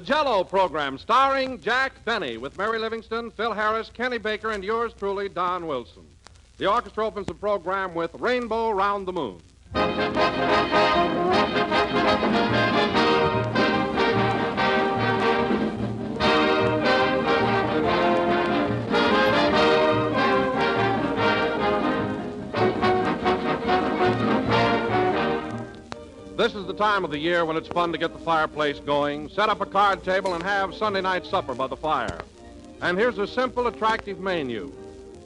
the Jello program, starring Jack Benny, with Mary Livingston, Phil Harris, Kenny Baker, and yours truly, Don Wilson. The orchestra opens the program with Rainbow Round the Moon. This is the time of the year when it's fun to get the fireplace going, set up a card table, and have Sunday night supper by the fire. And here's a simple, attractive menu.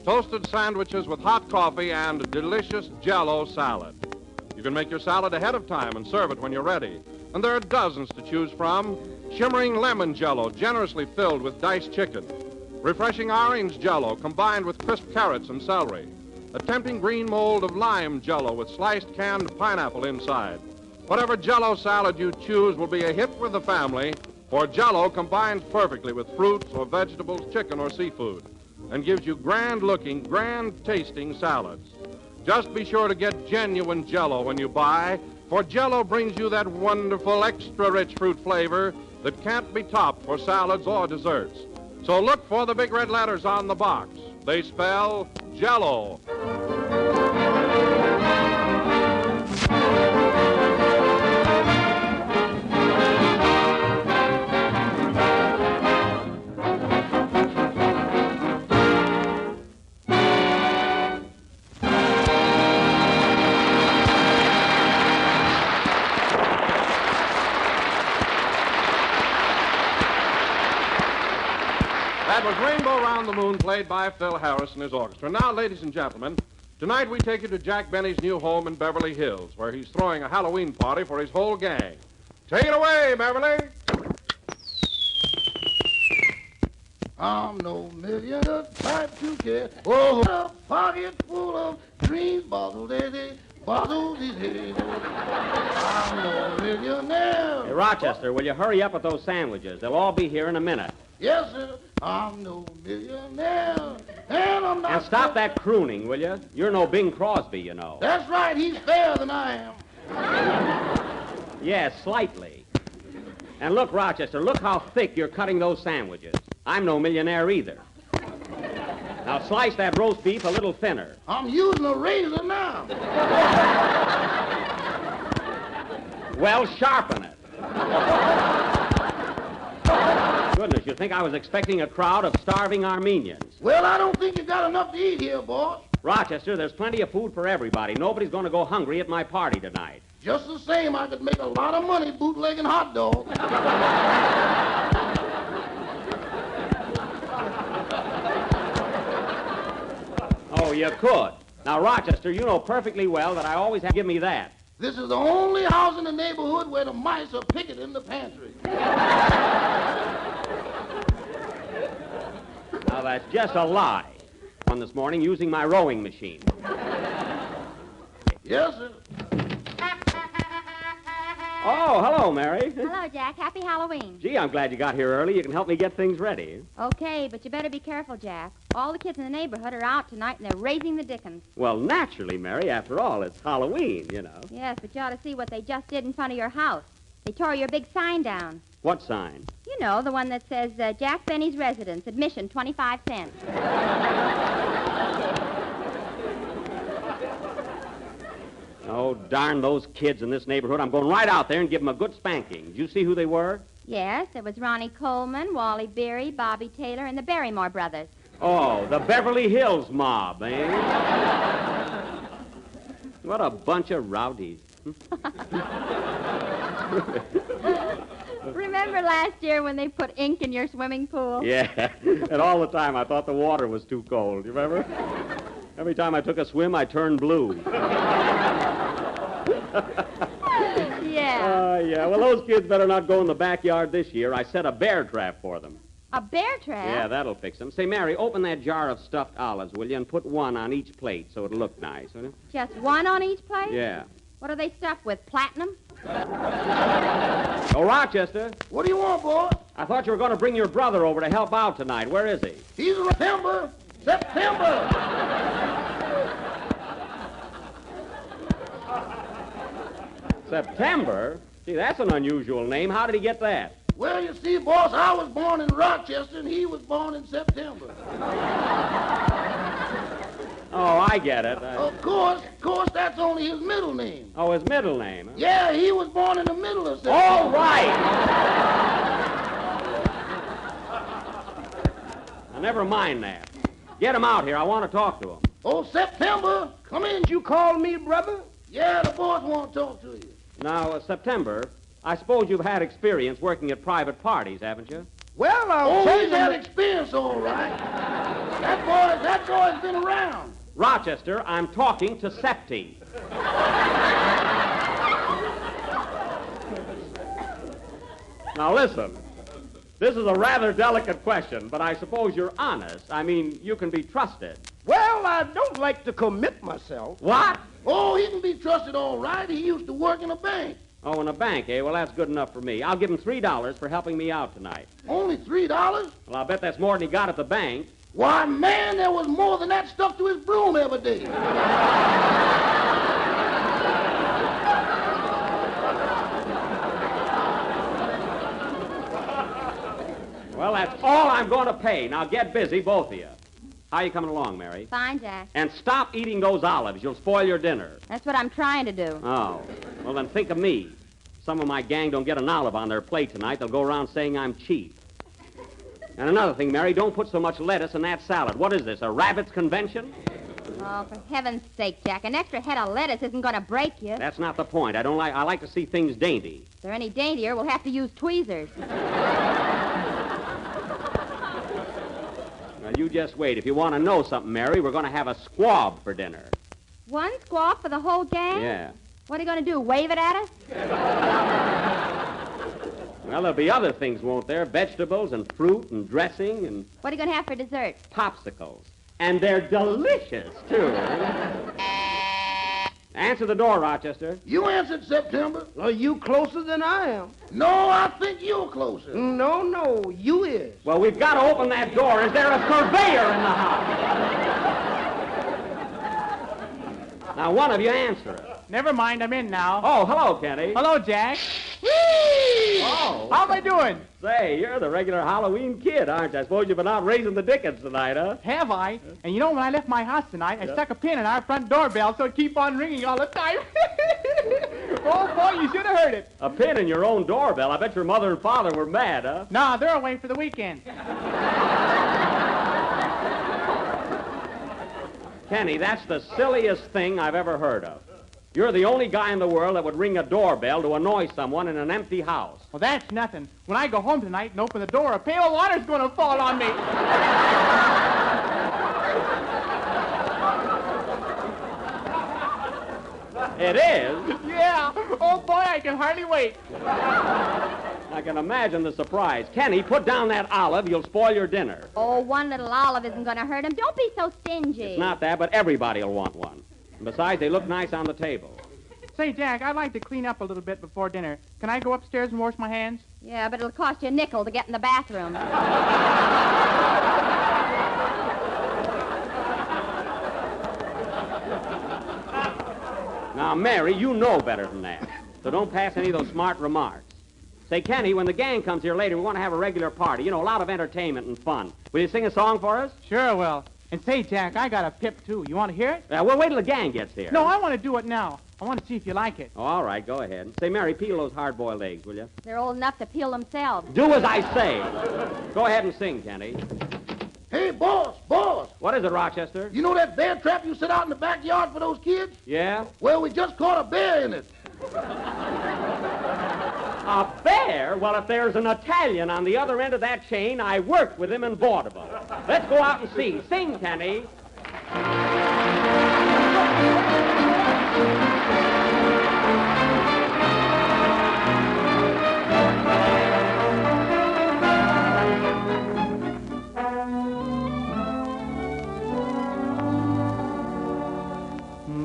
Toasted sandwiches with hot coffee and delicious Jello salad. You can make your salad ahead of time and serve it when you're ready. And there are dozens to choose from. Shimmering lemon Jello, generously filled with diced chicken. Refreshing orange Jello, combined with crisp carrots and celery. A tempting green mold of lime Jello with sliced canned pineapple inside. Whatever Jello salad you choose will be a hit with the family, for Jello combines perfectly with fruits or vegetables, chicken or seafood, and gives you grand-looking, grand-tasting salads. Just be sure to get genuine Jello when you buy, for Jello brings you that wonderful, extra-rich fruit flavor that can't be topped for salads or desserts. So look for the big red letters on the box. They spell Jello. That was Rainbow Round the Moon, played by Phil Harris and his orchestra. Now, ladies and gentlemen, tonight we take you to Jack Benny's new home in Beverly Hills, where he's throwing a Halloween party for his whole gang. Take it away, Beverly. I'm no millionaire type to get. Oh, a pocket full of dreams, bottle daddy, bottle daddy. I'm no millionaire. Hey, Rochester, will you hurry up with those sandwiches? They'll all be here in a minute. Yes, sir. I'm no millionaire, and I'm not... And stop that crooning, will you? You're no Bing Crosby, you know. That's right. He's fairer than I am. Yes, slightly. And look, Rochester, look how thick you're cutting those sandwiches. I'm no millionaire either. Now slice that roast beef a little thinner. I'm using a razor now. Well, sharpen it. Goodness, you'd think I was expecting a crowd of starving Armenians. Well, I don't think you got enough to eat here, boss. Rochester, there's plenty of food for everybody. Nobody's going to go hungry at my party tonight. Just the same, I could make a lot of money bootlegging hot dogs. Oh, you could. Now, Rochester, you know perfectly well that I always have to give me that. This is the only house in the neighborhood where the mice are picketing the pantry. Now, that's just a lie. One this morning using my rowing machine. Yes, sir. Oh, hello, Mary. Hello, Jack. Happy Halloween. Gee, I'm glad you got here early. You can help me get things ready. Okay, but you better be careful, Jack. All the kids in the neighborhood are out tonight, and they're raising the dickens. Well, naturally, Mary. After all, it's Halloween, you know. Yes, but you ought to see what they just did in front of your house. They tore your big sign down. What sign? You know, the one that says, Jack Benny's Residence, admission 25 cents. Oh, darn those kids in this neighborhood. I'm going right out there and give them a good spanking. Did you see who they were? Yes, there was Ronnie Coleman, Wally Beery, Bobby Taylor, and the Barrymore brothers. Oh, the Beverly Hills mob, eh? What a bunch of rowdies. Remember last year when they put ink in your swimming pool? Yeah, and all the time I thought the water was too cold. You remember? Every time I took a swim, I turned blue. Yeah. Yeah. Well, those kids better not go in the backyard this year. I set a bear trap for them. A bear trap? Yeah, that'll fix them. Say, Mary, open that jar of stuffed olives, will you, and put one on each plate so it'll look nice, will you? Just one on each plate? Yeah. What are they stuffed with, platinum? Oh, Rochester. What do you want, boy? I thought you were going to bring your brother over to help out tonight. Where is he? He's in September. September? Gee, that's an unusual name. How did he get that? Well, you see, boss, I was born in Rochester, and he was born in September. Oh, I get it. Of course, that's only his middle name. Oh, his middle name. Huh? Yeah, he was born in the middle of September. All right. Now, never mind that. Get him out here. I want to talk to him. Oh, September, come in. You called me, brother? Yeah, the boss want to talk to you. Now, September, I suppose you've had experience working at private parties, haven't you? Well, I'll tell he's you... had experience, all right. That boy's been around. Rochester, I'm talking to Septi. Now, listen. This is a rather delicate question, but I suppose you're honest. I mean, you can be trusted. Well, I don't like to commit myself. What? Oh, he can be trusted all right. He used to work in a bank. Oh, in a bank, eh? Well, that's good enough for me. I'll give him $3 for helping me out tonight. Only $3? Well, I'll bet that's more than he got at the bank. Why, man, there was more than that stuck to his broom every day. Well, that's all I'm going to pay. Now get busy, both of you. How you coming along, Mary? Fine, Jack. And stop eating those olives. You'll spoil your dinner. That's what I'm trying to do. Oh. Well, then think of me. Some of my gang don't get an olive on their plate tonight. They'll go around saying I'm cheap. And another thing, Mary, don't put so much lettuce in that salad. What is this, a rabbit's convention? Oh, for heaven's sake, Jack. An extra head of lettuce isn't going to break you. That's not the point. I like to see things dainty. If they're any daintier, we'll have to use tweezers. Now, you just wait. If you want to know something, Mary, we're going to have a squab for dinner. One squawk for the whole gang? Yeah. What are you going to do, wave it at us? Well, there'll be other things, won't there? Vegetables and fruit and dressing and... What are you going to have for dessert? Popsicles. And they're delicious, too. Answer the door, Rochester. You answered, September. Are you closer than I am? No, I think you're closer. No, you is. Well, we've got to open that door. Is there a surveyor in the house? Now, one of you answer it. Never mind, I'm in now. Oh, hello, Kenny. Hello, Jack. Oh. How am I doing? Say, you're the regular Halloween kid, aren't you? I suppose you've been out raising the dickens tonight, huh? Have I? And you know, when I left my house tonight, I stuck a pin in our front doorbell so it keep on ringing all the time. Oh, boy, you should have heard it. A pin in your own doorbell. I bet your mother and father were mad, huh? Nah, they're away for the weekend. Kenny, that's the silliest thing I've ever heard of. You're the only guy in the world that would ring a doorbell to annoy someone in an empty house. Well, that's nothing. When I go home tonight and open the door, a pail of water's going to fall on me. It is? Yeah. Oh, boy, I can hardly wait. I can imagine the surprise. Kenny, put down that olive. You'll spoil your dinner. Oh, one little olive isn't going to hurt him. Don't be so stingy. It's not that, but everybody will want one. And besides, they look nice on the table. Say, Jack, I'd like to clean up a little bit before dinner. Can I go upstairs and wash my hands? Yeah, but it'll cost you a nickel to get in the bathroom. Now, Mary, you know better than that. So don't pass any of those smart remarks. Say, Kenny, when the gang comes here later, we want to have a regular party. You know, a lot of entertainment and fun. Will you sing a song for us? Sure, will. And say, Jack, I got a pip, too. You want to hear it? We'll wait till the gang gets here. No, I want to do it now. I want to see if you like it. Oh, all right, go ahead. Say, Mary, peel those hard-boiled eggs, will you? They're old enough to peel themselves. Do as I say. Go ahead and sing, Kenny. Hey, boss. What is it, Rochester? You know that bear trap you set out in the backyard for those kids? Yeah? Well, we just caught a bear in it. A bear? Well, if there's an Italian on the other end of that chain, I worked with him in vaudeville. Let's go out and see. Sing, Kenny.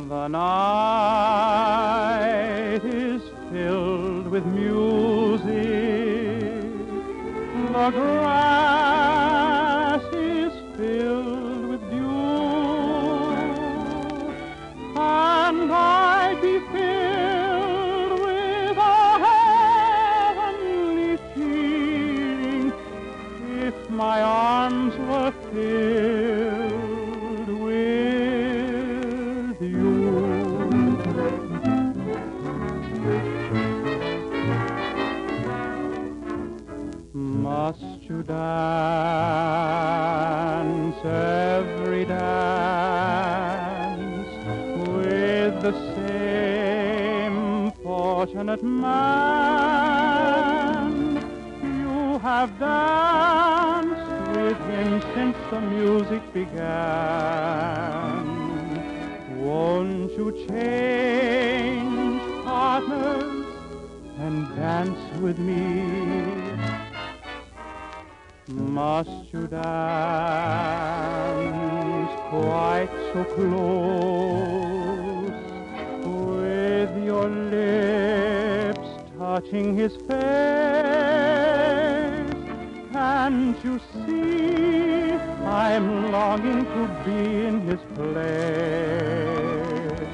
The night is filled with music. The grass is filled with dew. And I'd be filled with a heavenly feeling Must you dance every dance with the same fortunate man? You have danced with him since the music began. Won't you change partners and dance with me? Must you dance quite so close, with your lips touching his face? Can't you see I'm longing to be in his place?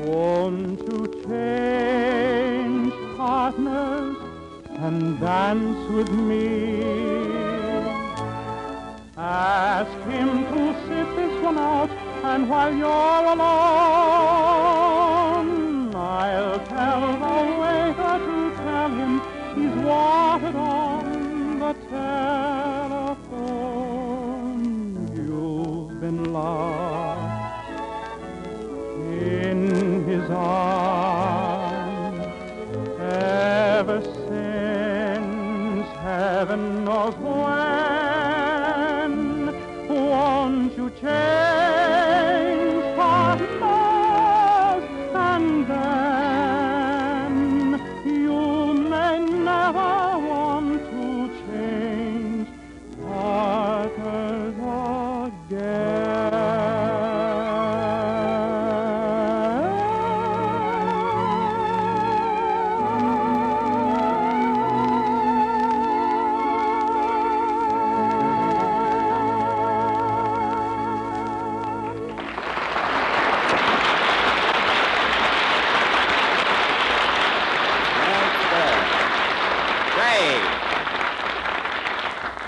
Won't you change partners and dance with me? Ask him to sit this one out, and while you're alone, I'll tell the waiter to tell him he's wanted on the telephone. You've been lost in his arms ever since heaven knows when. Won't you change partners, and then you may never want to change partners again.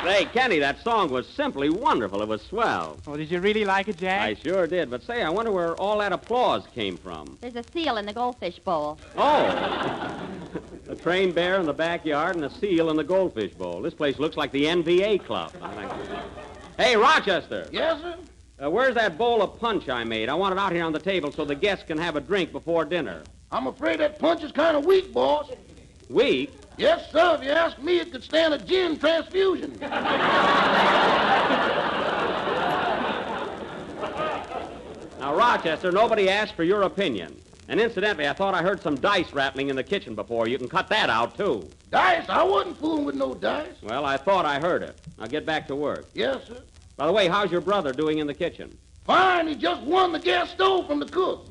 Say, Kenny, that song was simply wonderful. It was swell. Oh, did you really like it, Jack? I sure did. But say, I wonder where all that applause came from. There's a seal in the goldfish bowl. Oh! A trained bear in the backyard and a seal in the goldfish bowl. This place looks like the NBA club. Hey, Rochester. Yes, sir? Where's that bowl of punch I made? I want it out here on the table so the guests can have a drink before dinner. I'm afraid that punch is kind of weak, boss. Weak? Yes, sir. If you ask me, it could stand a gin transfusion. Now, Rochester, nobody asked for your opinion. And incidentally, I thought I heard some dice rattling in the kitchen before. You can cut that out, too. Dice? I wasn't fooling with no dice. Well, I thought I heard it. Now get back to work. Yes, sir. By the way, how's your brother doing in the kitchen? Fine. He just won the gas stove from the cook.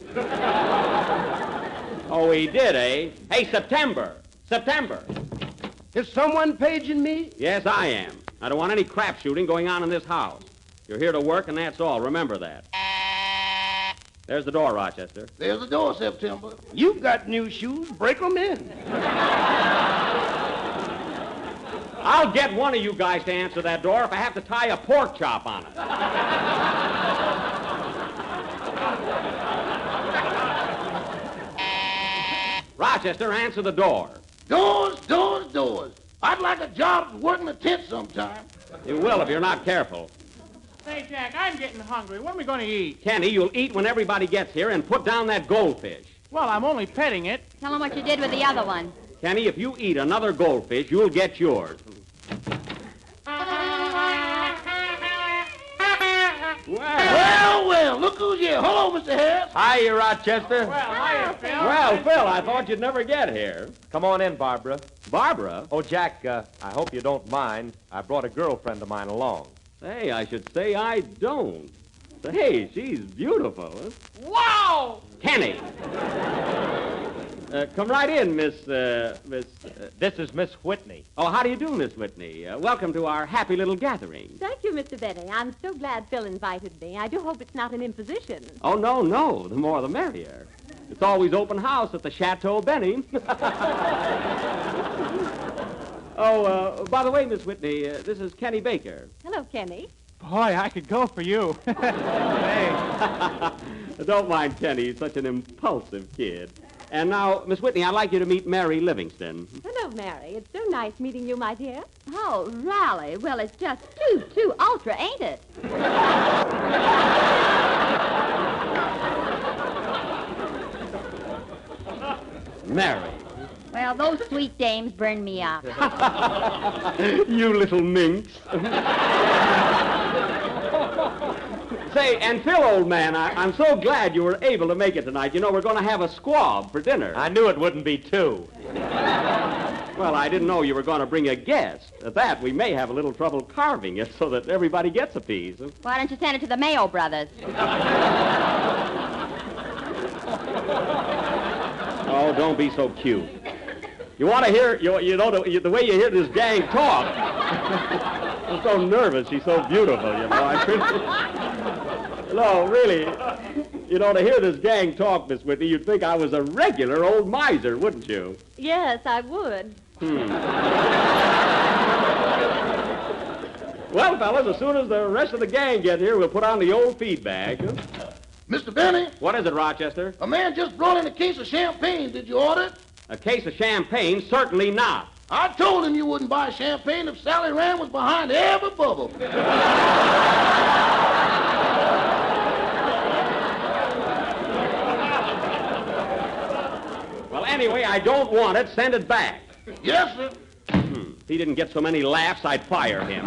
Oh, he did, eh? Hey, September. September. Is someone paging me? Yes, I am. I don't want any crap shooting going on in this house. You're here to work, and that's all. Remember that. There's the door, Rochester. There's the door, September. You've got new shoes. Break them in. I'll get one of you guys to answer that door if I have to tie a pork chop on it. Rochester, answer the door. Doors, doors, doors. I'd like a job working a tent sometime. You will if you're not careful. Say, Jack, I'm getting hungry. What are we going to eat? Kenny, you'll eat when everybody gets here and put down that goldfish. Well, I'm only petting it. Tell him what you did with the other one. Kenny, if you eat another goldfish, you'll get yours. Well, look who's here. Hello, Mr. Harris. Hi, Rochester. Well, hiya, Phil. Well, Phil, I thought you'd never get here. Come on in, Barbara. Barbara? Oh, Jack, I hope you don't mind. I brought a girlfriend of mine along. Hey, I should say I don't. Say, she's beautiful. Huh? Wow! Kenny! Come right in, Miss. This is Miss Whitney. Oh, how do you do, Miss Whitney? Welcome to our happy little gathering. Thank you, Mr. Benny. I'm so glad Phil invited me. I do hope it's not an imposition. Oh, no, no. The more the merrier. It's always open house at the Chateau Benny. Oh, by the way, Miss Whitney, this is Kenny Baker. Hello, Kenny. Boy, I could go for you. Hey. Don't mind Kenny. He's such an impulsive kid. And now, Miss Whitney, I'd like you to meet Mary Livingston. Hello, Mary. It's so nice meeting you, my dear. Oh, Raleigh. Well, it's just too ultra, ain't it? Mary. Well, those sweet dames burn me out. You little minx. Say, and Phil, old man, I'm so glad you were able to make it tonight. You know, we're going to have a squab for dinner. I knew it wouldn't be two. Well, I didn't know you were going to bring a guest. At that, we may have a little trouble carving it so that everybody gets a piece. Why don't you send it to the Mayo brothers? Oh, don't be so cute. You want to hear, you know, the way you hear this gang talk. I'm so nervous. She's so beautiful, you know. No, really. You know, to hear this gang talk, Miss Whitney, you'd think I was a regular old miser, wouldn't you? Yes, I would. Well, fellas, as soon as the rest of the gang get here, we'll put on the old feed bag. Mr. Benny, What is it, Rochester? a man just brought in a case of champagne. Did you order it? A case of champagne? Certainly not. I told him you wouldn't buy champagne if Sally Rand was behind every bubble. Well, anyway, I don't want it. Send it back. Yes, sir. If he didn't get so many laughs, I'd fire him.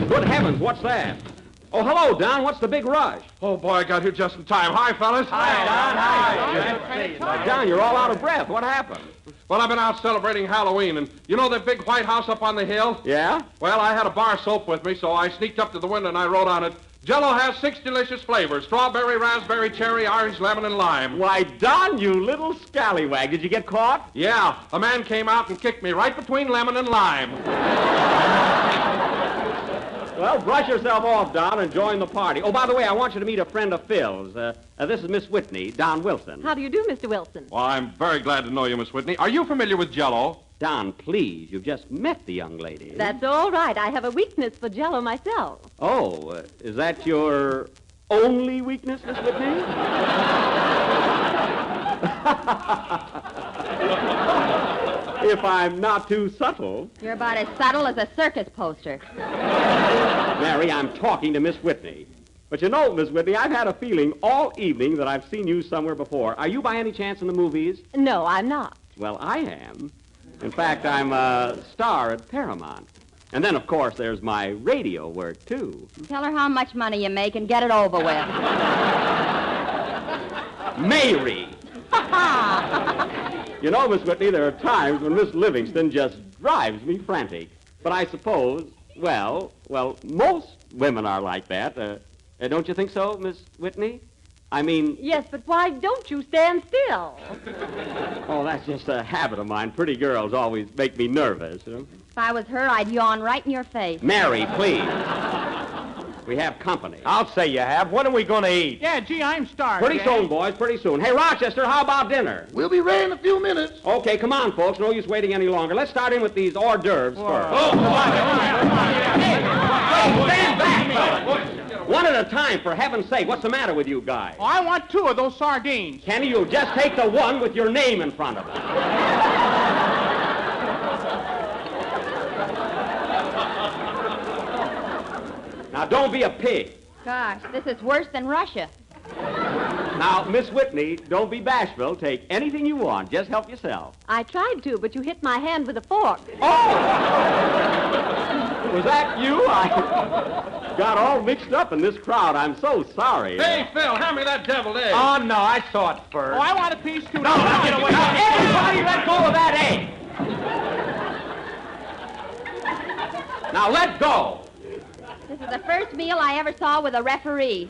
Good heavens, what's that? Oh, hello, Don. What's the big rush? Oh, boy, I got here just in time. Hi, fellas. Hi. Don, you're all out of breath. What happened? Well, I've been out celebrating Halloween, and you know that big white house up on the hill? Yeah? Well, I had a bar soap with me, so I sneaked up to the window and I wrote on it, Jello has 6 delicious flavors, strawberry, raspberry, cherry, orange, lemon, and lime. Why, Don, you little scallywag. Did you get caught? Yeah, a man came out and kicked me right between lemon and lime. Well, brush yourself off, Don, and join the party. Oh, by the way, I want you to meet a friend of Phil's. This is Miss Whitney, Don Wilson. How do you do, Mr. Wilson? Well, I'm very glad to know you, Miss Whitney. Are you familiar with Jello? Don, please, you've just met the young lady. That's all right. I have a weakness for Jello myself. Oh, is that your only weakness, Miss Whitney? If I'm not too subtle. You're about as subtle as a circus poster. Mary, I'm talking to Miss Whitney. But you know, Miss Whitney, I've had a feeling all evening that I've seen you somewhere before. Are you by any chance in the movies? No, I'm not. Well, I am. In fact, I'm a star at Paramount. And then, of course, there's my radio work, too. Tell her how much money you make and get it over with. Mary! You know, Miss Whitney, there are times when Miss Livingston just drives me frantic. But I suppose, well, most women are like that. Don't you think so, Miss Whitney? I mean... Yes, but why don't you stand still? Oh, that's just a habit of mine. Pretty girls always make me nervous. You know? If I was her, I'd yawn right in your face. Mary, please. We have company. I'll say you have. When are we going to eat? Yeah, gee, I'm starved. Pretty soon, boys, pretty soon. Hey, Rochester, how about dinner? We'll be ready in a few minutes. Okay, come on, folks. No use waiting any longer. Let's start in with these hors d'oeuvres first. Oh, come on. Stand back, fellas. One at a time, for heaven's sake. What's the matter with you guys? Oh, I want 2 of those sardines. Kenny, you'll just take the one with your name in front of it. Now, don't be a pig. Gosh, this is worse than Russia. Now, Miss Whitney, don't be bashful. Take anything you want. Just help yourself. I tried to, but you hit my hand with a fork. Oh! Was that you? I got all mixed up in this crowd. I'm so sorry. Hey, Phil, hand me that deviled egg. Oh, no, I saw it first. Oh, I want a piece, too. No, get away. Now, everybody let go of that egg. Now, let go. This is the first meal I ever saw with a referee.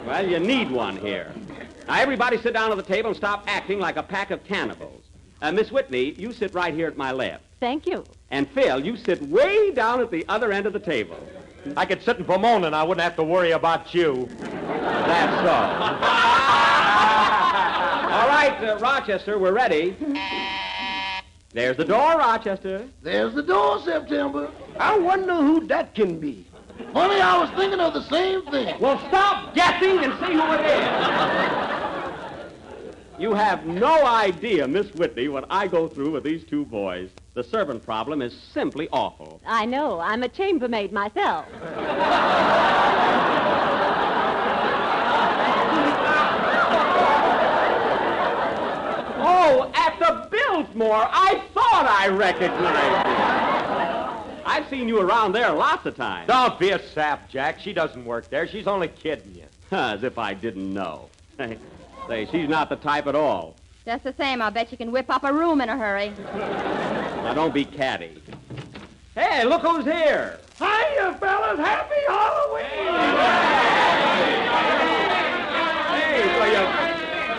Well, you need one here. Now, everybody sit down at the table and stop acting like a pack of cannibals. Miss Whitney, you sit right here at my left. Thank you. And Phil, you sit way down at the other end of the table. I could sit in Pomona and I wouldn't have to worry about you. That's so. All right, Rochester, we're ready. There's the door, Rochester. There's the door, September. I wonder who that can be. Funny, I was thinking of the same thing. Well, stop guessing and see who it is. You have no idea, Miss Whitney, what I go through with these two boys. The servant problem is simply awful. I know. I'm a chambermaid myself. Oh, at the Biltmore. I thought I recognized you. I've seen you around there lots of times. Don't be a sap, Jack. She doesn't work there. She's only kidding you. As if I didn't know. Say, she's not the type at all. Just the same, I'll bet you can whip up a room in a hurry. Now, don't be catty. Hey, look who's here. Hiya, fellas. Happy Halloween! Hey,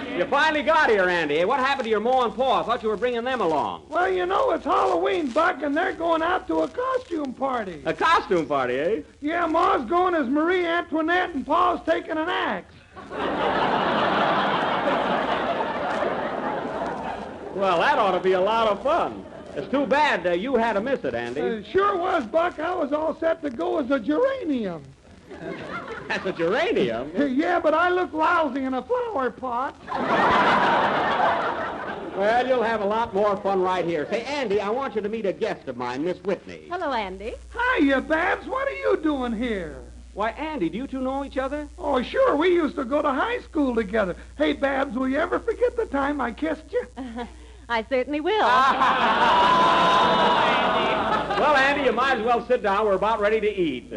so you finally got here, Andy. Hey, what happened to your ma and pa? I thought you were bringing them along. Well, you know, it's Halloween, Buck, and they're going out to a costume party. A costume party, eh? Yeah, Ma's going as Marie Antoinette, and Pa's taking an axe. Well, that ought to be a lot of fun. It's too bad you had to miss it, Andy. It sure was, Buck. I was all set to go as a geranium. That's a geranium. Yeah, but I look lousy in a flower pot. Well, you'll have a lot more fun right here. Say, Andy, I want you to meet a guest of mine, Miss Whitney. Hello, Andy. Hiya, Babs. What are you doing here? Why, Andy, do you two know each other? Oh, sure. We used to go to high school together. Hey, Babs, will you ever forget the time I kissed you? I certainly will. Well, Andy, you might as well sit down. We're about ready to eat.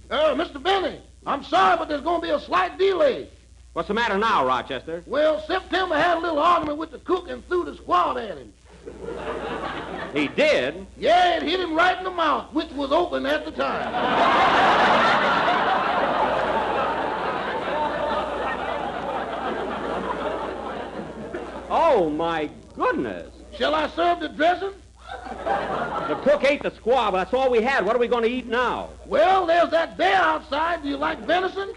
Mr. Benny, I'm sorry, but there's going to be a slight delay. What's the matter now, Rochester? Well, September had a little argument with the cook and threw the squad at him. He did? Yeah, it hit him right in the mouth, which was open at the time. Oh, my goodness. Shall I serve the dressing? The cook ate the squab. That's all we had. What are we going to eat now? Well, there's that bear outside. Do you like venison?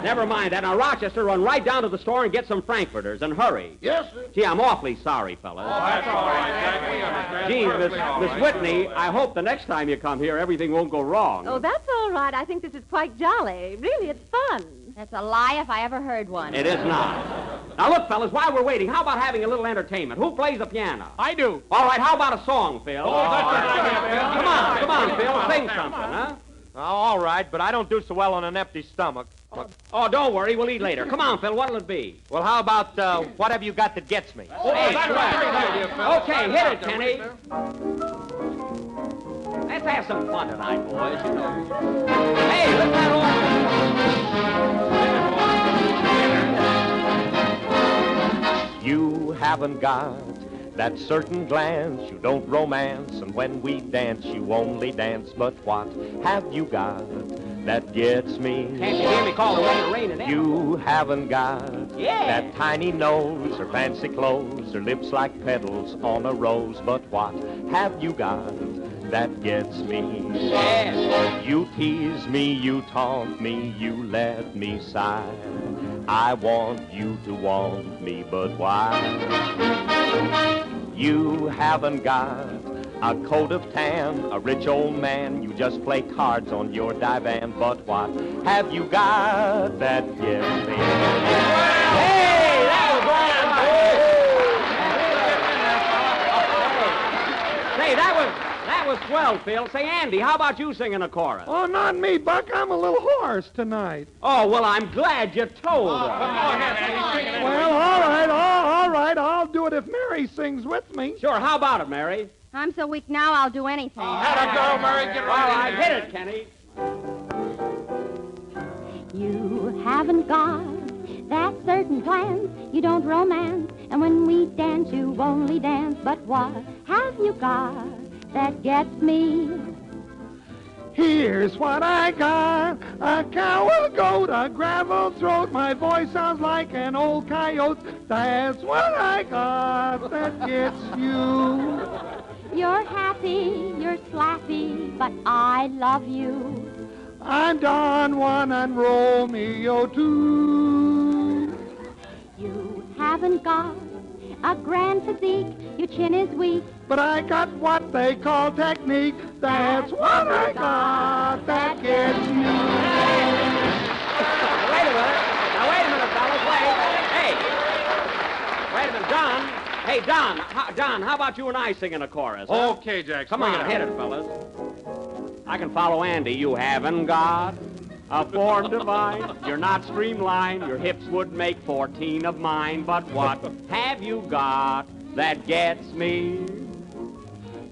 Never mind that. Now, Rochester, run right down to the store and get some frankfurters, and hurry. Yes, sir. Gee, I'm awfully sorry, fellas. Oh, that's all right, Jack. We understand. Gee, Perfectly all Miss right. Whitney, I hope the next time you come here, everything won't go wrong. Oh, that's all right. I think this is quite jolly. Really, it's fun. That's a lie if I ever heard one. It is not. Now, look, fellas, while we're waiting, how about having a little entertainment? Who plays the piano? I do. All right, how about a song, Phil? Oh, that's a good idea, Phil. Come on, Phil, sing something, huh? Oh, all right, but I don't do so well on an empty stomach. Oh, don't worry, we'll eat later. Come on, Phil, what'll it be? Well, how about, what have you got that gets me? Oh, hey, That's right. a great idea, Phil. Okay, Start hit it, there, Kenny. will you, Let's have some fun tonight, boys, you know. Hey, let's have all... You haven't got that certain glance, you don't romance, and when we dance, you only dance. But what have you got that gets me? Can't you hear me call the rain and You haven't got Yeah. that tiny nose or fancy clothes or lips like petals on a rose. But what have you got that gets me? Yeah. You tease me, you taunt me, you let me sigh. I want you to want me, but why? You haven't got a coat of tan, a rich old man. You just play cards on your divan. But what have you got that gets me? Hey, that was all right. Say, that was swell, Phil. Say, Andy, how about you singing a chorus? Oh, not me, Buck. I'm a little hoarse tonight. Oh, well, I'm glad you told us. Go ahead, Andy. Sing it anyway. Well, all right. I'll do it if Mary sings with me. Sure, how about it, Mary? I'm so weak now, I'll do anything. Atta girl, Mary. Get All right right, in there. hit it, Kenny. You haven't got that certain glance, you don't romance, and when we dance, you only dance. But what have you got that gets me? Here's what I got. A cow, a goat, a gravel throat. My voice sounds like an old coyote. That's what I got that gets you. You're happy, you're slappy, but I love you. I'm Don Juan and Romeo too. You haven't got a grand physique, your chin is weak. But I got what what they call technique. That's what I got that gets me. Wait a minute. Now, wait a minute, fellas. Wait. Hey. Wait a minute, Don. Hey, Don, how about you and I singing a chorus? Huh? Okay, Jack. Come swing on, it hit out. it, fellas. I can follow Andy. You haven't got a form divine. You're not streamlined. Your hips would make 14 of mine. But what have you got that gets me?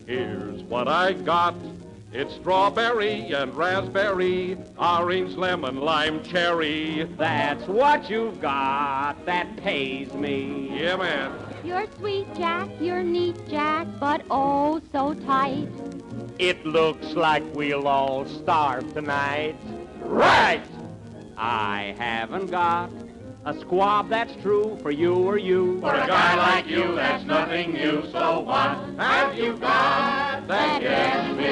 Here's what I got. It's strawberry and raspberry, orange, lemon, lime, cherry. That's what you've got that pays me. Yeah, man. You're sweet, Jack, you're neat, Jack, but oh so tight. It looks like we'll all starve tonight. Right! I haven't got a squab that's true for you or you. For a guy like you, that's nothing new. So what have you got that gets me?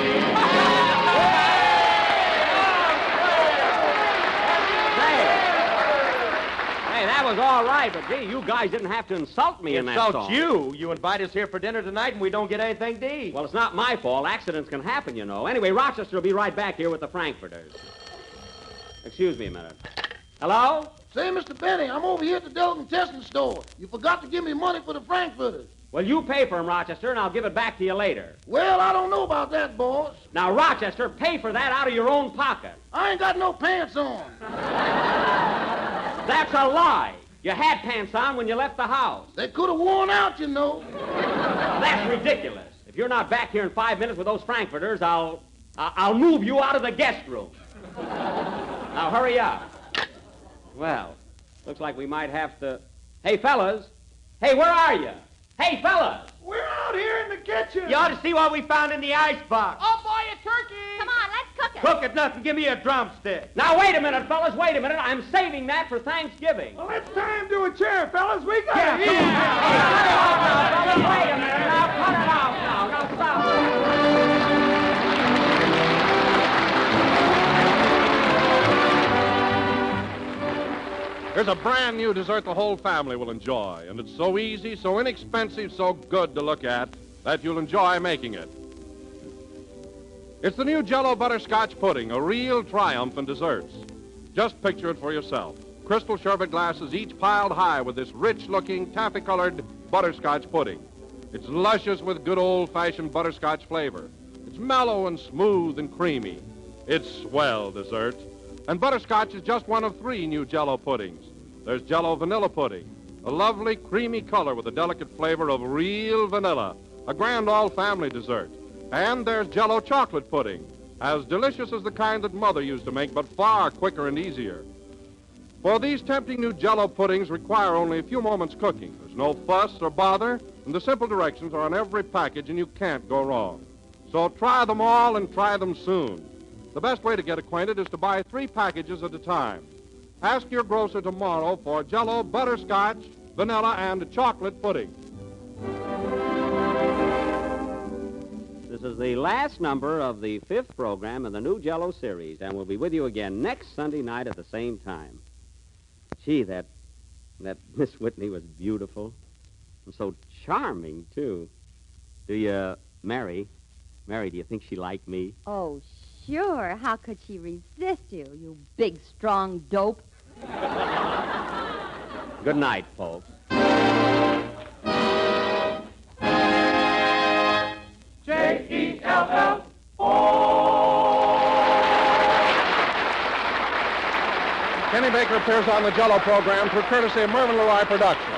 Hey, that was all right, but gee, you guys didn't have to insult me in that Insult song. you. You invite us here for dinner tonight and we don't get anything to eat. Well, it's not my fault. Accidents can happen, you know. Anyway, Rochester will be right back here with the Frankfurters. Excuse me a minute. Hello? Say, Mr. Benny, I'm over here at the delicatessen store. You forgot to give me money for the Frankfurters. Well, you pay for them, Rochester, and I'll give it back to you later. Well, I don't know about that, boss. Now, Rochester, pay for that out of your own pocket. I ain't got no pants on. That's a lie. You had pants on when you left the house. They could have worn out, you know. That's ridiculous. If you're not back here in 5 minutes with those Frankfurters, I'll move you out of the guest room. Now, hurry up. Well, looks like we might have to... Hey, fellas. Hey, where are you? Hey, fellas. We're out here in the kitchen. You ought to see what we found in the icebox. Oh, boy, a turkey! Come on, let's cook it. Cook it nothing. Give me a drumstick. Now, wait a minute, fellas. Wait a minute. I'm saving that for Thanksgiving. Well, it's time to a chair, fellas. We got Yeah, to eat. Cut it off now, fellas. Wait a minute. Now, cut it off now. Now, stop. Here's a brand new dessert the whole family will enjoy, and it's so easy, so inexpensive, so good to look at that you'll enjoy making it. It's the new Jello butterscotch pudding, a real triumph in desserts. Just picture it for yourself. Crystal sherbet glasses each piled high with this rich-looking, taffy-colored butterscotch pudding. It's luscious with good old-fashioned butterscotch flavor. It's mellow and smooth and creamy. It's swell dessert. And butterscotch is just one of 3 new Jello puddings. There's Jello vanilla pudding, a lovely creamy color with a delicate flavor of real vanilla, a grand all-family dessert. And there's Jello chocolate pudding, as delicious as the kind that Mother used to make, but far quicker and easier. For these tempting new Jello puddings require only a few moments cooking. There's no fuss or bother, and the simple directions are on every package, and you can't go wrong. So try them all and try them soon. The best way to get acquainted is to buy 3 packages at a time. Ask your grocer tomorrow for Jello butterscotch, vanilla, and chocolate pudding. This is the last number of the 5th program in the new Jello series, and we'll be with you again next Sunday night at the same time. Gee, that Miss Whitney was beautiful and so charming, too. Mary, do you think she liked me? Oh, sure. How could she resist you, you big, strong dope? Good night, folks. Kenny Baker appears on the Jello program through courtesy of Mervyn LeRoy Productions.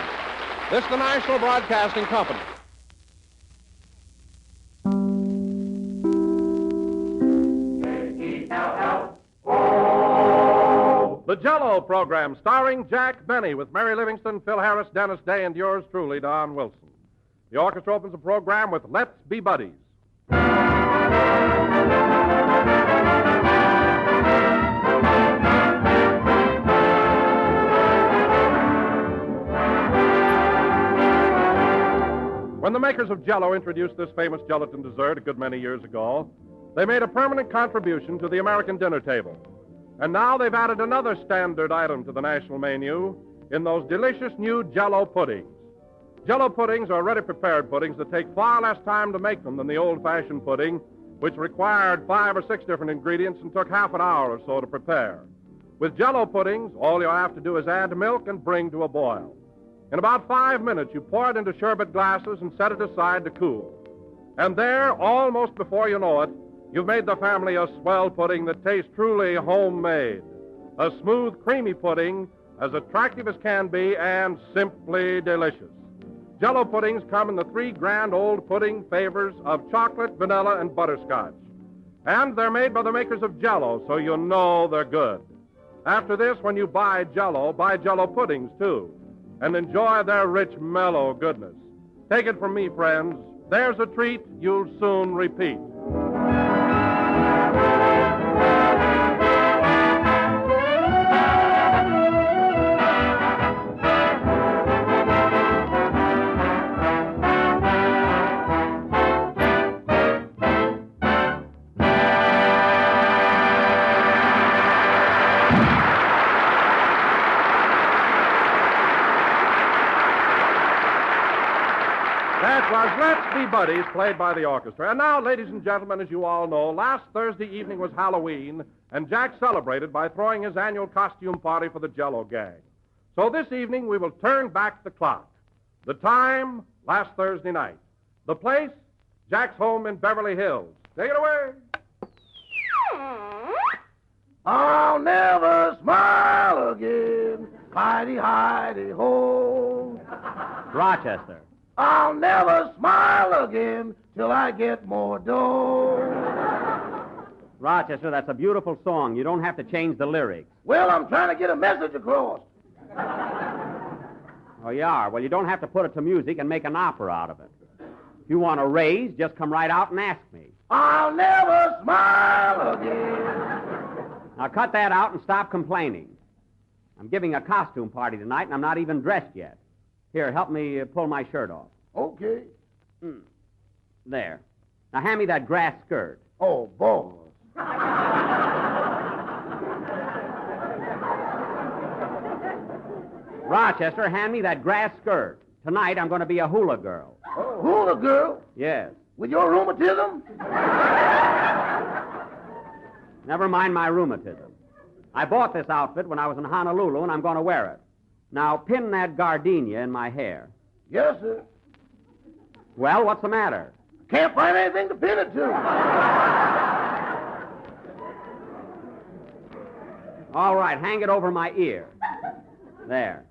This is the National Broadcasting Company. The Jello program, starring Jack Benny with Mary Livingston, Phil Harris, Dennis Day, and yours truly, Don Wilson. The orchestra opens the program with Let's Be Buddies. When the makers of Jello introduced this famous gelatin dessert a good many years ago, they made a permanent contribution to the American dinner table. And now they've added another standard item to the national menu in those delicious new Jello puddings. Jello puddings are ready-prepared puddings that take far less time to make them than the old-fashioned pudding, which required 5 or 6 different ingredients and took half an hour or so to prepare. With Jello puddings, all you have to do is add milk and bring to a boil. In about 5 minutes, you pour it into sherbet glasses and set it aside to cool. And there, almost before you know it, you've made the family a swell pudding that tastes truly homemade. A smooth, creamy pudding, as attractive as can be and simply delicious. Jello puddings come in the 3 grand old pudding flavors of chocolate, vanilla, and butterscotch. And they're made by the makers of Jello, so you know they're good. After this, when you buy Jello puddings, too, and enjoy their rich, mellow goodness. Take it from me, friends. There's a treat you'll soon repeat. That was Let's Be Buddies, played by the orchestra. And now, ladies and gentlemen, as you all know, last Thursday evening was Halloween, and Jack celebrated by throwing his annual costume party for the Jello gang. So this evening, we will turn back the clock. The time, last Thursday night. The place, Jack's home in Beverly Hills. Take it away. I'll never smile again. Hidey-hidey-ho. Rochester. I'll never smile again till I get more dough. Rochester, that's a beautiful song. You don't have to change the lyrics. Well, I'm trying to get a message across. Oh, you are? Well, you don't have to put it to music and make an opera out of it. If you want a raise, just come right out and ask me. I'll never smile again. Now, cut that out and stop complaining. I'm giving a costume party tonight, and I'm not even dressed yet. Here, help me pull my shirt off. Okay. There. Now, hand me that grass skirt. Oh, boy. Rochester, hand me that grass skirt. Tonight, I'm going to be a hula girl. Oh, hula girl? Yes. With your rheumatism? Never mind my rheumatism. I bought this outfit when I was in Honolulu, and I'm going to wear it. Now, pin that gardenia in my hair. Yes, sir. Well, what's the matter? Can't find anything to pin it to. All right, hang it over my ear. There.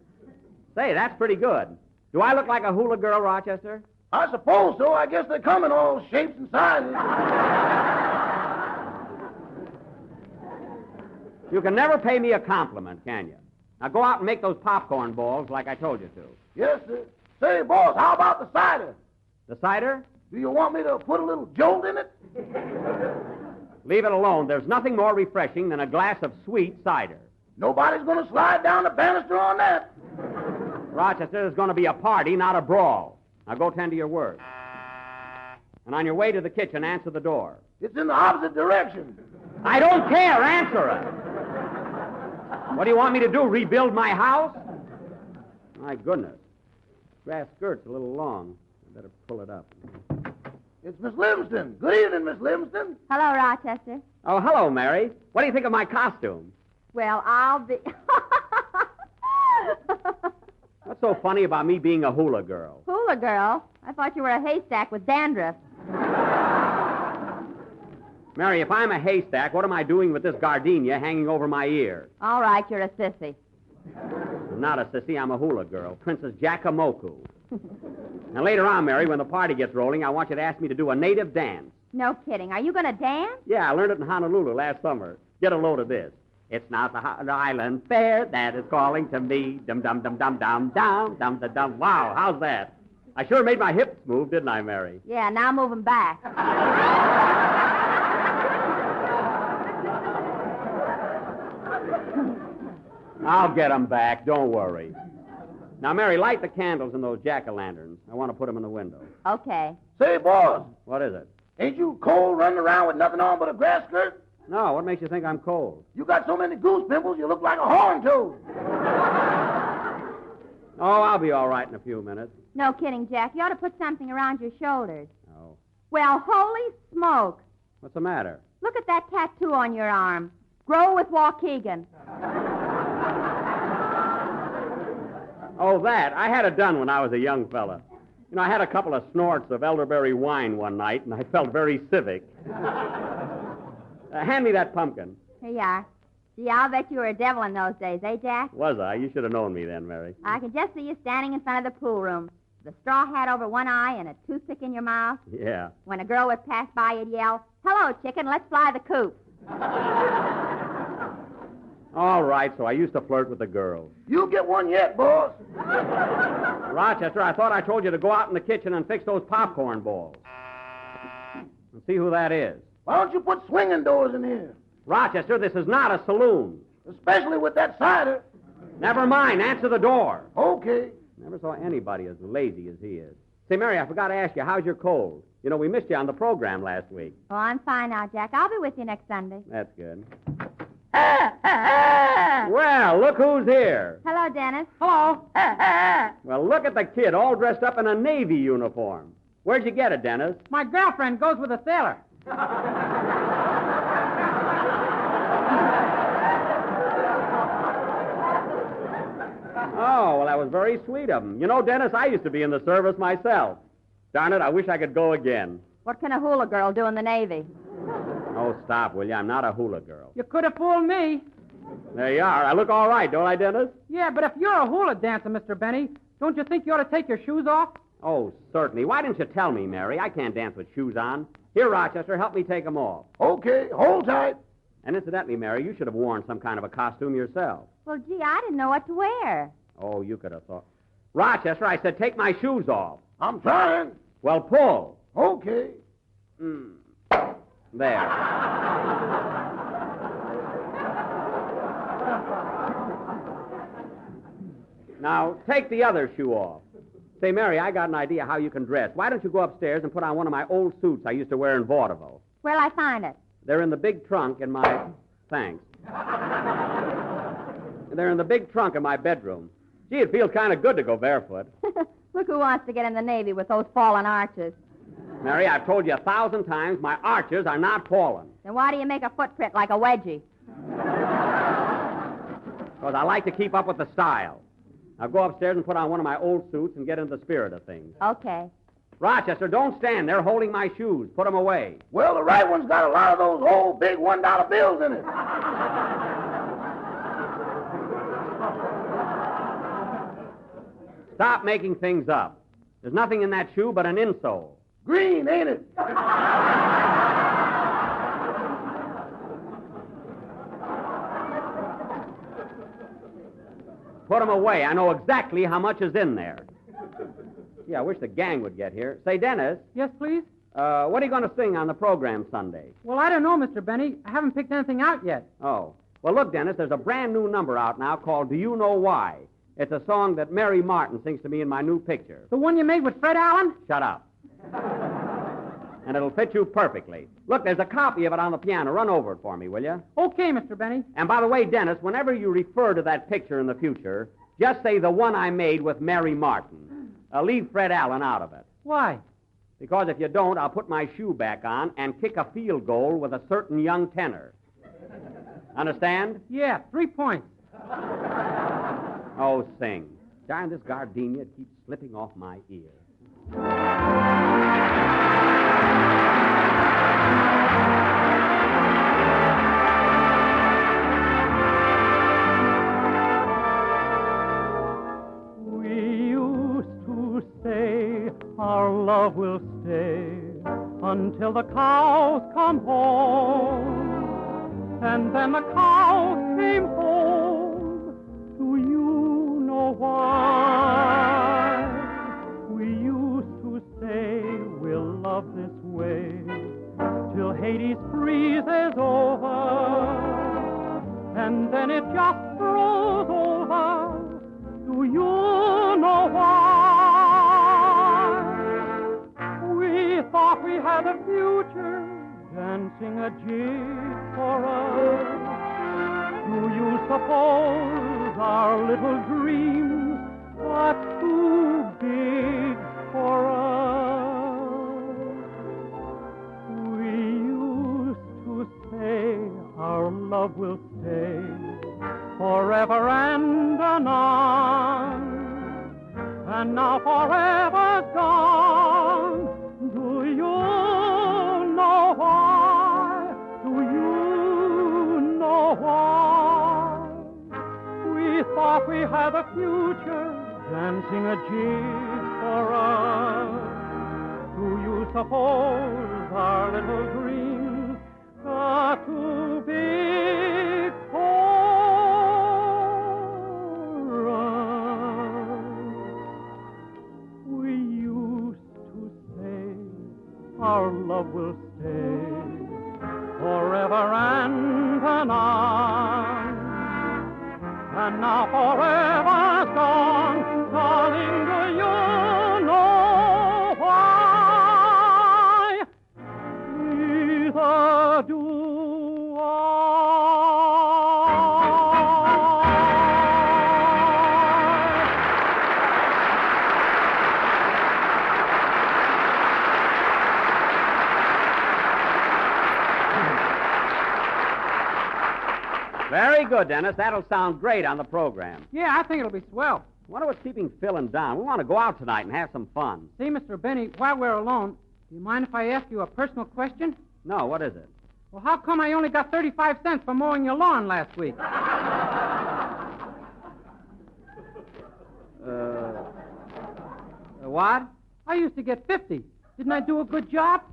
Say, that's pretty good. Do I look like a hula girl, Rochester? I suppose so. I guess they come in all shapes and sizes. You can never pay me a compliment, can you? Now go out and make those popcorn balls like I told you to. Yes, sir. Say, boss, how about the cider? The cider? Do you want me to put a little jolt in it? Leave it alone. There's nothing more refreshing than a glass of sweet cider. Nobody's going to slide down the banister on that. Rochester, there's going to be a party, not a brawl. Now go tend to your work. And on your way to the kitchen, answer the door. It's in the opposite direction. I don't care. Answer it. What do you want me to do, rebuild my house? My goodness. Grass skirt's a little long. I better pull it up. It's Miss Livingston. Good evening, Miss Livingston. Hello, Rochester. Oh, hello, Mary. What do you think of my costume? Well, I'll be... What's so funny about me being a hula girl? Hula girl? I thought you were a haystack with dandruff. Mary, if I'm a haystack, what am I doing with this gardenia hanging over my ear? All right, you're a sissy. I'm not a sissy. I'm a hula girl. Princess Jackamoku. Now, later on, Mary, when the party gets rolling, I want you to ask me to do a native dance. No kidding. Are you going to dance? Yeah, I learned it in Honolulu last summer. Get a load of this. It's not the island fair that is calling to me. Dum-dum-dum-dum-dum-dum-dum-dum. Wow, how's that? I sure made my hips move, didn't I, Mary? Yeah, now move them back. I'll get them back. Don't worry. Now, Mary, light the candles in those jack-o'-lanterns. I want to put them in the window. Okay. Say, boss, What is it? ain't you cold running around with nothing on but a grass skirt? No, what makes you think I'm cold? You got so many goose pimples, you look like a horn toad. Oh, I'll be all right in a few minutes. No kidding, Jack. You ought to put something around your shoulders. Oh. Well, holy smoke. What's the matter? Look at that tattoo on your arm. Grow with Waukegan. Oh, that. I had it done when I was a young fella. You know, I had a couple of snorts of elderberry wine one night, and I felt very civic. Hand me that pumpkin. Here you are. Gee, I'll bet you were a devil in those days, eh, Jack? Was I? You should have known me then, Mary. I can just see you standing in front of the pool room, with a straw hat over one eye and a toothpick in your mouth. Yeah. When a girl would pass by, you'd yell, "Hello, chicken, let's fly the coop." All right, so I used to flirt with the girls. You get one yet, boss? Rochester, I thought I told you to go out in the kitchen and fix those popcorn balls. And see who that is. Why don't you put swinging doors in here? Rochester, this is not a saloon. Especially with that cider. Never mind, answer the door. Okay. Never saw anybody as lazy as he is. Say, Mary, I forgot to ask you, how's your cold? You know, we missed you on the program last week. Oh, I'm fine now, Jack. I'll be with you next Sunday. That's good. Well, look who's here. Hello, Dennis. Hello. Well, look at the kid, all dressed up in a Navy uniform. Where'd you get it, Dennis? My girlfriend goes with a sailor. Oh, well, that was very sweet of him. You know, Dennis, I used to be in the service myself. Darn it, I wish I could go again. What can a hula girl do in the Navy? Oh, stop, will you? I'm not a hula girl. You could have fooled me. There you are. I look all right, don't I, Dennis? Yeah, but if you're a hula dancer, Mr. Benny, don't you think you ought to take your shoes off? Oh, certainly. Why didn't you tell me, Mary? I can't dance with shoes on. Here, Rochester, help me take them off. Okay, hold tight. And incidentally, Mary, you should have worn some kind of a costume yourself. Well, gee, I didn't know what to wear. Oh, you could have thought. Rochester, I said take my shoes off. I'm trying. Well, pull. Okay. There. Now, take the other shoe off. Say, Mary, I got an idea how you can dress. Why don't you go upstairs and put on one of my old suits I used to wear in vaudeville? Where'll I find it? They're in the big trunk in my... Thanks. They're in the big trunk in my bedroom. Gee, it feels kind of good to go barefoot. Look who wants to get in the Navy with those fallen arches. Mary, I've told you 1,000 times my arches are not fallen. Then why do you make a footprint like a wedgie? Because I like to keep up with the style. Now go upstairs and put on one of my old suits and get into the spirit of things. Okay. Rochester, don't stand there holding my shoes. Put them away. Well, the right one's got a lot of those old big $1 bills in it. Stop making things up. There's nothing in that shoe but an insole. Green, ain't it? Put them away. I know exactly how much is in there. Yeah, I wish the gang would get here. Say, Dennis, Yes, please? what are you going to sing on the program Sunday? Well, I don't know, Mr. Benny. I haven't picked anything out yet. Oh. Well, look, Dennis, there's a brand new number out now called Do You Know Why? It's a song that Mary Martin sings to me in my new picture. The one you made with Fred Allen? Shut up. And it'll fit you perfectly. Look, there's a copy of it on the piano. Run over it for me, will you? Okay, Mr. Benny. And by the way, Dennis, whenever you refer to that picture in the future, just say the one I made with Mary Martin. Leave Fred Allen out of it. Why? Because if you don't, I'll put my shoe back on and kick a field goal with a certain young tenor. Understand? Yeah, 3 points. Oh, sing. Darn, this gardenia keeps slipping off my ear. We used to say our love will stay until the cows come home. And then the cows came home. Do you know why? We used to say we'll love this way till Hades freezes over. And then it just froze over. Do you know why? We thought we had a future dancing a jig for us. Do you suppose our little dreams but too big for us. We used to say our love will stay forever and anon. And now forever's gone. Do you know why? Do you know why? We thought we had a future dancing a jig for us. Do you suppose our little dreams got too big for us? We used to say our love will stay forever and anon. And now forever's gone, darling, do you know why? Neither do I. Very good, Dennis. That'll sound great on the program. Yeah, I think it'll be swell. Wonder what's keeping Phil and Don. We want to go out tonight and have some fun. See, Mr. Benny, while we're alone, do you mind if I ask you a personal question? No, what is it? Well, how come I only got 35 cents for mowing your lawn last week? What? I used to get 50. Didn't I do a good job?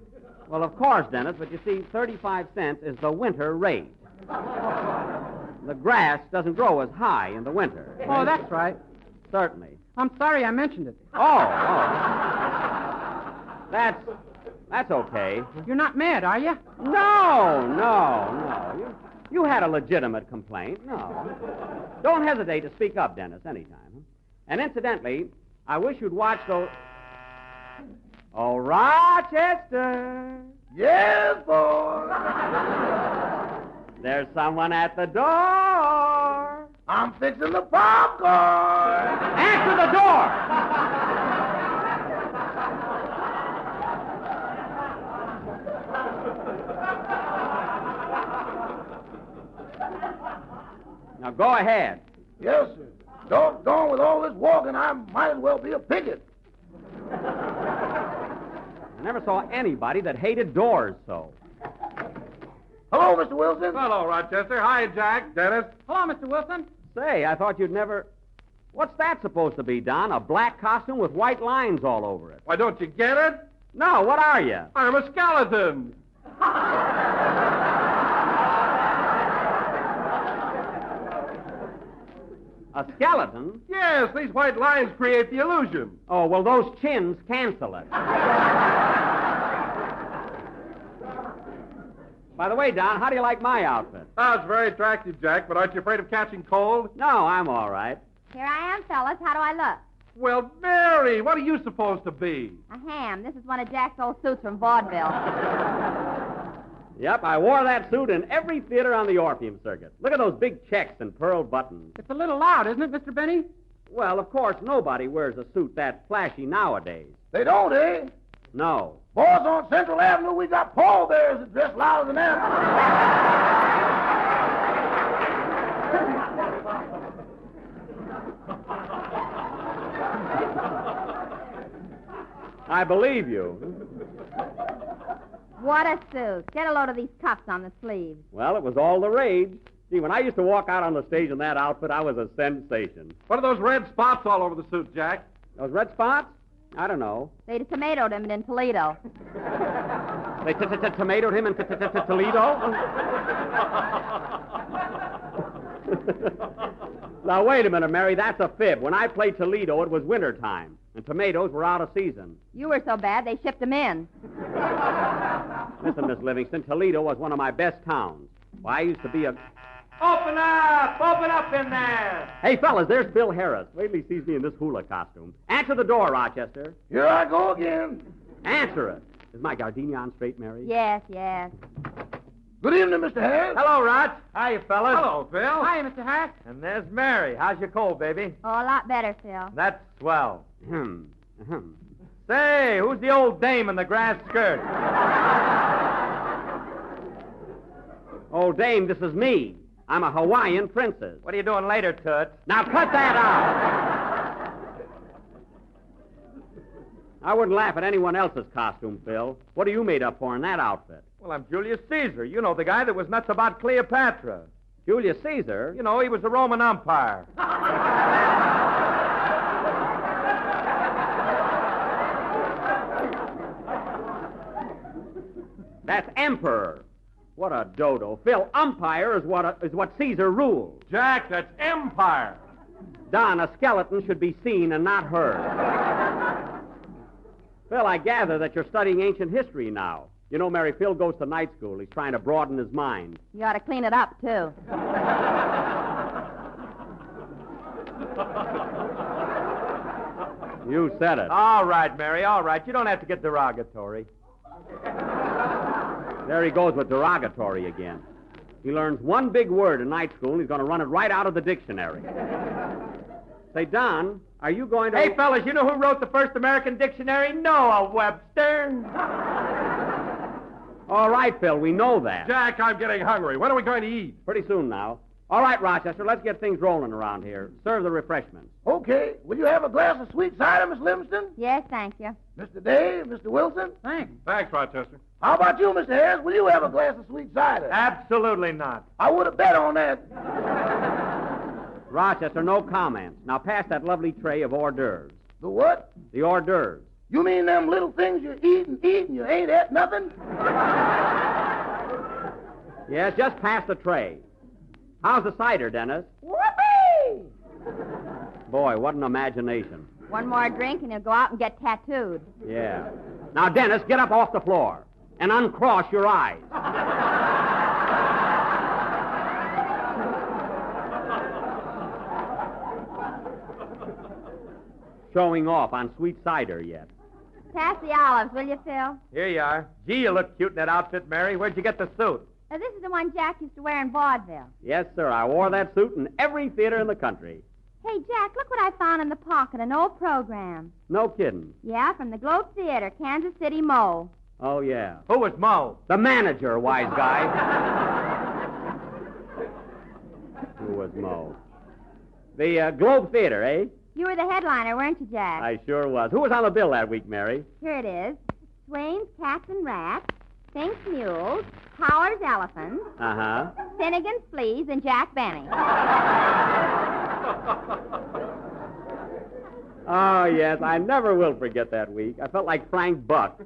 Well, of course, Dennis, but you see, 35 cents is the winter rate. The grass doesn't grow as high in the winter. Oh, that's right. Certainly. I'm sorry I mentioned it. Oh. That's okay. You're not mad, are you? No. You had a legitimate complaint. No. Don't hesitate to speak up, Dennis, anytime. And incidentally, I wish you'd watch those... Oh, Rochester. Yes, boy. There's someone at the door. I'm fixing the popcorn. Answer the door. Now go ahead. Yes, sir. Doggone, with all this walking, I might as well be a picket. I never saw anybody that hated doors so. Hello, Mr. Wilson. Hello, Rochester. Hi, Jack. Dennis. Hello, Mr. Wilson. Say, I thought you'd never... What's that supposed to be, Don? A black costume with white lines all over it. Why, don't you get it? No, what are you? I'm a skeleton. A skeleton? Yes, these white lines create the illusion. Oh, well, those chins cancel it. By the way, Don, how do you like my outfit? Oh, it's very attractive, Jack, but aren't you afraid of catching cold? No, I'm all right. Here I am, fellas. How do I look? Well, Mary, what are you supposed to be? A ham. This is one of Jack's old suits from vaudeville. Yep, I wore that suit in every theater on the Orpheum circuit. Look at those big checks and pearl buttons. It's a little loud, isn't it, Mr. Benny? Well, of course, nobody wears a suit that flashy nowadays. They don't, eh? No. Boys, on Central Avenue, we got pallbearers that dress louder than them. I believe you. What a suit. Get a load of these cuffs on the sleeves. Well, it was all the rage. Gee, when I used to walk out on the stage in that outfit, I was a sensation. What are those red spots all over the suit, Jack? Those red spots? I don't know. They'd have tomatoed him in Toledo. They tomatoed him in Toledo? Now, wait a minute, Mary. That's a fib. When I played Toledo, it was wintertime, and tomatoes were out of season. You were so bad, they shipped them in. Listen, Miss Livingston, Toledo was one of my best towns. Why, I used to be a... Open up! Open up in there! Hey, fellas, there's Bill Harris. Wait till he sees me in this hula costume. Answer the door, Rochester. Here I go again. Answer it. Is my gardenia on straight, Mary? Yes, yes. Good evening, Mr. Harris. Hello, Roch. Hiya, fellas. Hello, Phil. Hi, Mr. Hack. And there's Mary. How's your cold, baby? Oh, a lot better, Phil. That's swell. Say, who's the old dame in the grass skirt? Old dame, this is me. I'm a Hawaiian princess. What are you doing later, Toots? Now cut that out. I wouldn't laugh at anyone else's costume, Phil. What are you made up for in that outfit? Well, I'm Julius Caesar. You know, the guy that was nuts about Cleopatra. Julius Caesar? You know, he was the Roman umpire. That's emperor. What a dodo. Phil, umpire is what Caesar ruled. Jack, that's empire. Don, a skeleton should be seen and not heard. Phil, I gather that you're studying ancient history now. You know, Mary, Phil goes to night school. He's trying to broaden his mind. You ought to clean it up, too. You said it. All right, Mary, all right. You don't have to get derogatory. There he goes with derogatory again. He learns one big word in night school, and he's going to run it right out of the dictionary. Say, Don, are you going to... Hey, fellas, you know who wrote the first American dictionary? Noah Webster. All right, Phil, we know that. Jack, I'm getting hungry. When are we going to eat? Pretty soon now. All right, Rochester, let's get things rolling around here. Serve the refreshments. Okay. Will you have a glass of sweet cider, Miss Livingston? Yes, thank you. Mr. Dave, Mr. Wilson? Thanks. Thanks, Rochester. How about you, Mr. Harris? Will you have a glass of sweet cider? Absolutely not. I would have bet on that. Rochester, no comments. Now pass that lovely tray of hors d'oeuvres. The what? The hors d'oeuvres. You mean them little things you eat and you ain't at nothing? Yes, just pass the tray. How's the cider, Dennis? Whoopee! Boy, what an imagination. One more drink and he'll go out and get tattooed. Yeah. Now, Dennis, get up off the floor and uncross your eyes. Showing off on sweet cider yet. Pass the olives, will you, Phil? Here you are. Gee, you look cute in that outfit, Mary. Where'd you get the suit? This is the one Jack used to wear in vaudeville. Yes, sir. I wore that suit in every theater in the country. Hey, Jack, look what I found in the pocket, an old program. No kidding. Yeah, from the Globe Theater, Kansas City, Mo. Oh, yeah. Who was Mo? The manager, wise guy. Who was Mo? The Globe Theater, eh? You were the headliner, weren't you, Jack? I sure was. Who was on the bill that week, Mary? Here it is. Swain's Cats and Rats, Fink's Mules, Howard's Elephants, Uh-huh. Finnegan's Fleas, and Jack Benny. Oh, yes. I never will forget that week. I felt like Frank Buck.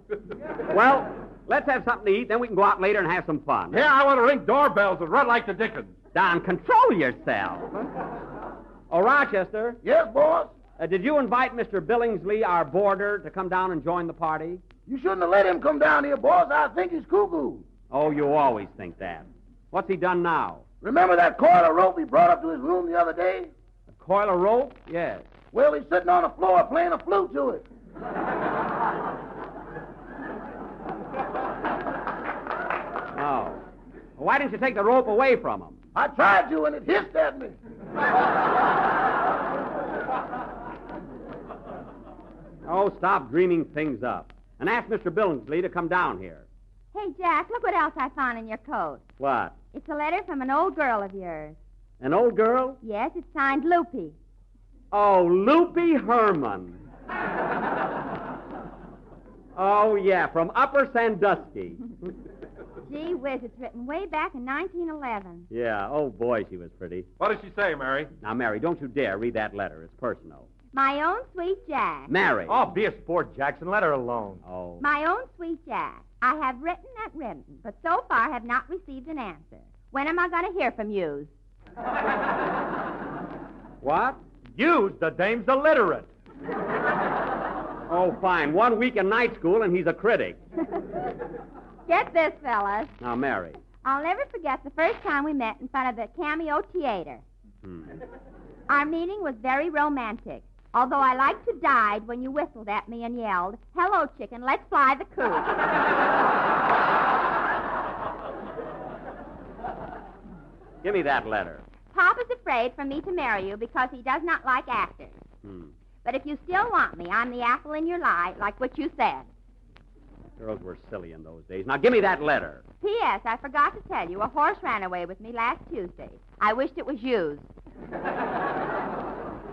Well, let's have something to eat, then we can go out later and have some fun. Yeah, I want to ring doorbells and run like the Dickens. Don, control yourself. Oh, Rochester, Yes, boss? did you invite Mr. Billingsley, our boarder, to come down and join the party? You shouldn't have let him come down here, boss. I think he's cuckoo. Oh, you always think that. What's he done now? Remember that coil of rope he brought up to his room the other day? A coil of rope? Yes. Well, he's sitting on the floor playing a flute to it. Oh. Why didn't you take the rope away from him? I tried to, and it hissed at me. Oh, stop dreaming things up. And ask Mr. Billingsley to come down here. Hey, Jack, look what else I found in your coat. What? It's a letter from an old girl of yours. An old girl? Yes, it's signed Loopy. Oh, Loopy Herman. Oh, yeah, from Upper Sandusky. Gee whiz, it's written way back in 1911. Yeah, oh, boy, she was pretty. What does she say, Mary? Now, Mary, don't you dare read that letter. It's personal. My own sweet Jack. Mary. Oh, be a sport, Jackson. Let her alone. Oh. My own sweet Jack. I have written and written, but so far have not received an answer. When am I going to hear from you? What? Use the dame's illiterate. Oh, fine. 1 week in night school, and he's a critic. Get this, fellas. Now, Mary. I'll never forget the first time we met in front of the Cameo Theater. Our meeting was very romantic, although I liked to die when you whistled at me and yelled, "Hello, chicken, let's fly the coop." Give me that letter. Pop is afraid for me to marry you because he does not like actors. But if you still want me, I'm the apple in your eye, like what you said. Girls were silly in those days. Now, give me that letter. P.S. I forgot to tell you, a horse ran away with me last Tuesday. I wished it was used.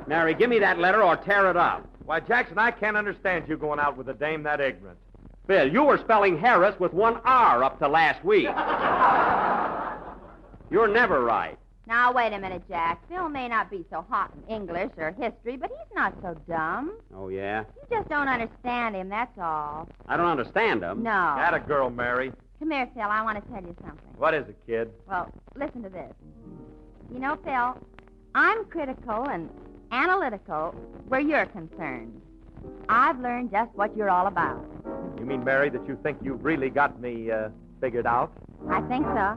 Mary, give me that letter or tear it up. Why, Jackson, I can't understand you going out with a dame that ignorant. Phil, you were spelling Harris with one R up to last week. You're never right. Now, wait a minute, Jack. Phil may not be so hot in English or history, but he's not so dumb. Oh, yeah? You just don't understand him, that's all. I don't understand him. No. That a girl, Mary. Come here, Phil. I want to tell you something. What is it, kid? Well, listen to this. You know, Phil, I'm critical and analytical where you're concerned. I've learned just what you're all about. You mean, Mary, that you think you've really got me figured out? I think so.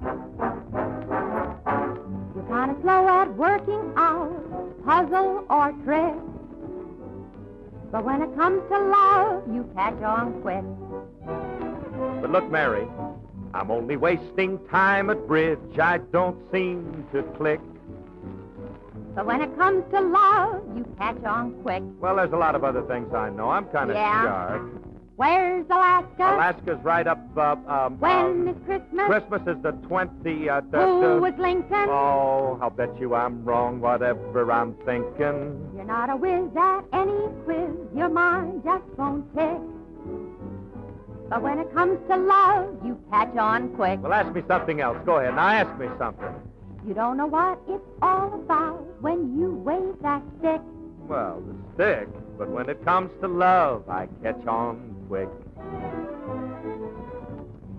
You're kind of slow at working out puzzle or trick. But when it comes to love, you catch on quick. But look, Mary, I'm only wasting time at bridge. I don't seem to click. But when it comes to love, you catch on quick. Well, there's a lot of other things I know. I'm kind of sharp. Where's Alaska? Alaska's right up, when is Christmas? Christmas is the 20th. Who was Lincoln? Oh, I'll bet you I'm wrong, whatever I'm thinking. You're not a whiz at any quiz. Your mind just won't tick. But when it comes to love, you catch on quick. Well, ask me something else. Go ahead. Now ask me something. You don't know what it's all about when you wave that stick. Well, the stick. But when it comes to love, I catch on quick.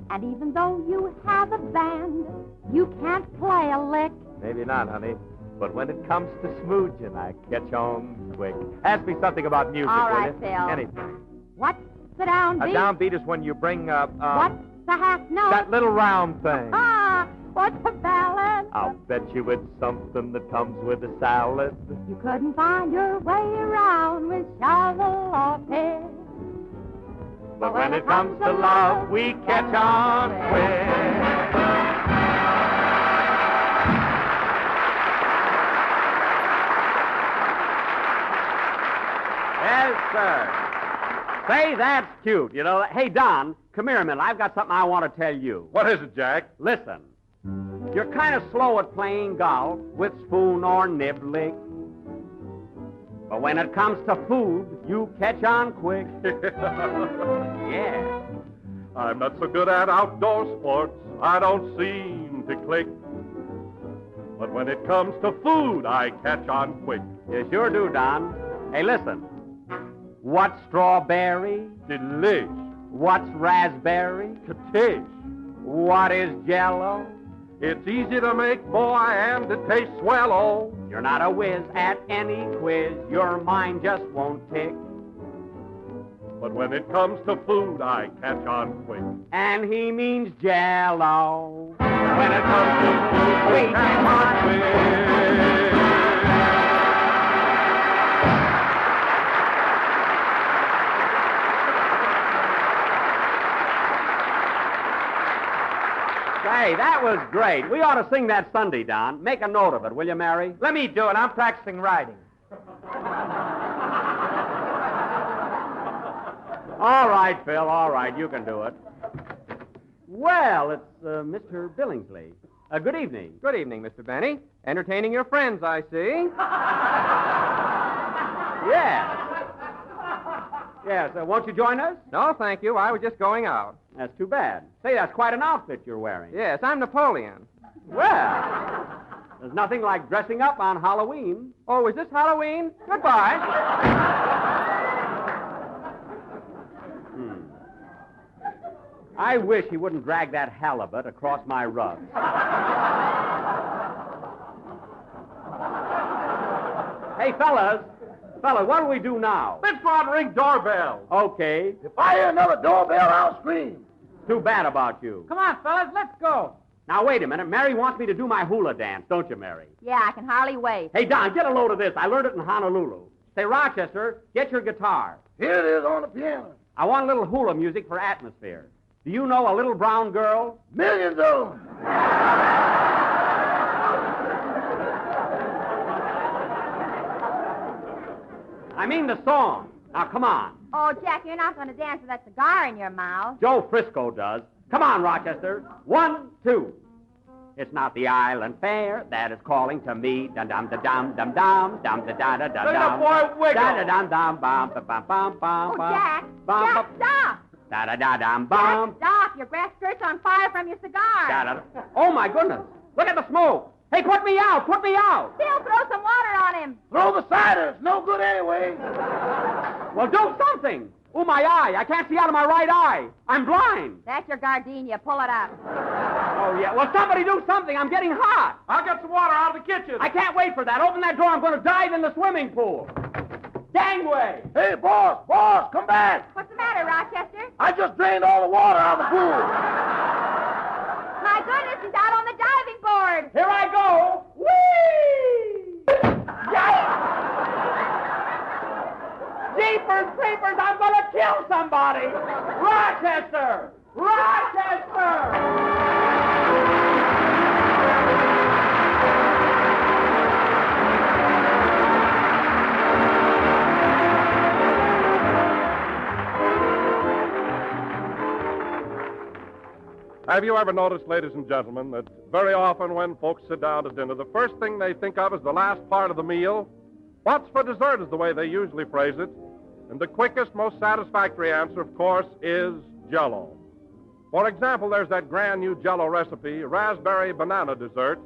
And even though you have a band, you can't play a lick. Maybe not, honey. But when it comes to smooging, I catch on quick. Ask me something about music, all right, will you? Phil. Anything. What's the downbeat? A downbeat is when you bring what's the half note? that little round thing. What's a ballad? I'll bet you it's something that comes with a salad. You couldn't find your way around with shovel or pick. But when it comes to love, we catch on quick. Yes, sir. Say, that's cute. You know, hey, Don, come here a minute. I've got something I want to tell you. What is it, Jack? Listen. You're kind of slow at playing golf with spoon or niblick. But when it comes to food, you catch on quick. Yeah. I'm not so good at outdoor sports. I don't seem to click. But when it comes to food, I catch on quick. You sure do, Don. Hey, listen. What's strawberry? Delish. What's raspberry? Katish. What is Jello? It's easy to make, boy, and it tastes well, oh. You're not a whiz at any quiz. Your mind just won't tick. But when it comes to food, I catch on quick. And he means Jello. When it comes to food, we catch on quick. Hey, that was great. We ought to sing that Sunday, Don. Make a note of it, will you, Mary? Let me do it. I'm practicing writing. All right, Phil, all right. You can do it. Well, it's Mr. Billingsley. Good evening. Good evening, Mr. Benny. Entertaining your friends, I see. Yes. Yes, won't you join us? No, thank you. I was just going out. That's too bad. Say, that's quite an outfit you're wearing. Yes, I'm Napoleon. Well, there's nothing like dressing up on Halloween. Oh, is this Halloween? Goodbye. I wish he wouldn't drag that halibut across my rug. Hey, fellas, what do we do now? Let's go out and ring doorbell. Okay. If I hear another doorbell, I'll scream. Too bad about you. Come on, fellas, let's go. Now, wait a minute. Mary wants me to do my hula dance, don't you, Mary? Yeah, I can hardly wait. Hey, Don, get a load of this. I learned it in Honolulu. Say, Rochester, get your guitar. Here it is on the piano. I want a little hula music for atmosphere. Do you know a little brown girl? Millions of them. I mean the song. Now, come on. Oh, Jack, you're not going to dance with that cigar in your mouth. Joe Frisco does. Come on, Rochester. 1, 2. It's not the island fair that is calling to me. Dum dum da dum dum dum dum da da da da. Look at the boy wiggle. Da da dum dum bum ba bum bum bum. Oh, Jack. Jack, stop. Da da da dum bum. Jack, stop. Your grass skirt's on fire from your cigar. Da da. Oh my goodness! Look at the smoke. Hey, put me out! Put me out! Bill, throw some water on him. Throw the cider. It's no good anyway. Well, do something. Oh, my eye. I can't see out of my right eye. I'm blind. That's your gardenia. Pull it up. Oh, yeah. Well, somebody do something. I'm getting hot. I'll get some water out of the kitchen. I can't wait for that. Open that door. I'm going to dive in the swimming pool. Gangway. Hey, boss, come back. What's the matter, Rochester? I just drained all the water out of the pool. My goodness, he's out on the diving board. Here I go. Whee! Yikes! Jeepers creepers, I'm going to kill somebody. Rochester! Rochester! Have you ever noticed, ladies and gentlemen, that very often when folks sit down to dinner, the first thing they think of is the last part of the meal? What's for dessert is the way they usually phrase it. And the quickest, most satisfactory answer, of course, is Jello. For example, there's that grand new Jello recipe, raspberry banana dessert,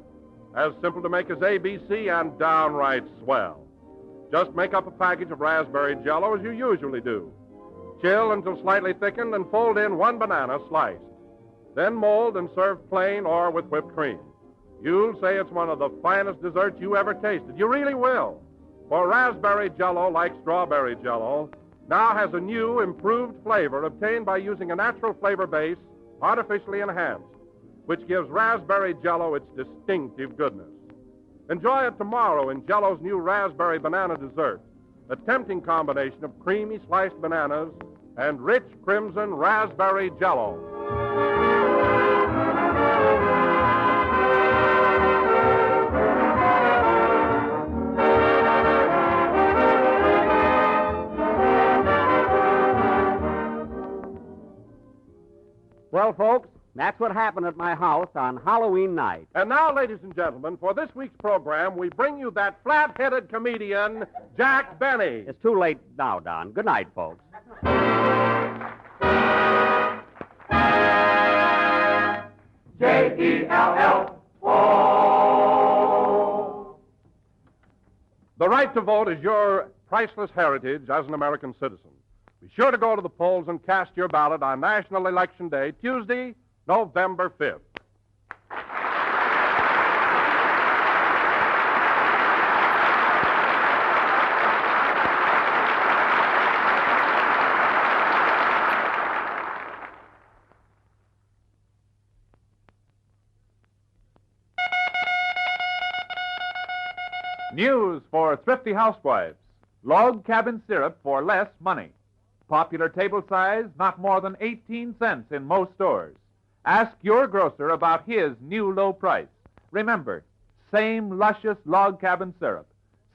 as simple to make as ABC and downright swell. Just make up a package of raspberry Jello as you usually do. Chill until slightly thickened and fold in 1 banana sliced. Then mold and serve plain or with whipped cream. You'll say it's one of the finest desserts you ever tasted. You really will. For raspberry Jello, like strawberry Jello, now has a new, improved flavor obtained by using a natural flavor base artificially enhanced, which gives raspberry Jello its distinctive goodness. Enjoy it tomorrow in Jello's new raspberry banana dessert, a tempting combination of creamy sliced bananas and rich crimson raspberry Jello. Well, folks, that's what happened at my house on Halloween night. And now, ladies and gentlemen, for this week's program, we bring you that flat-headed comedian, Jack Benny. It's too late now, Don. Good night, folks. Jello. The right to vote is your priceless heritage as an American citizen. Be sure to go to the polls and cast your ballot on National Election Day, Tuesday, November 5th. News for thrifty housewives. Log cabin syrup for less money. Popular table size, not more than 18 cents in most stores. Ask your grocer about his new low price. Remember, same luscious log cabin syrup.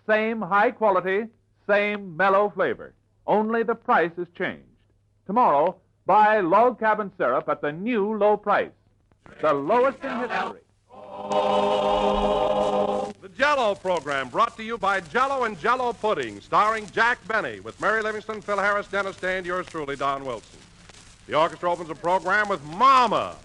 Same high quality, same mellow flavor. Only the price is changed. Tomorrow, buy log cabin syrup at the new low price. The lowest in history. The Jello program, brought to you by Jello and Jello Pudding, starring Jack Benny, with Mary Livingston, Phil Harris, Dennis Day, and yours truly, Don Wilson. The orchestra opens the program with Mama.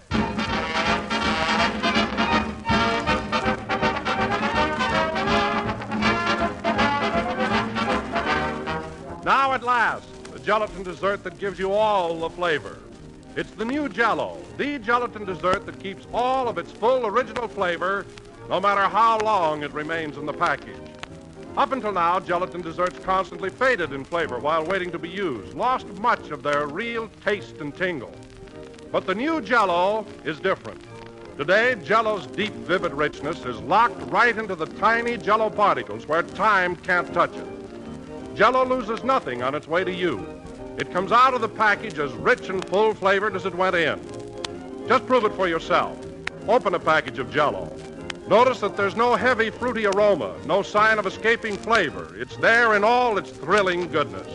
Now at last, the gelatin dessert that gives you all the flavor. It's the new Jello, the gelatin dessert that keeps all of its full original flavor, no matter how long it remains in the package. Up until now, gelatin desserts constantly faded in flavor while waiting to be used, lost much of their real taste and tingle. But the new Jello is different. Today, Jello's deep, vivid richness is locked right into the tiny Jello particles where time can't touch it. Jello loses nothing on its way to you. It comes out of the package as rich and full-flavored as it went in. Just prove it for yourself. Open a package of Jello. Notice that there's no heavy, fruity aroma, no sign of escaping flavor. It's there in all its thrilling goodness.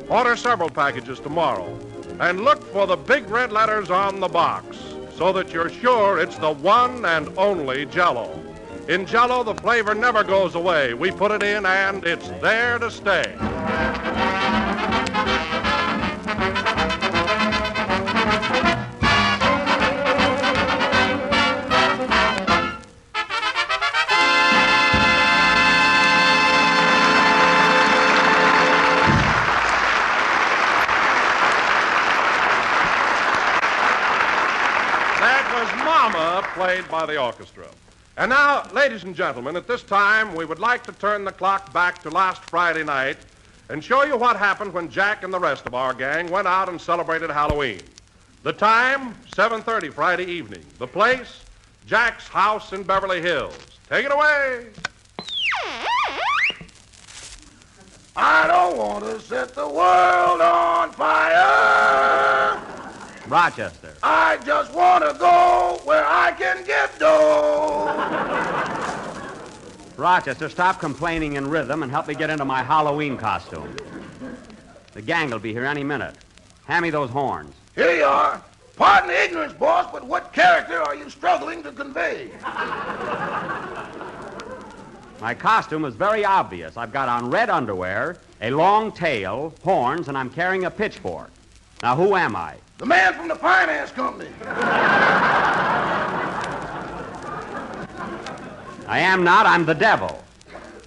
Order several packages tomorrow, and look for the big red letters on the box so that you're sure it's the one and only Jello. In Jello, the flavor never goes away. We put it in, and it's there to stay. Played by the orchestra. And now, ladies and gentlemen, at this time, we would like to turn the clock back to last Friday night and show you what happened when Jack and the rest of our gang went out and celebrated Halloween. The time, 7:30 Friday evening. The place, Jack's house in Beverly Hills. Take it away. I don't want to set the world on fire. Rochester. I just want to go where I can get dough. Rochester, stop complaining in rhythm and help me get into my Halloween costume. The gang will be here any minute. Hand me those horns. Here you are. Pardon the ignorance, boss, but what character are you struggling to convey? My costume is very obvious. I've got on red underwear, a long tail, horns, and I'm carrying a pitchfork. Now, who am I? The man from the finance company. I am not. I'm the devil.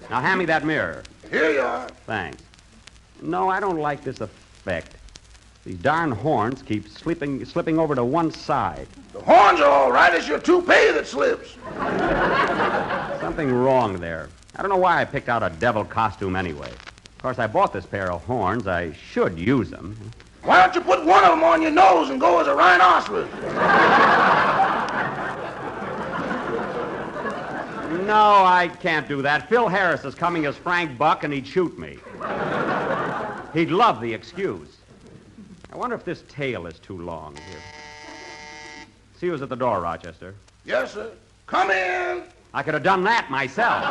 Now, hand me that mirror. Here you are. Thanks. No, I don't like this effect. These darn horns keep slipping over to one side. The horns are all right. It's your toupee that slips. Something wrong there. I don't know why I picked out a devil costume anyway. Of course, I bought this pair of horns. I should use them. Why don't you put one of them on your nose and go as a rhinoceros? No, I can't do that. Phil Harris is coming as Frank Buck, and he'd shoot me. He'd love the excuse. I wonder if this tail is too long. Here. See who's at the door, Rochester. Yes, sir. Come in. I could have done that myself.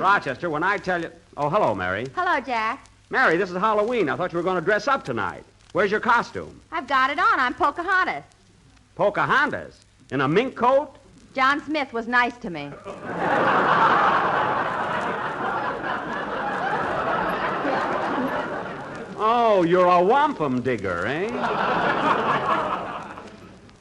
Rochester, when I tell you... Oh, hello, Mary. Hello, Jack. Mary, this is Halloween. I thought you were going to dress up tonight. Where's your costume? I've got it on. I'm Pocahontas. Pocahontas? In a mink coat? John Smith was nice to me. Oh, you're a wampum digger, eh?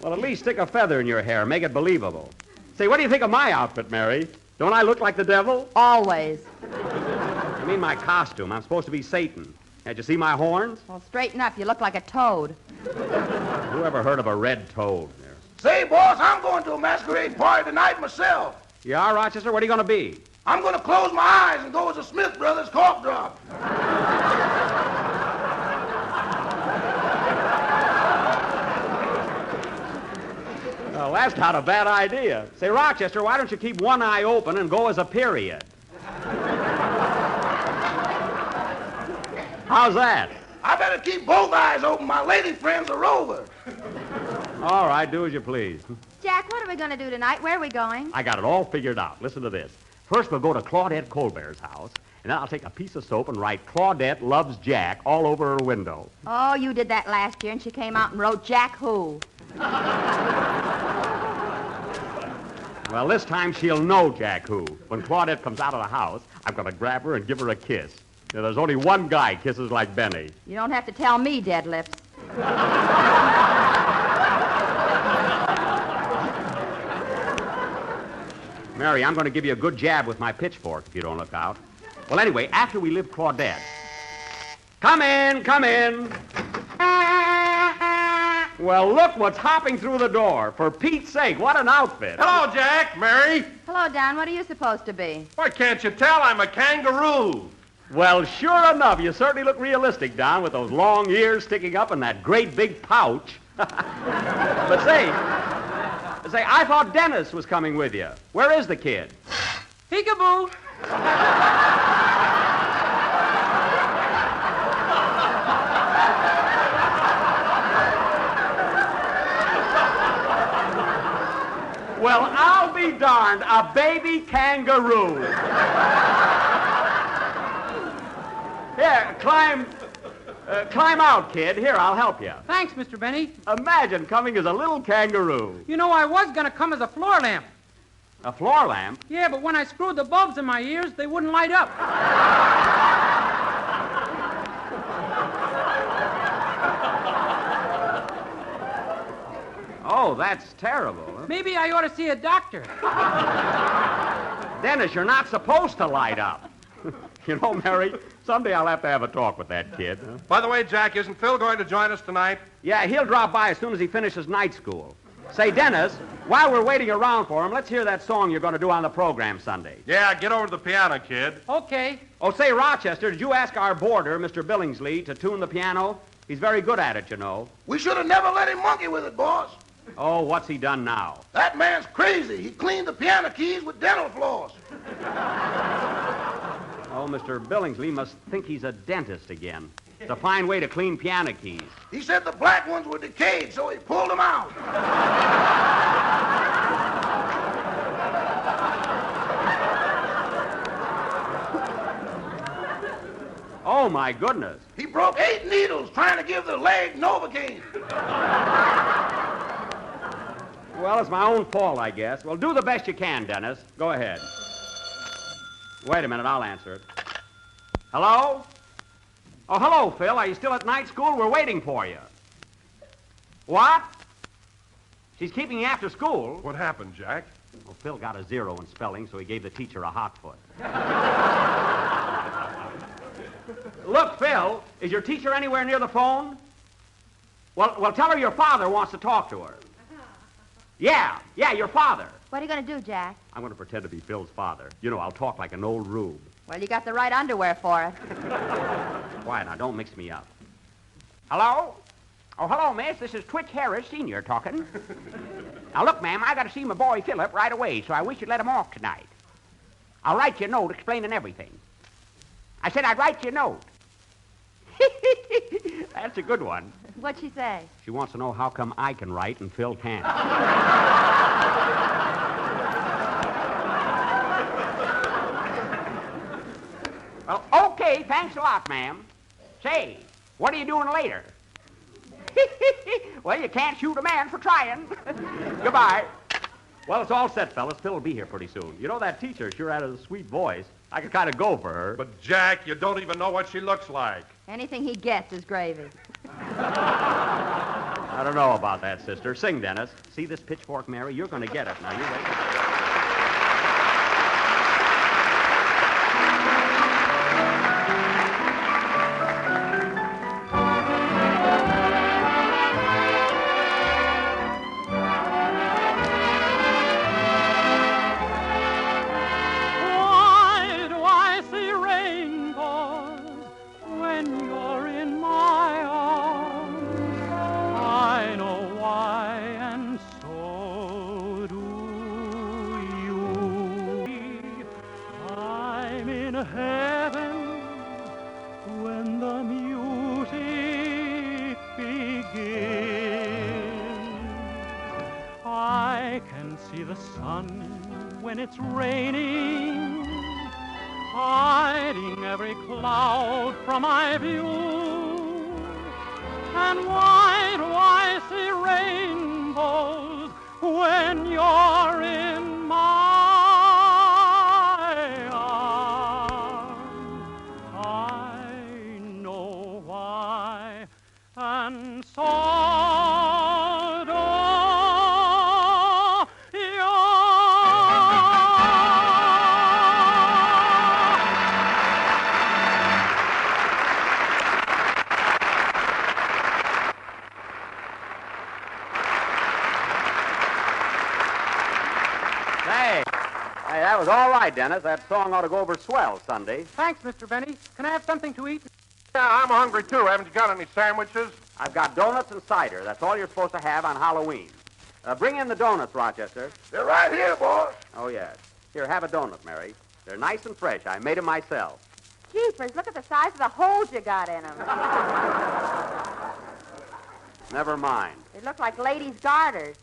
Well, at least stick a feather in your hair. Make it believable. Say, what do you think of my outfit, Mary? Don't I look like the devil? Always. I mean my costume. I'm supposed to be Satan. Had you see my horns? Well, straighten up. You look like a toad. Who ever heard of a red toad? There. Say, boss, I'm going to a masquerade party tonight myself. You are, Rochester? What are you going to be? I'm going to close my eyes and go as a Smith Brothers cough drop. Well, that's not a bad idea. Say, Rochester, why don't you keep one eye open and go as a period? How's that? I better keep both eyes open. My lady friend's a rover. All right, do as you please. Jack, what are we going to do tonight? Where are we going? I got it all figured out. Listen to this. First, we'll go to Claudette Colbert's house, and then I'll take a piece of soap and write Claudette loves Jack all over her window. Oh, you did that last year, and she came out and wrote Jack Who. Well, this time she'll know Jack Who. When Claudette comes out of the house, I'm going to grab her and give her a kiss. Now, there's only one guy kisses like Benny. You don't have to tell me, deadlifts. Mary, I'm going to give you a good jab with my pitchfork if you don't look out. Well, anyway, after we leave Claudette... Come in, come in. Well, look what's hopping through the door. For Pete's sake, what an outfit. Hello, Jack, Mary. Hello, Don. What are you supposed to be? Why, can't you tell I'm a kangaroo? Well, sure enough, you certainly look realistic, Don, with those long ears sticking up and that great big pouch. But say, I thought Dennis was coming with you. Where is the kid? Peekaboo. Well, Well, I'll be darned. A baby kangaroo. Here, climb out, kid. Here, I'll help you. Thanks, Mr. Benny. Imagine coming as a little kangaroo. You know, I was going to come as a floor lamp. A floor lamp? Yeah, but when I screwed the bulbs in my ears, they wouldn't light up. Oh, that's terrible. Huh? Maybe I ought to see a doctor. Dennis, you're not supposed to light up. You know, Mary, someday I'll have to have a talk with that kid. Huh? By the way, Jack, isn't Phil going to join us tonight? Yeah, he'll drop by as soon as he finishes night school. Say, Dennis, while we're waiting around for him, let's hear that song you're going to do on the program Sunday. Yeah, get over to the piano, kid. Okay. Oh, say, Rochester, did you ask our boarder, Mr. Billingsley, to tune the piano? He's very good at it, you know. We should have never let him monkey with it, boss. Oh, what's he done now? That man's crazy. He cleaned the piano keys with dental floss. Oh, Mr. Billingsley must think he's a dentist again. It's a fine way to clean piano keys. He said the black ones were decayed, so he pulled them out. Oh, my goodness. He broke 8 needles trying to give the leg Novocaine. Well, it's my own fault, I guess. Well, do the best you can, Dennis. Go ahead. Wait a minute, I'll answer it. Hello? Oh, hello, Phil. Are you still at night school? We're waiting for you. What? She's keeping you after school? What happened, Jack? Well, Phil got a 0 in spelling, so he gave the teacher a hot foot. Look, Phil, is your teacher anywhere near the phone? Well, tell her your father wants to talk to her. Yeah, your father. What are you going to do, Jack? I'm going to pretend to be Phil's father. You know, I'll talk like an old rube. Well, you got the right underwear for it. Quiet now, don't mix me up. Hello? Oh, hello, miss. This is Twitch Harris, Sr. talking. Now, look, ma'am, I got to see my boy Philip right away, so I wish you'd let him off tonight. I'll write you a note explaining everything. I said I'd write you a note. That's a good one. What'd she say? She wants to know how come I can write and Phil can't. Well, okay, thanks a lot, ma'am. Say, what are you doing later? Well, you can't shoot a man for trying. Goodbye. Well, it's all set, fellas. Phil will be here pretty soon. You know, that teacher sure had a sweet voice. I could kind of go for her. But, Jack, you don't even know what she looks like. Anything he gets is gravy. I don't know about that, sister. Sing, Dennis. See this pitchfork, Mary? You're going to get it. Now, you wait. When it's raining, hiding every cloud from my view. And why do I see rainbows when you're in my arms? I know why, and so That was all right, Dennis. That song ought to go over swell Sunday. Thanks, Mr. Benny. Can I have something to eat? Yeah, I'm hungry, too. Haven't you got any sandwiches? I've got donuts and cider. That's all you're supposed to have on Halloween. Bring in the donuts, Rochester. They're right here, boss. Oh, yes. Here, have a donut, Mary. They're nice and fresh. I made them myself. Jeepers, look at the size of the holes you got in them. Never mind. They look like ladies' garters.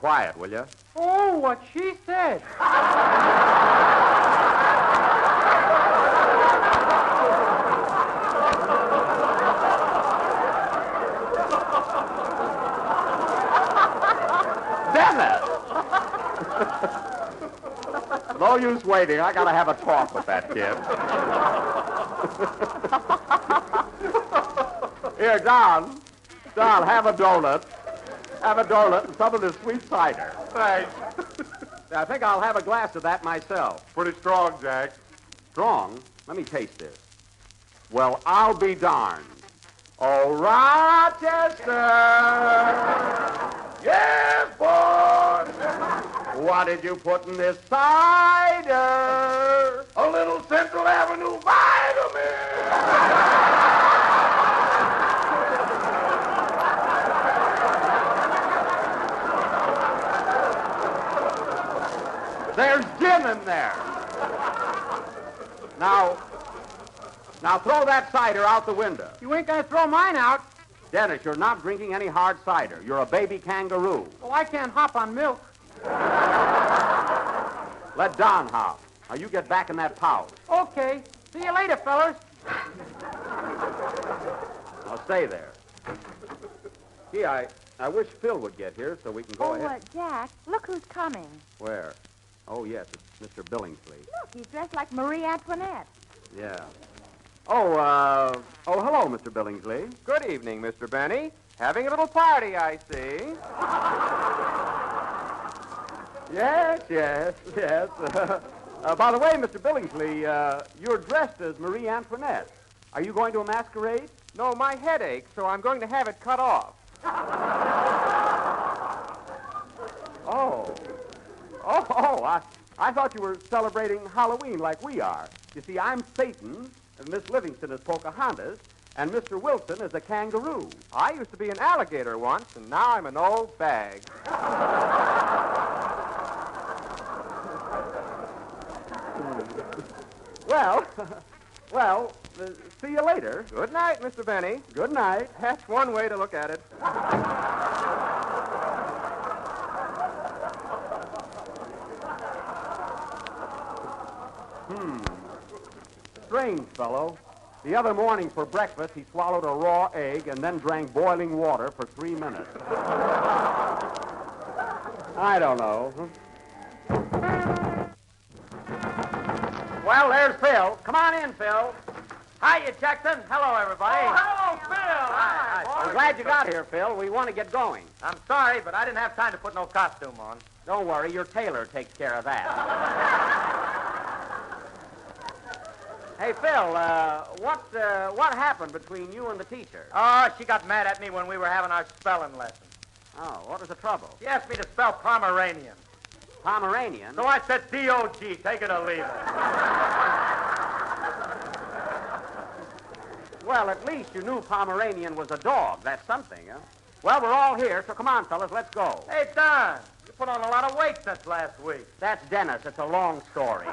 quiet, will you? Oh, what she said. Dennis! No use waiting. I gotta have a talk with that kid. Here, Don. Don, have a donut. Have a donut and some of this sweet cider. Thanks. I think I'll have a glass of that myself. Pretty strong, Jack. Strong? Let me taste this. Well, I'll be darned. Oh, Rochester! Yes, boy! What did you put in this cider? A little Central Avenue vitamin! There's gin in there. Now throw that cider out the window. You ain't gonna throw mine out. Dennis, you're not drinking any hard cider. You're a baby kangaroo. Oh, I can't hop on milk. Let Don hop. Now you get back in that pouch. Okay. See you later, fellas. Now stay there. Gee, I wish Phil would get here so we can go ahead. Jack, look who's coming. Where? Oh, yes, it's Mr. Billingsley. Look, he's dressed like Marie Antoinette. Yeah. Oh, hello, Mr. Billingsley. Good evening, Mr. Benny. Having a little party, I see. Yes. By the way, Mr. Billingsley, you're dressed as Marie Antoinette. Are you going to a masquerade? No, my head aches, so I'm going to have it cut off. Oh, I thought you were celebrating Halloween like we are. You see, I'm Satan, and Miss Livingston is Pocahontas, and Mr. Wilson is a kangaroo. I used to be an alligator once, and now I'm an old bag. Well, see you later. Good night, Mr. Benny. Good night. That's one way to look at it. Strange fellow. The other morning for breakfast, he swallowed a raw egg and then drank boiling water for 3 minutes. I don't know. Well, there's Phil. Come on in, Phil. Hiya, Jackson. Hello, everybody. Oh, hello, Phil. Hi. I'm glad you got here, Phil. We want to get going. I'm sorry, but I didn't have time to put no costume on. Don't worry, your tailor takes care of that. Hey, Phil, what happened between you and the teacher? Oh, she got mad at me when we were having our spelling lesson. Oh, what was the trouble? She asked me to spell Pomeranian. Pomeranian? So I said D-O-G, take it or leave it. Well, at least you knew Pomeranian was a dog. That's something, huh? Well, we're all here, so come on, fellas, let's go. Hey, Don, you put on a lot of weight since last week. That's Dennis. It's a long story.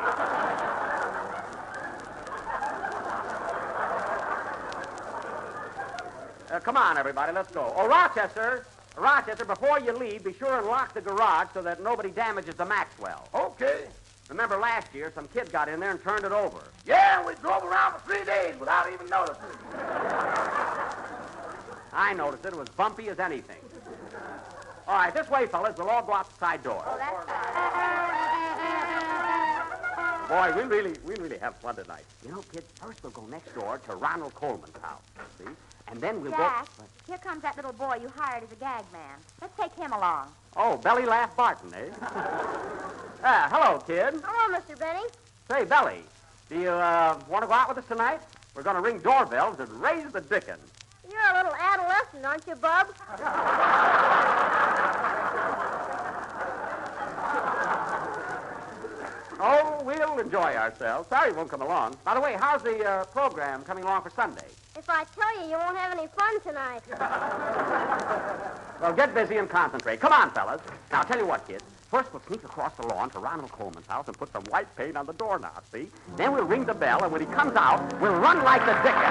Come on, everybody, let's go. Oh, Rochester, before you leave, be sure and lock the garage so that nobody damages the Maxwell. Okay. Remember last year, some kid got in there and turned it over. Yeah, we drove around for 3 days without even noticing. I noticed it. It was bumpy as anything. All right, this way, fellas. We'll all go out the side door. Oh, that's Boy, we really have fun tonight. You know, kids, first we'll go next door to Ronald Coleman's house, see? And then we'll Jack, go... here comes that little boy you hired as a gag man. Let's take him along. Oh, Belly Laugh Barton, eh? Hello, kid. Hello, Mr. Benny. Say, Belly, do you want to go out with us tonight? We're going to ring doorbells and raise the dickens. You're a little adolescent, aren't you, Bub? Oh, we'll enjoy ourselves. Sorry we won't come along. By the way, how's the program coming along for Sunday? If I tell you, you won't have any fun tonight. Well, get busy and concentrate. Come on, fellas. Now, I'll tell you what, kids. First, we'll sneak across the lawn to Ronald Coleman's house and put some white paint on the doorknob, see? Then we'll ring the bell, and when he comes out, we'll run like the dickens.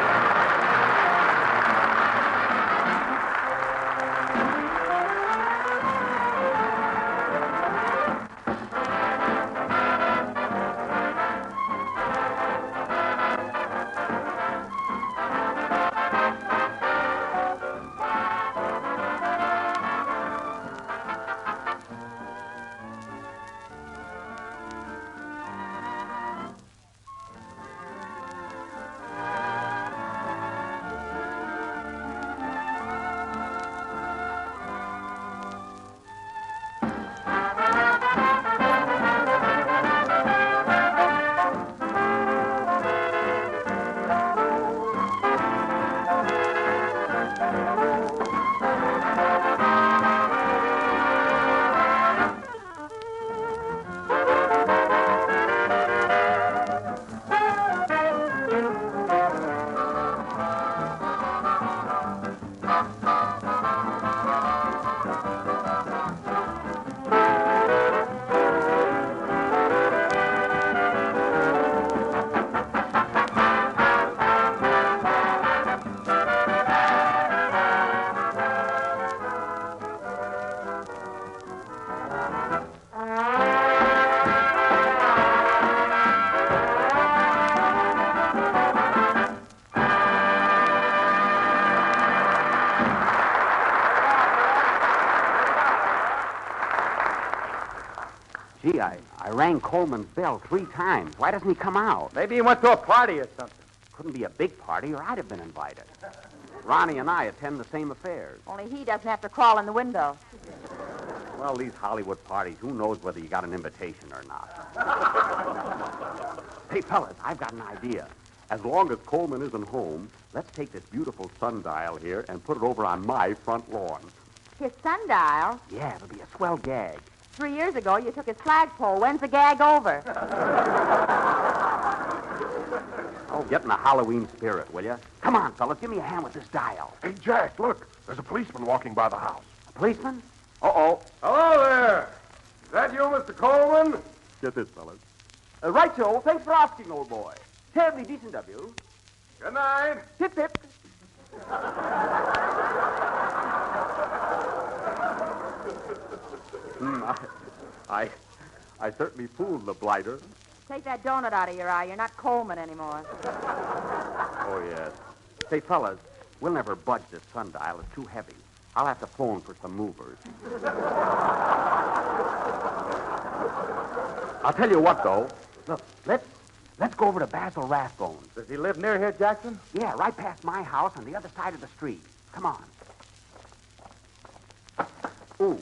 rang Coleman's bell 3 times. Why doesn't he come out? Maybe he went to a party or something. Couldn't be a big party, or I'd have been invited. Ronnie and I attend the same affairs. Only he doesn't have to crawl in the window. Well, these Hollywood parties, who knows whether you got an invitation or not. Hey, fellas, I've got an idea. As long as Coleman isn't home, let's take this beautiful sundial here and put it over on my front lawn. His sundial? Yeah, it'll be a swell gag. 3 years ago, you took his flagpole. When's the gag over? Oh, get in the Halloween spirit, will you? Come on, fellas, give me a hand with this dial. Hey, Jack, look. There's a policeman walking by the house. A policeman? Uh-oh. Hello there. Is that you, Mr. Coleman? Get this, fellas. Right, Joe. Thanks for asking, old boy. Terribly decent of you. Good night. Hip, hip. I certainly fooled the blighter. Take that donut out of your eye. You're not Coleman anymore. Oh, yes. Say, fellas, we'll never budge this sundial. It's too heavy. I'll have to phone for some movers. I'll tell you what, though. Look, let's go over to Basil Rathbone. Does he live near here, Jackson? Yeah, right past my house on the other side of the street. Come on. Ooh,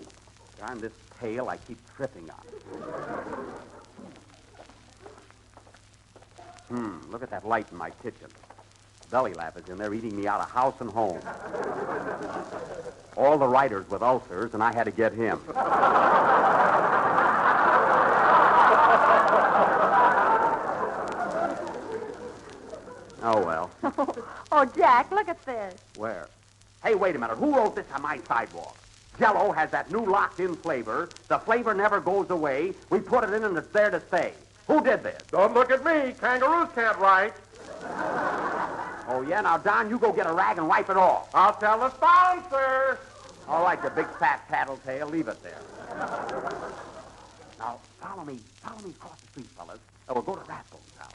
darn this tail I keep tripping on. Look at that light in my kitchen. Belly Laugh is in there eating me out of house and home. All the writers with ulcers, and I had to get him. Oh, well. Oh, Jack, look at this. Where? Hey, wait a minute. Who wrote this on my sidewalk? Jello has that new locked-in flavor. The flavor never goes away. We put it in and it's there to stay. Who did this? Don't look at me. Kangaroos can't write. Oh, yeah? Now, Don, you go get a rag and wipe it off. I'll tell the sponsor. All right, you big fat tattletale. Leave it there. Now, follow me across the street, fellas. And we'll go to Rathbone's house.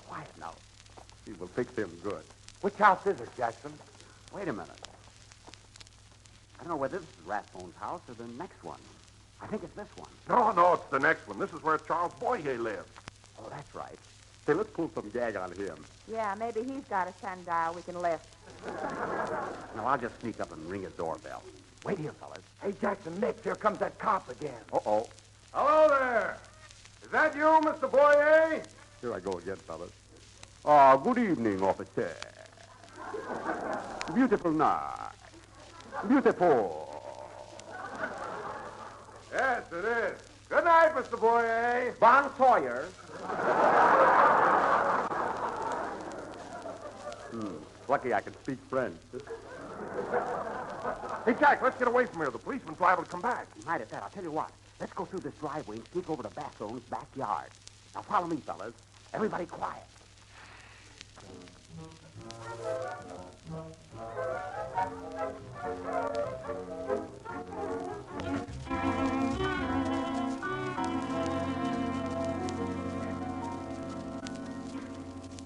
Quiet now. He will fix him good. Which house is it, Jackson? Wait a minute. I don't know whether this is Rathbone's house or the next one. I think it's this one. No, it's the next one. This is where Charles Boyer lives. Oh, that's right. Say, let's pull some gag on him. Yeah, maybe he's got a sundial we can lift. Now, I'll just sneak up and ring his doorbell. Wait here, fellas. Hey, Jackson, Nick, here comes that cop again. Uh-oh. Hello there. Is that you, Mr. Boyer? Here I go again, fellas. Ah, good evening, officer. Beautiful night. Beautiful. Yes, it is. Good night, Mr. Boyer. Bon Sawyer. Lucky I can speak French. Hey, Jack, let's get away from here. The policeman's liable to come back. Right at that. I'll tell you what. Let's go through this driveway and sneak over to Bassone's backyard. Now, follow me, fellas. Everybody quiet.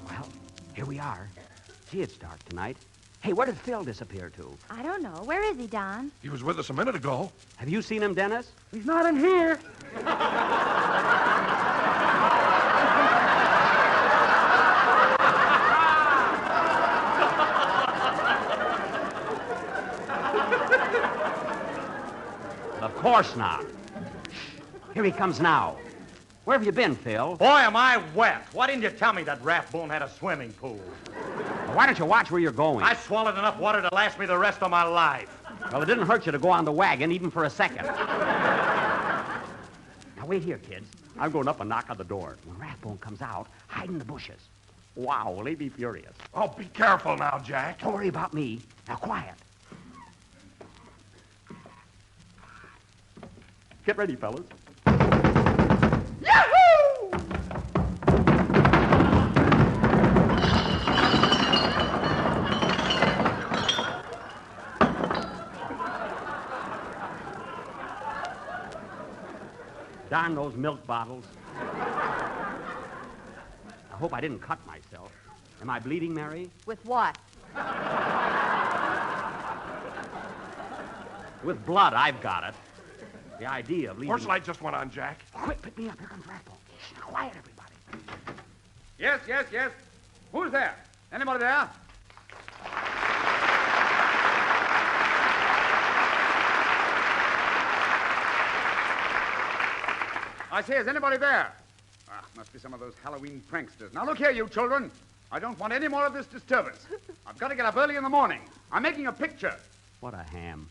Well, here we are. Gee, it's dark tonight. Hey, where did Phil disappear to? I don't know. Where is he, Don? He was with us a minute ago. Have you seen him, Dennis? He's not in here. Of course not. Here he comes now. Where have you been, Phil? Boy, am I wet. Why didn't you tell me that Rathbone had a swimming pool? Well, why don't you watch where you're going? I swallowed enough water to last me the rest of my life. Well, it didn't hurt you to go on the wagon even for a second. Now, wait here, kids. I'm going up and knock on the door. When Rathbone comes out, hide in the bushes. Wow, will he be furious? Oh, be careful now, Jack. Don't worry about me. Now, quiet. Get ready, fellas. Yahoo! Darn those milk bottles. I hope I didn't cut myself. Am I bleeding, Mary? With what? With blood, I've got it. The idea of leaving... Porch light just went on, Jack. Quick, pick me up. Here comes Rathbone. Shh, quiet, everybody. Yes, yes, yes. Who's there? Anybody there? I say, is anybody there? Ah, must be some of those Halloween pranksters. Now, look here, you children. I don't want any more of this disturbance. I've got to get up early in the morning. I'm making a picture. What a ham.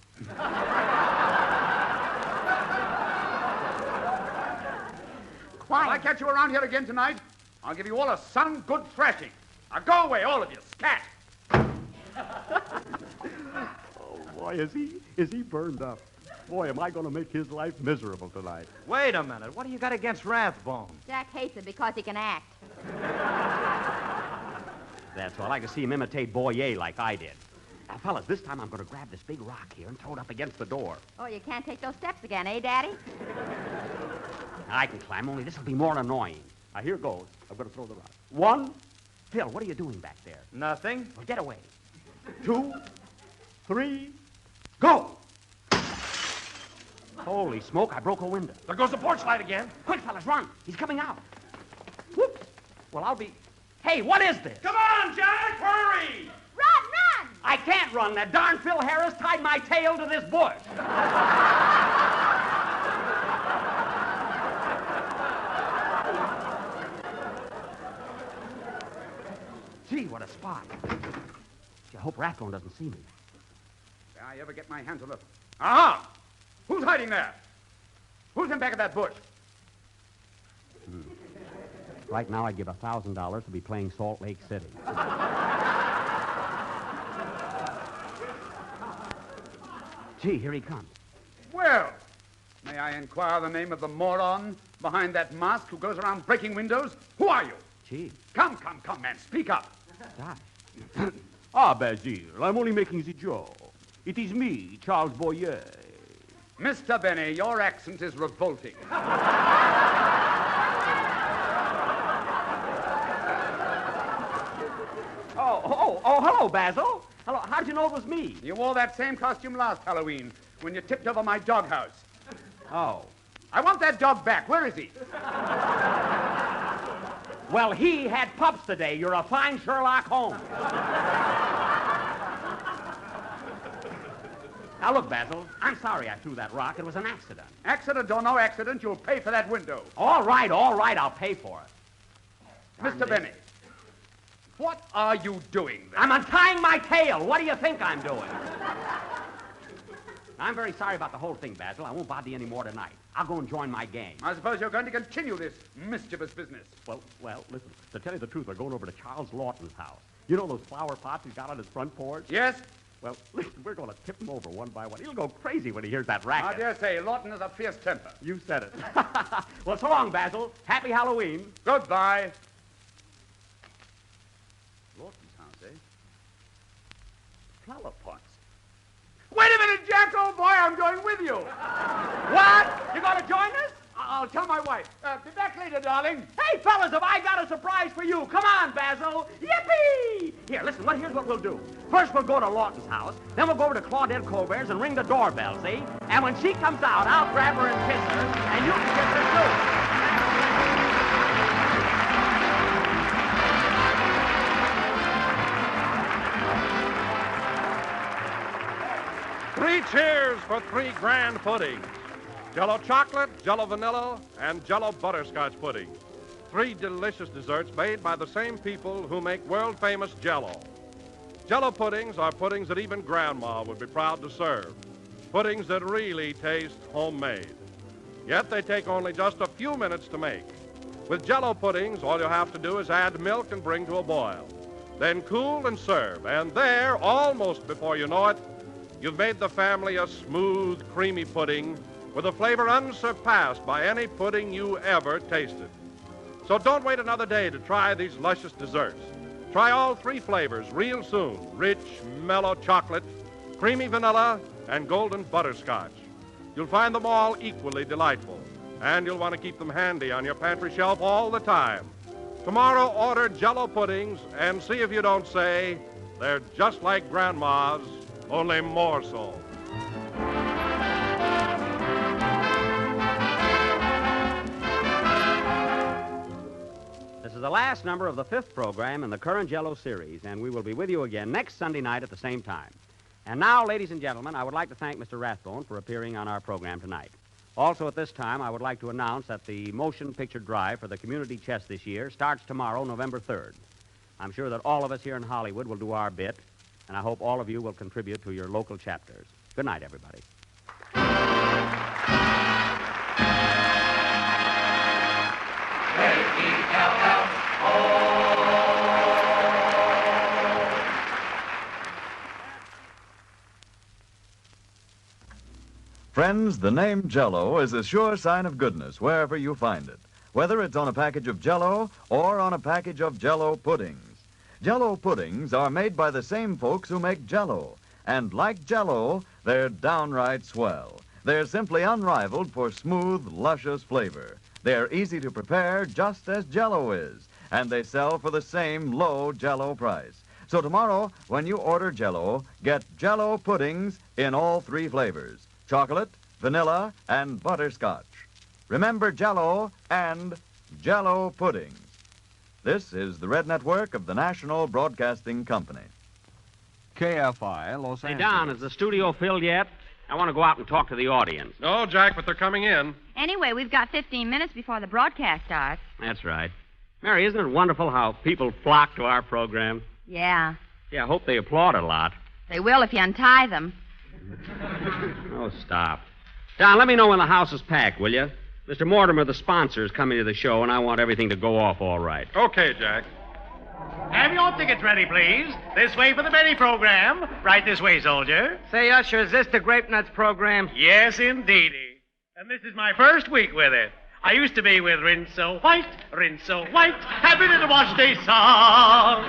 Quiet. If I catch you around here again tonight, I'll give you all a sun good thrashing. Now, go away, all of you. Scat! Oh, boy, is he burned up. Boy, am I going to make his life miserable tonight. Wait a minute. What do you got against Rathbone? Jack hates him because he can act. That's all. I like to see him imitate Boyer like I did. Now, fellas, this time I'm going to grab this big rock here and throw it up against the door. Oh, you can't take those steps again, eh, Daddy? I can climb, only this will be more annoying. Now, here goes. I'm going to throw the rock. 1. Phil, what are you doing back there? Nothing. Well, get away. 2, 3, go! Holy smoke, I broke a window. There goes the porch light again. Quick, fellas, run. He's coming out. Whoops. Well, I'll be... Hey, what is this? Come on, Jack, hurry! Run! I can't run. That darn Phil Harris tied my tail to this bush. Gee, what a spot. I hope Rathbone doesn't see me. Did I ever get my hands on it? Aha! Who's hiding there? Who's in back of that bush? Right now, I'd give $1,000 to be playing Salt Lake City. Gee, here he comes. Well, may I inquire the name of the moron behind that mask who goes around breaking windows? Who are you? Gee. Come, man, speak up. Gosh. Ah, Basil, I'm only making the joke. It is me, Charles Boyer. Mr. Benny, your accent is revolting. Oh, hello, Basil. Hello, how'd you know it was me? You wore that same costume last Halloween when you tipped over my doghouse. Oh. I want that dog back. Where is he? Well, he had pups today. You're a fine Sherlock Holmes. Now, look, Basil, I'm sorry I threw that rock. It was an accident. Accident or no accident, you'll pay for that window. All right, I'll pay for it. Mr. Benny, what are you doing there? I'm untying my tail. What do you think I'm doing? I'm very sorry about the whole thing, Basil. I won't bother you any more tonight. I'll go and join my gang. I suppose you're going to continue this mischievous business. Well, listen, to tell you the truth, we're going over to Charles Lawton's house. You know those flower pots he's got on his front porch? Yes. Well, listen, we're going to tip him over one by one. He'll go crazy when he hears that racket. I dare say, Lawton has a fierce temper. You said it. Well, so long, Basil. Happy Halloween. Goodbye. Lawton's house, eh? Flower pots. Wait a minute, Jack, old boy, I'm going with you. What? You going to join us? I'll tell my wife. Be back later, darling. Hey, fellas, have I got a surprise for you? Come on, Basil. Yippee! Here, listen, here's what we'll do. First, we'll go to Lawton's house. Then we'll go over to Claudette Colbert's and ring the doorbell, see? And when she comes out, I'll grab her and kiss her, and you can kiss her, too. 3 cheers for 3 grand puddings. Jello chocolate, Jello vanilla, and Jello butterscotch pudding. 3 delicious desserts made by the same people who make world-famous Jello. Jello puddings are puddings that even Grandma would be proud to serve. Puddings that really taste homemade. Yet they take only just a few minutes to make. With Jello puddings, all you have to do is add milk and bring to a boil. Then cool and serve. And there, almost before you know it, you've made the family a smooth, creamy pudding with a flavor unsurpassed by any pudding you ever tasted. So don't wait another day to try these luscious desserts. Try all 3 flavors real soon. Rich, mellow chocolate, creamy vanilla, and golden butterscotch. You'll find them all equally delightful, and you'll want to keep them handy on your pantry shelf all the time. Tomorrow, order Jello puddings and see if you don't say they're just like Grandma's, only more so. is the last number of the 5th program in the current Jello series, and we will be with you again next Sunday night at the same time. And now, ladies and gentlemen, I would like to thank Mr. Rathbone for appearing on our program tonight. Also, at this time, I would like to announce that the motion picture drive for the community chest this year starts tomorrow, November 3rd. I'm sure that all of us here in Hollywood will do our bit, and I hope all of you will contribute to your local chapters. Good night, everybody. Friends, the name Jello is a sure sign of goodness wherever you find it, whether it's on a package of Jello or on a package of Jello puddings. Jello puddings are made by the same folks who make Jello, and like Jello, they're downright swell. They're simply unrivaled for smooth, luscious flavor. They're easy to prepare just as Jello is, and they sell for the same low Jello price. So tomorrow, when you order Jello, get Jello puddings in all 3 flavors: chocolate, vanilla, and butterscotch. Remember Jello and Jello puddings. This is the Red Network of the National Broadcasting Company. KFI, Los Hey, Angeles. Don, is the studio filled yet? I want to go out and talk to the audience. No, Jack, but they're coming in. Anyway, we've got 15 minutes before the broadcast starts. That's right. Mary, isn't it wonderful how people flock to our program? Yeah, Yeah, I hope they applaud a lot. they will if you untie them. Oh, stop. Don, let me know when the house is packed, will you? Mr. Mortimer, the sponsor, is coming to the show, and I want everything to go off all right. Okay, Jack. Have your tickets ready, please. This way for the Benny program. Right this way, soldier. Say, Usher, is this the Grape Nuts program? Yes, indeedy. And this is my first week with it. I used to be with Rinse So White, happy little wash day song.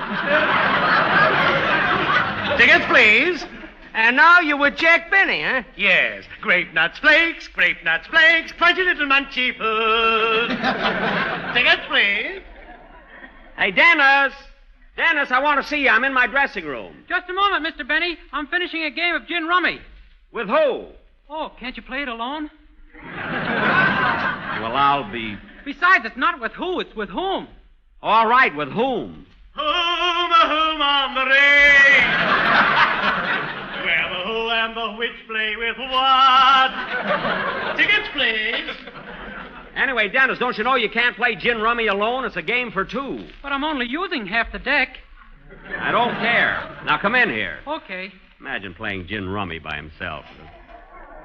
Tickets, please. And now you're with Jack Benny, huh? Yes, Grape Nuts Flakes, crunchy little munchy food. Tickets, please. Hey, Dennis! Dennis, I want to see you. I'm in my dressing room. Just a moment, Mr. Benny. I'm finishing a game of gin rummy. With who? Oh, can't you play it alone? Well, I'll be... Besides, it's not with who, it's with whom. All right, with whom? Whom on the ring? Well, the who and the which play with what? Tickets, please. Anyway, Dennis, don't you know you can't play gin rummy alone? It's a game for 2. But I'm only using half the deck. I don't care. Now, come in here. Okay. Imagine playing gin rummy by himself.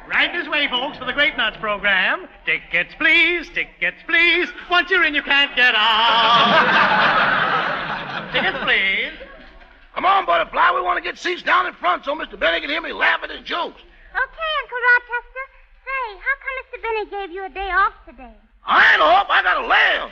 Right this way, folks, for the Grape Nuts program. Tickets, please. Once you're in, you can't get out. Tickets, please. Come on, Butterfly. We want to get seats down in front so Mr. Benny can hear me laugh at his jokes. Okay, Uncle Rochester. Say, how come Mr. Benny gave you a day off today? I ain't off. I got to laugh.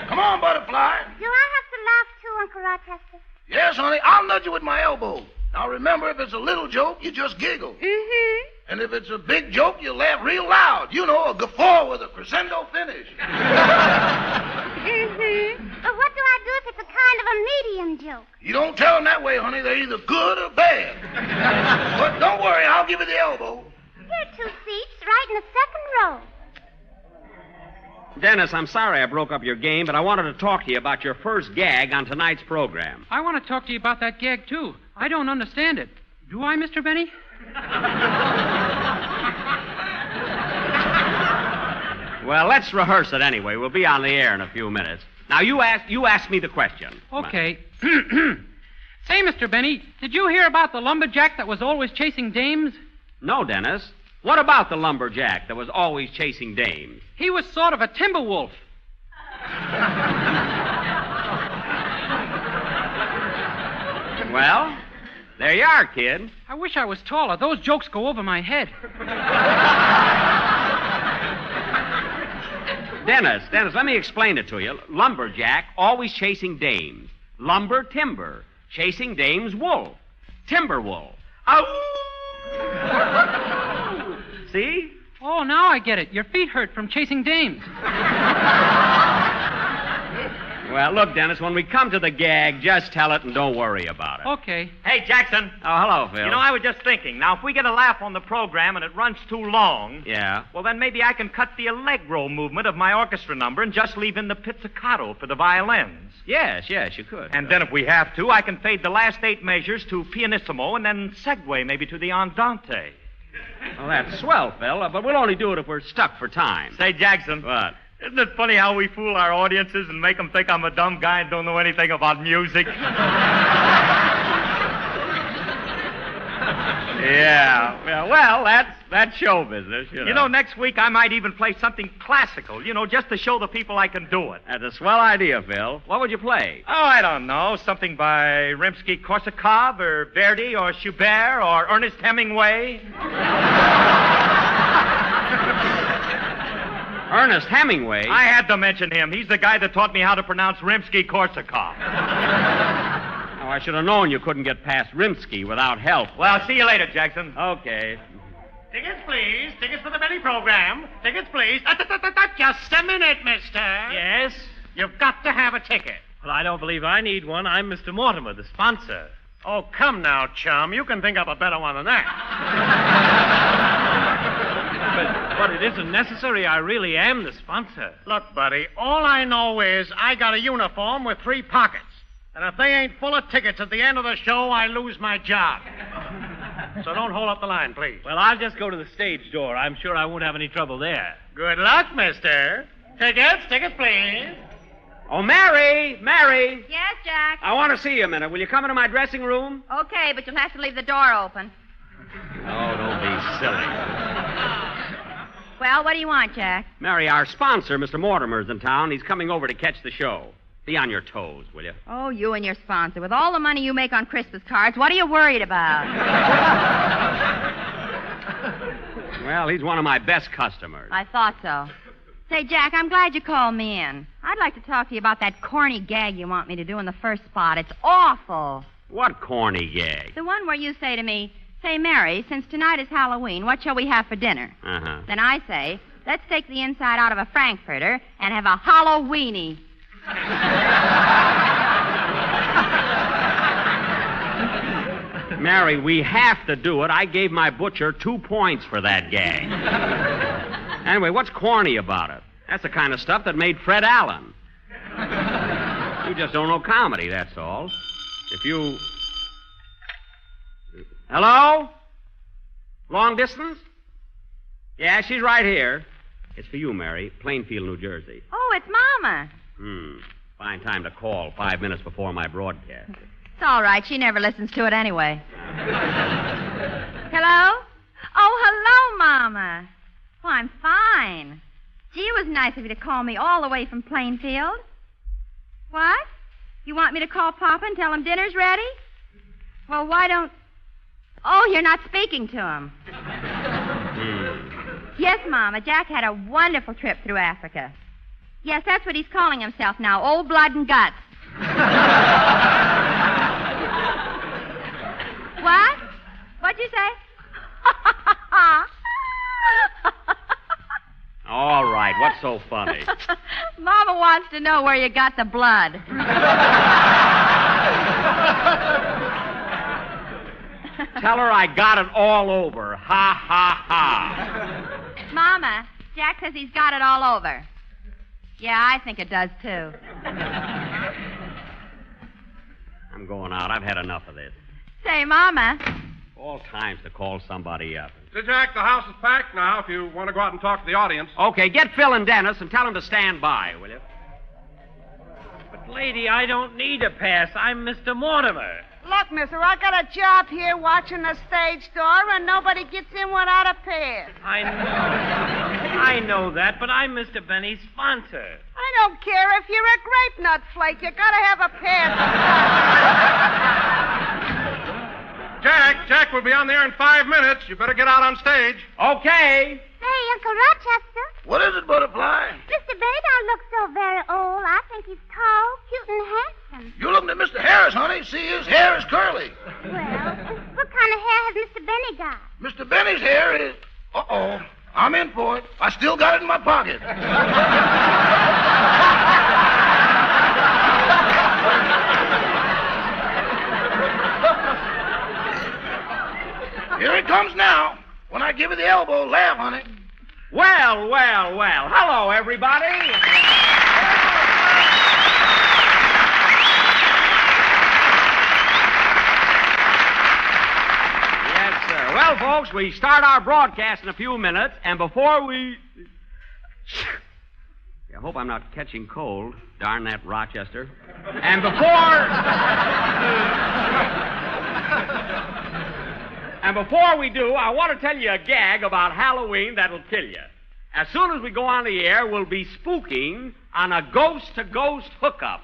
Come on, Butterfly. Do I have to laugh too, Uncle Rochester? Yes, honey. I'll nudge you with my elbow. Now, remember, if it's a little joke, you just giggle. Mm-hmm. And if it's a big joke, you laugh real loud. You know, a guffaw with a crescendo finish. Mm-hmm. But what do I do if it's a kind of a medium joke? You don't tell them that way, honey. They're either good or bad. But don't worry. I'll give you the elbow. Here are 2 seats, right in the second row. Dennis, I'm sorry I broke up your game, but I wanted to talk to you about your first gag on tonight's program. I want to talk to you about that gag, too. I don't understand it. Do I, Mr. Benny? Well, let's rehearse it anyway. We'll be on the air in a few minutes. Now, you ask me the question. Okay. Say, Mr. Benny, did you hear about the lumberjack that was always chasing dames? No, Dennis. What about the lumberjack that was always chasing dames? He was sort of a timber wolf. Well, there you are, kid. I wish I was taller. Those jokes go over my head. Dennis, let me explain it to you. Lumberjack, always chasing dames. Lumber, timber. Chasing dames, wolf. Timber wolf. Ow! See? Oh, now I get it. Your feet hurt from chasing dames. Well, look, Dennis, when we come to the gag, just tell it and don't worry about it. Okay. Hey, Jackson. Oh, hello, Phil. You know, I was just thinking. Now, if we get a laugh on the program and it runs too long... Yeah? Well, then maybe I can cut the allegro movement of my orchestra number and just leave in the pizzicato for the violins. Yes, you could. And then if we have to, I can fade the last 8 measures to pianissimo and then segue maybe to the andante. Well, that's swell, Phil, but we'll only do it if we're stuck for time. Say, Jackson. What? Isn't it funny how we fool our audiences and make them think I'm a dumb guy and don't know anything about music? Yeah. Well, that's show business, You know, next week I might even play something classical, just to show the people I can do it. That's a swell idea, Phil. What would you play? Oh, I don't know. Something by Rimsky-Korsakov or Verdi or Schubert or Ernest Hemingway. Ernest Hemingway? I had to mention him. He's the guy that taught me how to pronounce Rimsky-Korsakov. Oh, I should have known you couldn't get past Rimsky without help. Well, see you later, Jackson. Okay. Tickets, please. Tickets for the Benny program. Tickets, please. Just a minute, mister. Yes? You've got to have a ticket. Well, I don't believe I need one. I'm Mr. Mortimer, the sponsor. Oh, come now, chum. You can think up a better one than that. But it isn't necessary. I really am the sponsor. Look, buddy, all I know is I got a uniform with 3 pockets. And if they ain't full of tickets at the end of the show, I lose my job. So don't hold up the line, please. Well, I'll just go to the stage door. I'm sure I won't have any trouble there. Good luck, mister. Tickets, please. Oh, Mary! Yes, Jack? I want to see you a minute. Will you come into my dressing room? Okay, but you'll have to leave the door open. Oh, don't be silly. Well, what do you want, Jack? Mary, our sponsor, Mr. Mortimer's in town. He's coming over to catch the show. Be on your toes, will you? Oh, you and your sponsor. With all the money you make on Christmas cards, what are you worried about? Well, he's one of my best customers. I thought so. Say, Jack, I'm glad you called me in. I'd like to talk to you about that corny gag you want me to do in the first spot. It's awful. What corny gag? The one where you say to me, say, Mary, since tonight is Halloween, what shall we have for dinner? Uh-huh. Then I say, let's take the inside out of a Frankfurter and have a Halloweenie. Mary, we have to do it. I gave my butcher 2 points for that gag. Anyway, what's corny about it? That's the kind of stuff that made Fred Allen. You just don't know comedy, that's all. If you... Hello? Long distance? Yeah, she's right here. It's for you, Mary. Plainfield, New Jersey. Oh, it's Mama. Fine time to call 5 minutes before my broadcast. It's all right. She never listens to it anyway. Hello? Oh, hello, Mama. Oh, I'm fine. Gee, it was nice of you to call me all the way from Plainfield. What? You want me to call Papa and tell him dinner's ready? Well, why don't... Oh, you're not speaking to him. Yes, Mama. Jack had a wonderful trip through Africa. Yes, that's what he's calling himself now, Old Blood and Guts. What? What'd you say? All right, what's so funny? Mama wants to know where you got the blood. Tell her I got it all over. Ha, ha, ha. Mama, Jack says he's got it all over. Yeah, I think it does, too. I'm going out. I've had enough of this. Say, Mama. All times to call somebody up. Say, Jack, the house is packed now if you want to go out and talk to the audience. Okay, get Phil and Dennis and tell them to stand by, will you? But, lady, I don't need a pass. I'm Mr. Mortimer. Look, mister, I got a job here watching the stage door, and nobody gets in without a pass. I know that, but I'm Mr. Benny's sponsor. I don't care if you're a grape nut flake. You gotta have a pass. Jack, we'll be on the air in 5 minutes. You better get out on stage. Okay. Hey, Uncle Rochester. What is it, Butterfly? Mr. Benny don't look so very old. I think he's tall, cute, and handsome. You're looking at Mr. Harris, honey. See, his hair is curly. Well, what kind of hair has Mr. Benny got? Mr. Benny's hair is... Uh-oh. I'm in for it. I still got it in my pocket. Here it comes now. When I give you the elbow, laugh, honey. Well, well, well. Hello, everybody. Yes, sir. Well, folks, we start our broadcast in a few minutes, and before we... I hope I'm not catching cold. Darn that Rochester. And before we do, I want to tell you a gag about Halloween that'll kill you. As soon as we go on the air, we'll be spooking on a ghost-to-ghost hookup.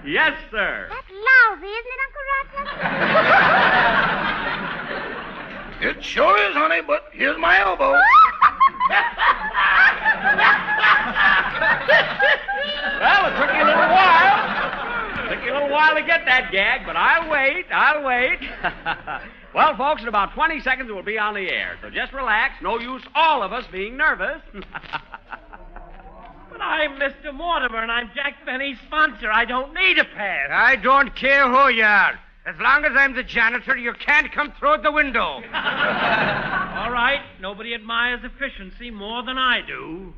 Yes, sir. That's lousy, isn't it, Uncle Rochester? It sure is, honey, but here's my elbow. Well, it took you a little while. Took you a little while to get that gag, but I'll wait. Well, folks, in about 20 seconds we'll be on the air, so just relax. No use all of us being nervous. But I'm Mr. Mortimer, and I'm Jack Benny's sponsor. I don't need a pass. I don't care who you are. As long as I'm the janitor, you can't come through the window. All right. Nobody admires efficiency more than I do.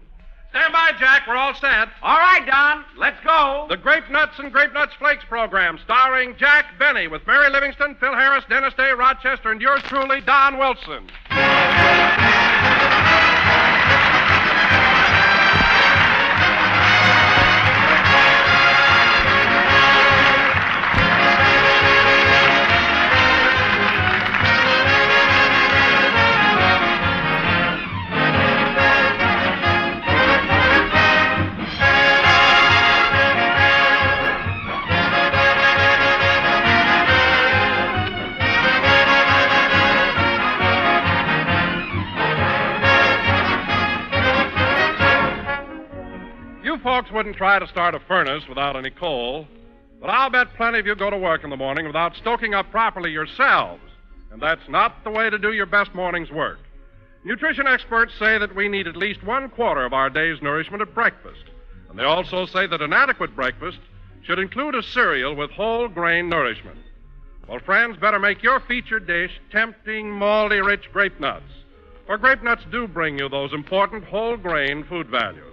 Stand by, Jack. We're all set. All right, Don. Let's go. The Grape Nuts and Grape Nuts Flakes program, starring Jack Benny with Mary Livingston, Phil Harris, Dennis Day, Rochester, and yours truly, Don Wilson. Folks wouldn't try to start a furnace without any coal, but I'll bet plenty of you go to work in the morning without stoking up properly yourselves, and that's not the way to do your best morning's work. Nutrition experts say that we need at least 1/4 of our day's nourishment at breakfast, and they also say that an adequate breakfast should include a cereal with whole grain nourishment. Well, friends, better make your featured dish tempting, malty-rich grape nuts, for grape nuts do bring you those important whole grain food values.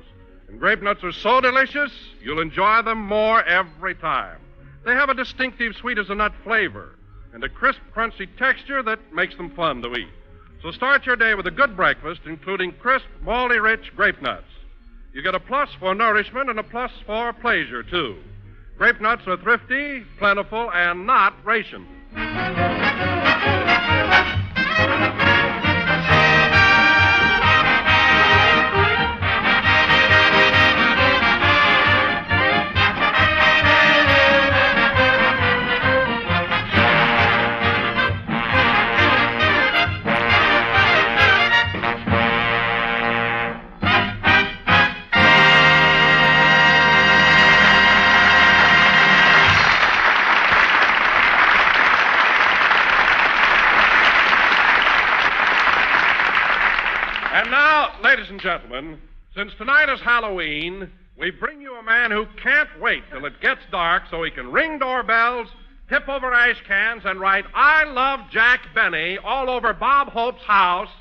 And grape nuts are so delicious, you'll enjoy them more every time. They have a distinctive sweet-as-a-nut flavor and a crisp, crunchy texture that makes them fun to eat. So start your day with a good breakfast, including crisp, malty-rich grape nuts. You get a plus for nourishment and a plus for pleasure, too. Grape nuts are thrifty, plentiful, and not rationed. And now, ladies and gentlemen, since tonight is Halloween, we bring you a man who can't wait till it gets dark so he can ring doorbells, tip over ash cans, and write, "I love Jack Benny" all over Bob Hope's house.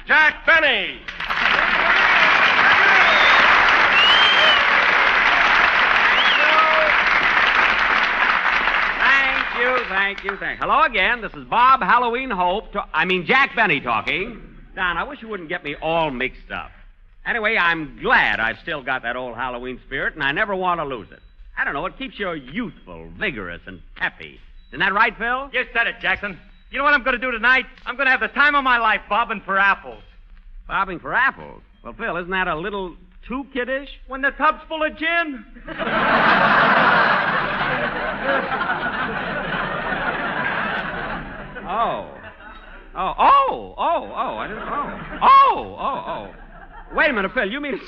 Jack Benny! Thank you. Hello again. This is Bob Halloween Hope. Jack Benny talking. Don, I wish you wouldn't get me all mixed up. Anyway, I'm glad I've still got that old Halloween spirit, and I never want to lose it. I don't know, it keeps you youthful, vigorous, and peppy. Isn't that right, Phil? You said it, Jackson. You know what I'm going to do tonight? I'm going to have the time of my life bobbing for apples. Bobbing for apples? Well, Phil, isn't that a little too kiddish? When the tub's full of gin. I didn't know. Wait a minute, Phil. You mean to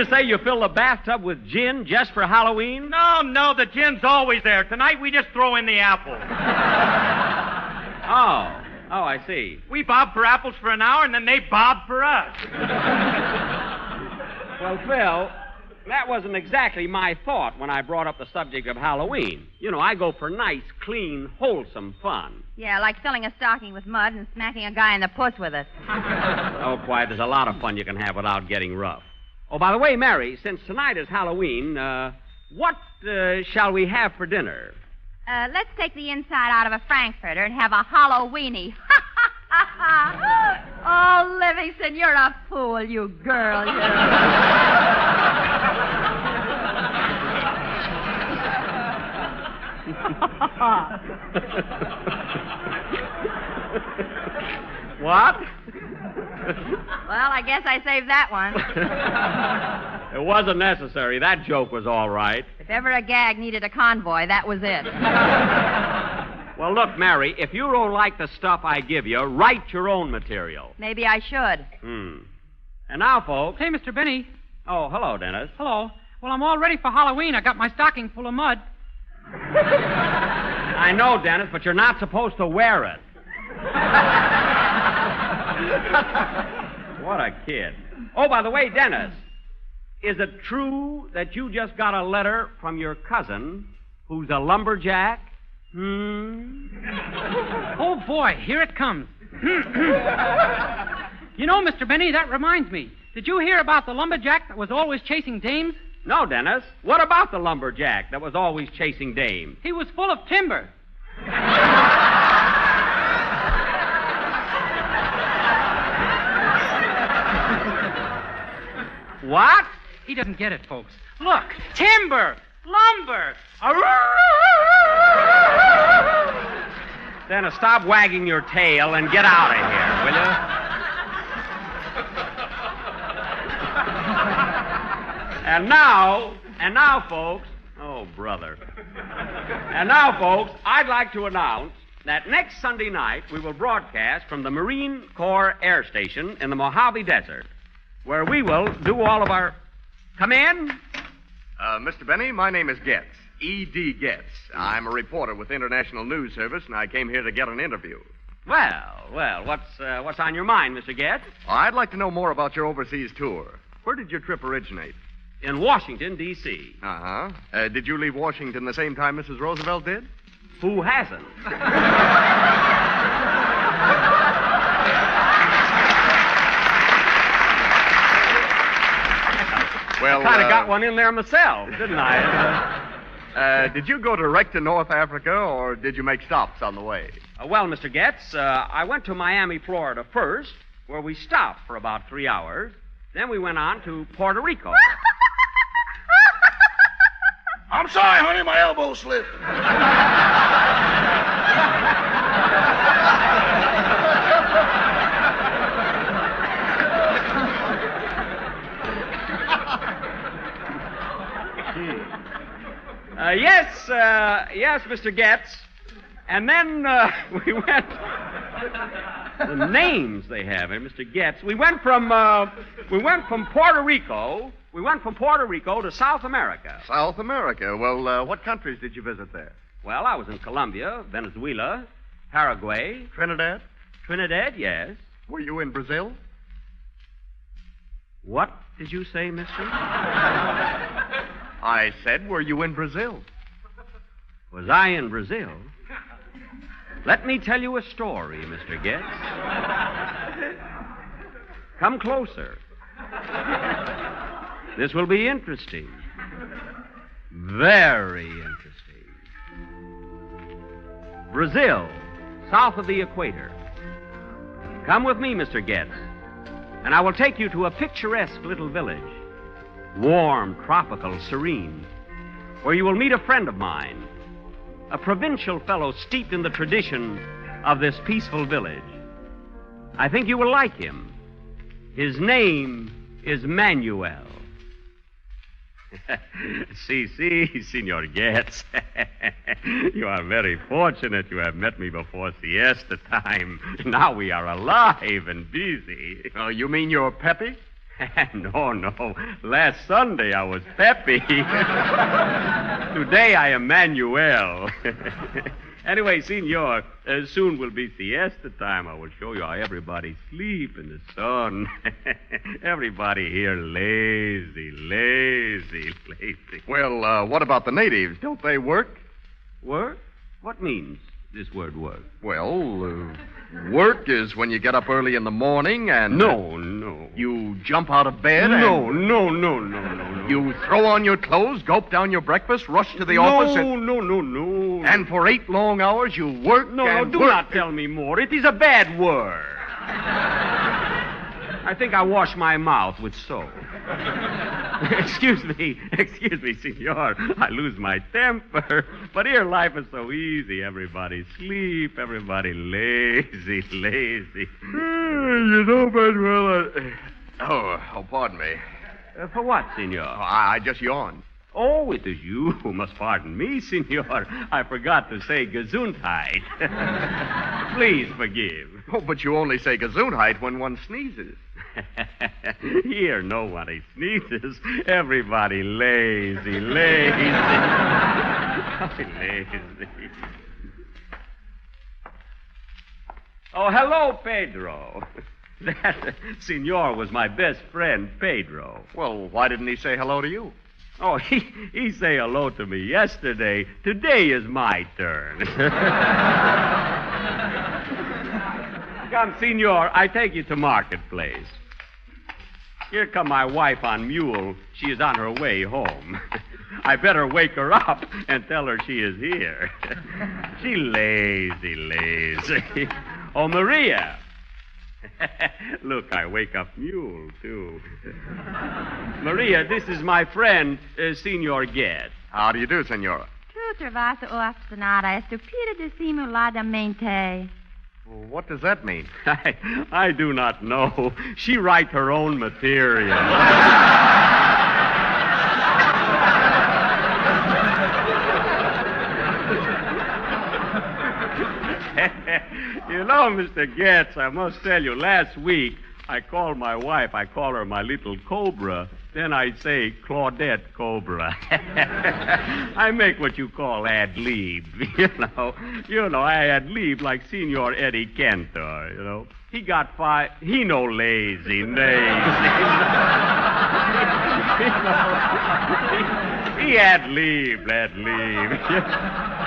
say you fill the bathtub with gin just for Halloween? No, the gin's always there. Tonight we just throw in the apples. Oh, I see. We bob for apples for an hour, and then they bob for us. Well, Phil, That wasn't exactly my thought when I brought up the subject of Halloween. You know, I go for nice, clean, wholesome fun. Yeah, like filling a stocking with mud and smacking a guy in the puss with it. Oh, quiet. There's a lot of fun you can have without getting rough. Oh, by the way, Mary, since tonight is Halloween, what shall we have for dinner? Let's take the inside out of a Frankfurter and have a Halloweenie. Oh, Livingston, you're a fool, you girl. You. What? Well, I guess I saved that one. It wasn't necessary. That joke was all right. If ever a gag needed a convoy, that was it. Well, look, Mary, if you don't like the stuff I give you, write your own material. Maybe I should. And now, folks... Hey, Mr. Benny. Oh, hello, Dennis. Hello. Well, I'm all ready for Halloween. I got my stocking full of mud. I know, Dennis, but you're not supposed to wear it. What a kid. Oh, by the way, Dennis, is it true that you just got a letter from your cousin who's a lumberjack? Oh, boy, here it comes. You know, Mr. Benny, that reminds me. Did you hear about the lumberjack that was always chasing dames? No, Dennis. What about the lumberjack that was always chasing dames? He was full of timber. What? He doesn't get it, folks. Look, timber, lumber. Dennis, stop wagging your tail and get out of here, will you? And now, folks, oh, brother. And now, folks, I'd like to announce that next Sunday night we will broadcast from the Marine Corps Air Station in the Mojave Desert, where we will do all of our... Come in. Mr. Benny, my name is Getz. E.D. Getz. I'm a reporter with International News Service, and I came here to get an interview. Well, what's on your mind, Mr. Getz? I'd like to know more about your overseas tour. Where did your trip originate? In Washington, D.C. Uh-huh. Did you leave Washington the same time Mrs. Roosevelt did? Who hasn't? Well, I kind of got one in there myself, didn't I? Did you go direct to North Africa, or did you make stops on the way? Well, Mr. Getz, I went to Miami, Florida first, where we stopped for about 3 hours. Then we went on to Puerto Rico. I'm sorry, honey, my elbow slipped. Yes, Mr. Getz. And then we went... The names they have, Mr. Getz. We went from Puerto Rico. We went from Puerto Rico to South America. South America? Well, what countries did you visit there? Well, I was in Colombia, Venezuela, Paraguay. Trinidad? Trinidad, yes. Were you in Brazil? What did you say, mister? I said, were you in Brazil? Was I in Brazil? Let me tell you a story, Mr. Getz. Come closer. This will be interesting. Very interesting. Brazil, south of the equator. Come with me, Mr. Getz, and I will take you to a picturesque little village. Warm, tropical, serene, where you will meet a friend of mine, a provincial fellow steeped in the tradition of this peaceful village. I think you will like him. His name is Manuel. Si, Senor Getz. You are very fortunate you have met me before siesta time. Now we are alive and busy. Oh, you mean you're peppy? No. Last Sunday I was peppy. Today I am Manuel. Anyway, senor, soon will be siesta time. I will show you how everybody sleep in the sun. Everybody here lazy. Well, what about the natives? Don't they work? Work? What means this word work? Well, work is when you get up early in the morning and... No. You jump out of bed No. You throw on your clothes, gulp down your breakfast, rush to the office and... No. And for 8 long hours you work No, do not tell me more. It is a bad word. I think I wash my mouth with soap. Excuse me, senor. I lose my temper. But here life is so easy. Everybody sleep, everybody lazy. You know, Manuel, Oh, pardon me. For what, senor? I just yawned. Oh, it is you who must pardon me, senor. I forgot to say Gesundheit. Please forgive. Oh, but you only say Gesundheit when one sneezes. Here, nobody sneezes. Everybody lazy. Oh, hello, Pedro. That senor was my best friend, Pedro. Well, why didn't he say hello to you? Oh, he say hello to me yesterday. Today is my turn. Come, senor, I take you to Marketplace. Here come my wife on mule. She is on her way home. I better wake her up and tell her she is here. She lazy. Oh, Maria. Look, I wake up mule, too. Maria, this is my friend, Senor Getz. How do you do, senora? Tu trovaste o ostinata stupida dissimuladamente. Well, what does that mean? I do not know. She write her own material. You know, Mr. Getz, I must tell you, last week I called my wife, I call her my little cobra. Then I say Claudette Cobra. I make what you call ad lib. You know, I ad lib like Senor Eddie Cantor, you know. He got 5. He no lazy. He ad lib.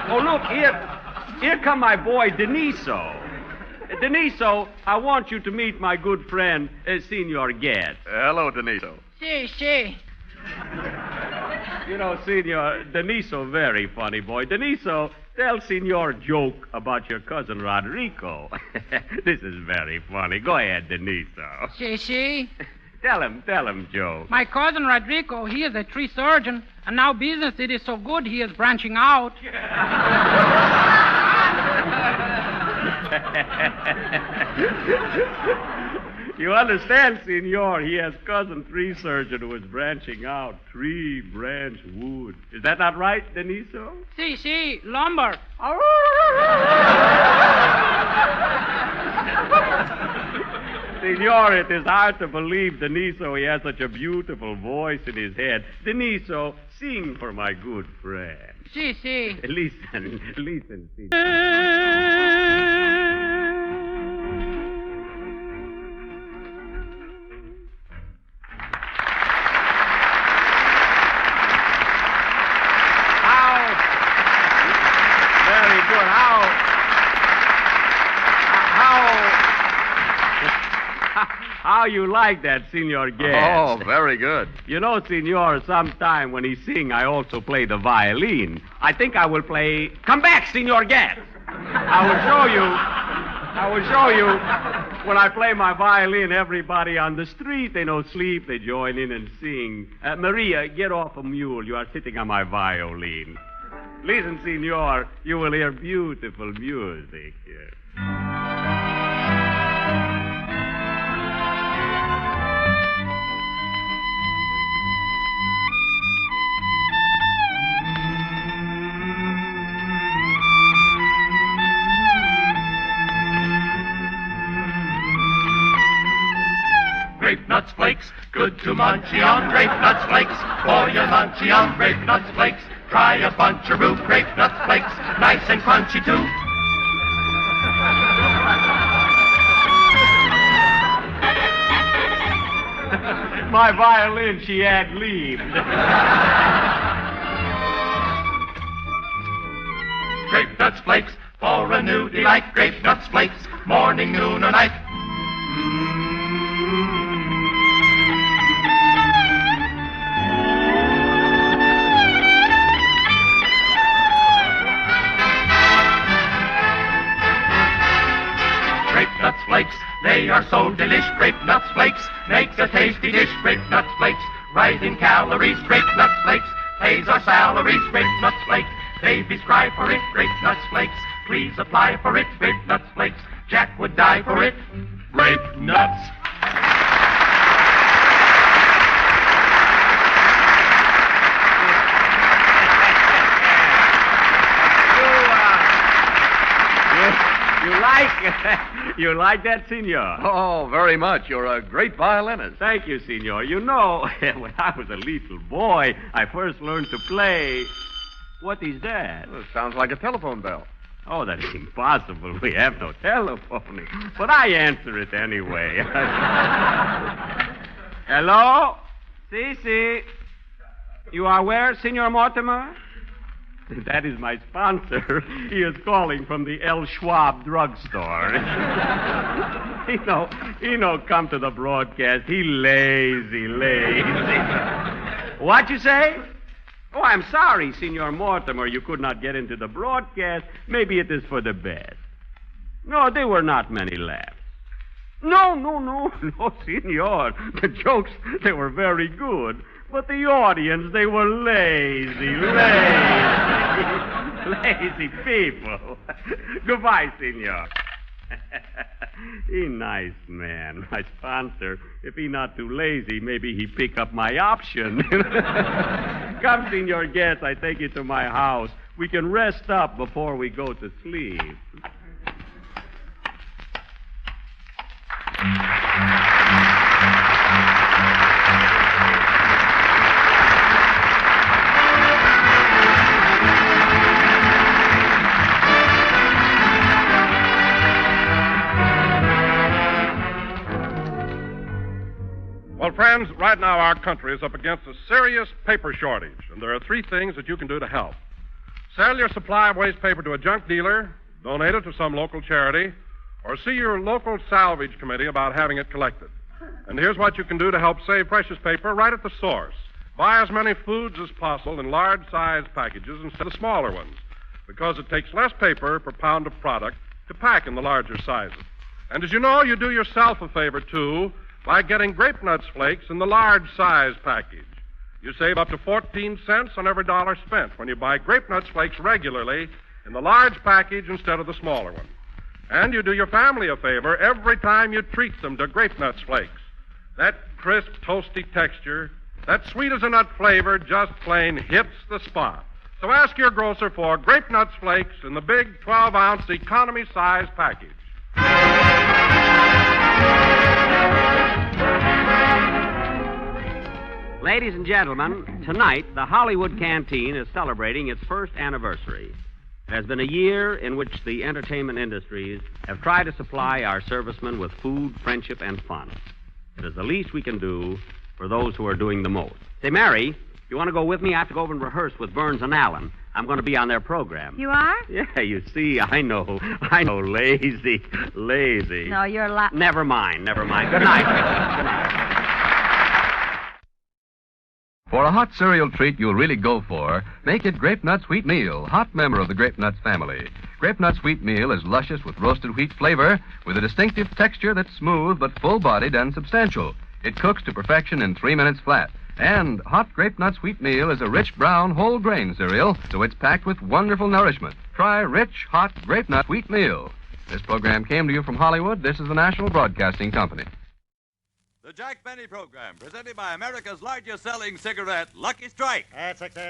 Oh, look, here come my boy Deniso. Deniso, I want you to meet my good friend, Senor Getz. Hello, Deniso. Si. You know, Senor, Deniso, very funny boy. Deniso, tell Senor a joke about your cousin Rodrigo. This is very funny. Go ahead, Deniso. Si. Tell him, Joe. My cousin Rodrigo, he is a tree surgeon, and now business it is so good he is branching out. You understand, senor, he has cousin tree surgeon who is branching out tree, branch, wood. Is that not right, Deniso? Si, lumber. Senor, it is hard to believe, Deniso, he has such a beautiful voice in his head. Deniso, sing for my good friend. Si. Listen, senor. How you like that, Senor Getz? Oh, very good. You know, Senor, sometime when he sing, I also play the violin. I think I will play... Come back, Senor Getz! I will show you. When I play my violin, everybody on the street, they no sleep, they join in and sing. Maria, get off a mule. You are sitting on my violin. Listen, Senor, you will hear beautiful music. Grape Nuts Flakes, good to munchie on. Grape Nuts Flakes, for your munchie on. Grape Nuts Flakes, Try a Buncheroo Grape Nuts Flakes, nice and crunchy too. My violin, she ad-libbed. Grape Nuts Flakes, for a new delight. Grape Nuts Flakes, morning, noon, or night. Grape Nuts Flakes, they are so delish. Grape Nuts Flakes makes a tasty dish. Grape Nuts Flakes, rising calories. Grape Nuts Flakes pays our salaries. Grape Nuts Flakes, babies cry for it. Grape Nuts Flakes, please apply for it. Grape Nuts Flakes, Jack would die for it. Grape Nuts. You like that, senor? Oh, very much. You're a great violinist. Thank you, senor. You know, when I was a little boy, I first learned to play. What is that? Well, it sounds like a telephone bell. Oh, that's impossible. We have no telephone. But I answer it anyway. Hello? Si. You are where, Senor Mortimer? That is my sponsor. He is calling from the L. Schwab drugstore. He no come to the broadcast. He lazy. What you say? Oh, I'm sorry, Senor Mortimer. You could not get into the broadcast. Maybe it is for the best. No, there were not many laughs. No, senor. The jokes, they were very good. But the audience, they were lazy people. Goodbye, senor. He nice man. My sponsor. If he not too lazy, maybe he pick up my option. Come, Senor Getz, I take you to my house. We can rest up before we go to sleep. Well, friends, right now our country is up against a serious paper shortage, and there are three things that you can do to help. Sell your supply of waste paper to a junk dealer, donate it to some local charity, or see your local salvage committee about having it collected. And here's what you can do to help save precious paper right at the source. Buy as many foods as possible in large-sized packages instead of smaller ones, because it takes less paper per pound of product to pack in the larger sizes. And as you know, you do yourself a favor, too, by getting Grape Nuts Flakes in the large size package. You save up to 14 cents on every dollar spent when you buy Grape Nuts Flakes regularly in the large package instead of the smaller one. And you do your family a favor every time you treat them to Grape Nuts Flakes. That crisp, toasty texture, that sweet as a nut flavor just plain hits the spot. So ask your grocer for Grape Nuts Flakes in the big 12-ounce economy size package. Ladies and gentlemen, tonight the Hollywood Canteen is celebrating its first anniversary. It has been a year in which the entertainment industries have tried to supply our servicemen with food, friendship, and fun. It is the least we can do for those who are doing the most. Say, Mary, you want to go with me? I have to go over and rehearse with Burns and Allen. I'm going to be on their program. You are? Yeah, you see, I know, lazy. No, you're a lot. Never mind. Good night. Good night. For a hot cereal treat you'll really go for, make it Grape Nuts Wheat Meal, hot member of the Grape Nuts family. Grape Nuts Wheat Meal is luscious with roasted wheat flavor, with a distinctive texture that's smooth but full-bodied and substantial. It cooks to perfection in 3 minutes flat. And hot Grape Nuts Wheat Meal is a rich brown whole grain cereal, so it's packed with wonderful nourishment. Try rich, hot Grape Nuts Wheat Meal. This program came to you from Hollywood. This is the National Broadcasting Company. The Jack Benny Program, presented by America's largest-selling cigarette, Lucky Strike. At 62,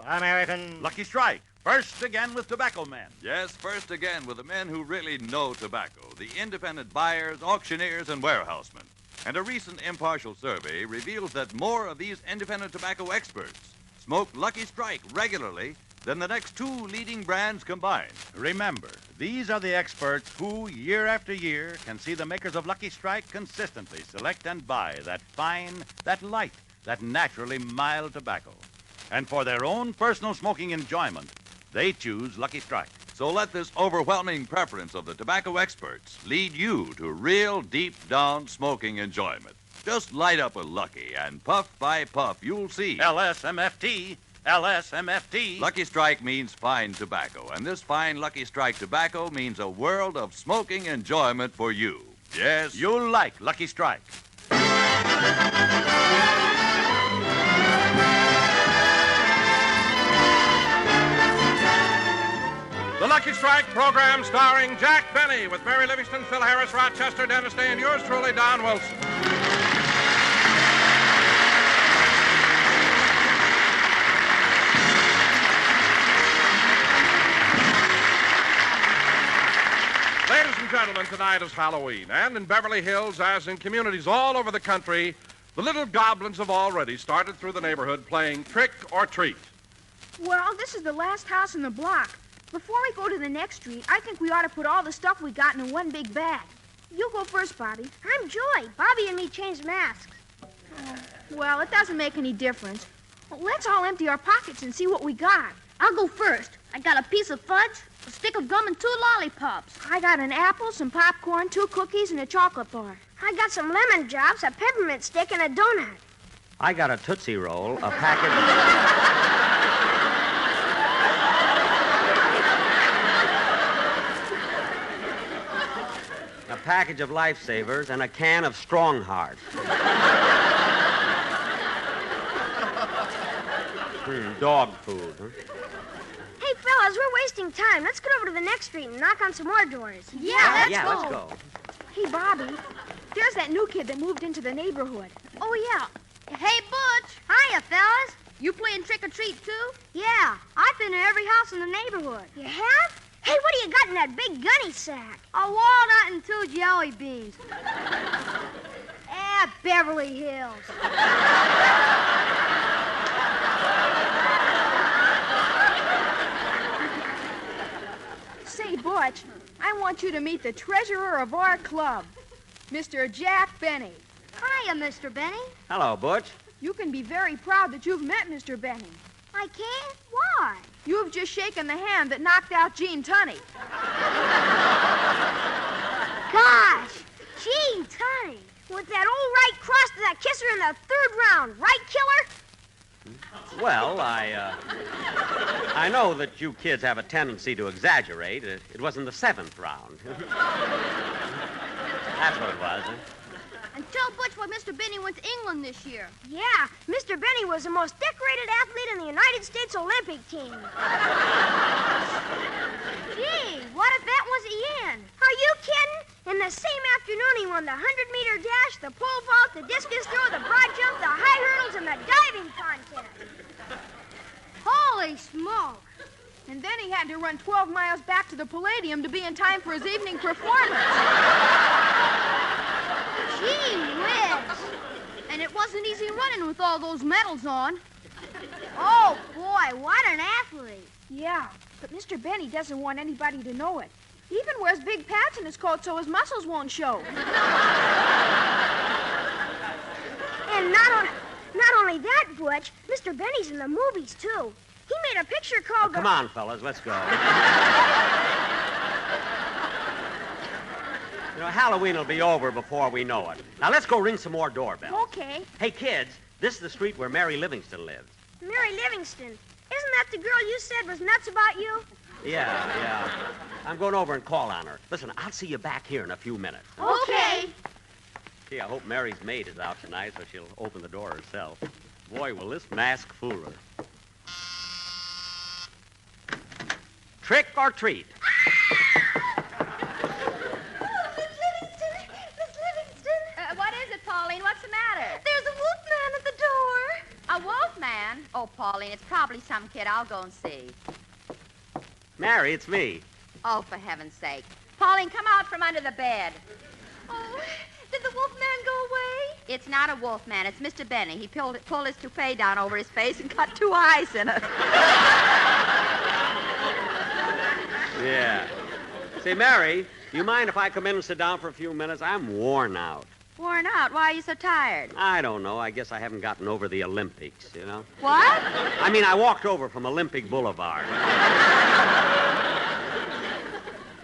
American. Lucky Strike. First again with tobacco men. Yes, first again with the men who really know tobacco. The independent buyers, auctioneers, and warehousemen. And a recent impartial survey reveals that more of these independent tobacco experts smoke Lucky Strike regularly than the next two leading brands combined. Remember, these are the experts who, year after year, can see the makers of Lucky Strike consistently select and buy that fine, that light, that naturally mild tobacco. And for their own personal smoking enjoyment, they choose Lucky Strike. So let this overwhelming preference of the tobacco experts lead you to real deep-down smoking enjoyment. Just light up a Lucky, and puff by puff, you'll see. LSMFT. LSMFT. Lucky Strike means fine tobacco, and this fine Lucky Strike tobacco means a world of smoking enjoyment for you. Yes? You'll like Lucky Strike. The Lucky Strike program starring Jack Benny with Mary Livingston, Phil Harris, Rochester, Dennis Day, and yours truly, Don Wilson. Ladies and gentlemen, tonight is Halloween, and in Beverly Hills, as in communities all over the country, the little goblins have already started through the neighborhood playing trick or treat. Well, this is the last house in the block. Before we go to the next street, I think we ought to put all the stuff we got in one big bag. You go first, Bobby. I'm Joy. Bobby and me changed masks. Well, it doesn't make any difference. Well, let's all empty our pockets and see what we got. I'll go first. I got a piece of fudge, a stick of gum, and 2 lollipops. I got an apple, some popcorn, 2 cookies, and a chocolate bar. I got some lemon drops, a peppermint stick, and a donut. I got a Tootsie Roll, a packet a package of Lifesavers, and a can of Strong Heart. Dog food, huh? Hey, fellas, we're wasting time. Let's get over to the next street and knock on some more doors. Let's go. Hey, Bobby, there's that new kid that moved into the neighborhood. Oh, yeah. Hey, Butch. Hiya, fellas. You playing trick-or-treat, too? Yeah. I've been to every house in the neighborhood. You have? Hey, what do you got in that big gunny sack? A walnut and 2 jelly beans. Beverly Hills. Say, Butch, I want you to meet the treasurer of our club, Mr. Jack Benny. Hiya, Mr. Benny. Hello, Butch. You can be very proud that you've met Mr. Benny. I can't? Why? You've just shaken the hand that knocked out Gene Tunney. Gosh, Gene Tunney. With that old right cross to that kisser in the 3rd round. Right, killer? Well, I know that you kids have a tendency to exaggerate. It was in the 7th round. That's what it was, huh? And tell Butch why Mr. Benny went to England this year. Yeah, Mr. Benny was the most decorated athlete in the United States Olympic team. Gee, what if that was Ian? Are you kidding? In the same afternoon, he won the 100-meter dash, the pole vault, the discus throw, the broad jump, the high hurdles, and the diving contest. Holy smoke! And then he had to run 12 miles back to the Palladium to be in time for his evening performance. Gee whiz! And it wasn't easy running with all those medals on. Oh, boy, what an athlete. Yeah, but Mr. Benny doesn't want anybody to know it. He even wears big pads in his coat so his muscles won't show. And not only that, Butch, Mr. Benny's in the movies, too. He made a picture called... Come on, fellas, let's go. You know, Halloween will be over before we know it. Now, let's go ring some more doorbells. Okay. Hey, kids, this is the street where Mary Livingston lives. Mary Livingston. Isn't that the girl you said was nuts about you? Yeah. I'm going over and call on her. Listen, I'll see you back here in a few minutes. Okay. Gee, I hope Mary's maid is out tonight so she'll open the door herself. Boy, will this mask fool her. Trick or treat? Miss Livingston. What is it, Pauline? What's the matter? There's a wolfman at the door. A wolfman? Oh, Pauline, it's probably some kid. I'll go and see. Mary, it's me. Oh, for heaven's sake. Pauline, come out from under the bed. Oh, did the wolfman go away? It's not a wolf man. It's Mr. Benny. He pulled his toupee down over his face and cut 2 eyes in it. Yeah. Say, Mary, do you mind if I come in and sit down for a few minutes? I'm worn out. Worn out? Why are you so tired? I don't know. I guess I haven't gotten over the Olympics, you know? What? I mean, I walked over from Olympic Boulevard.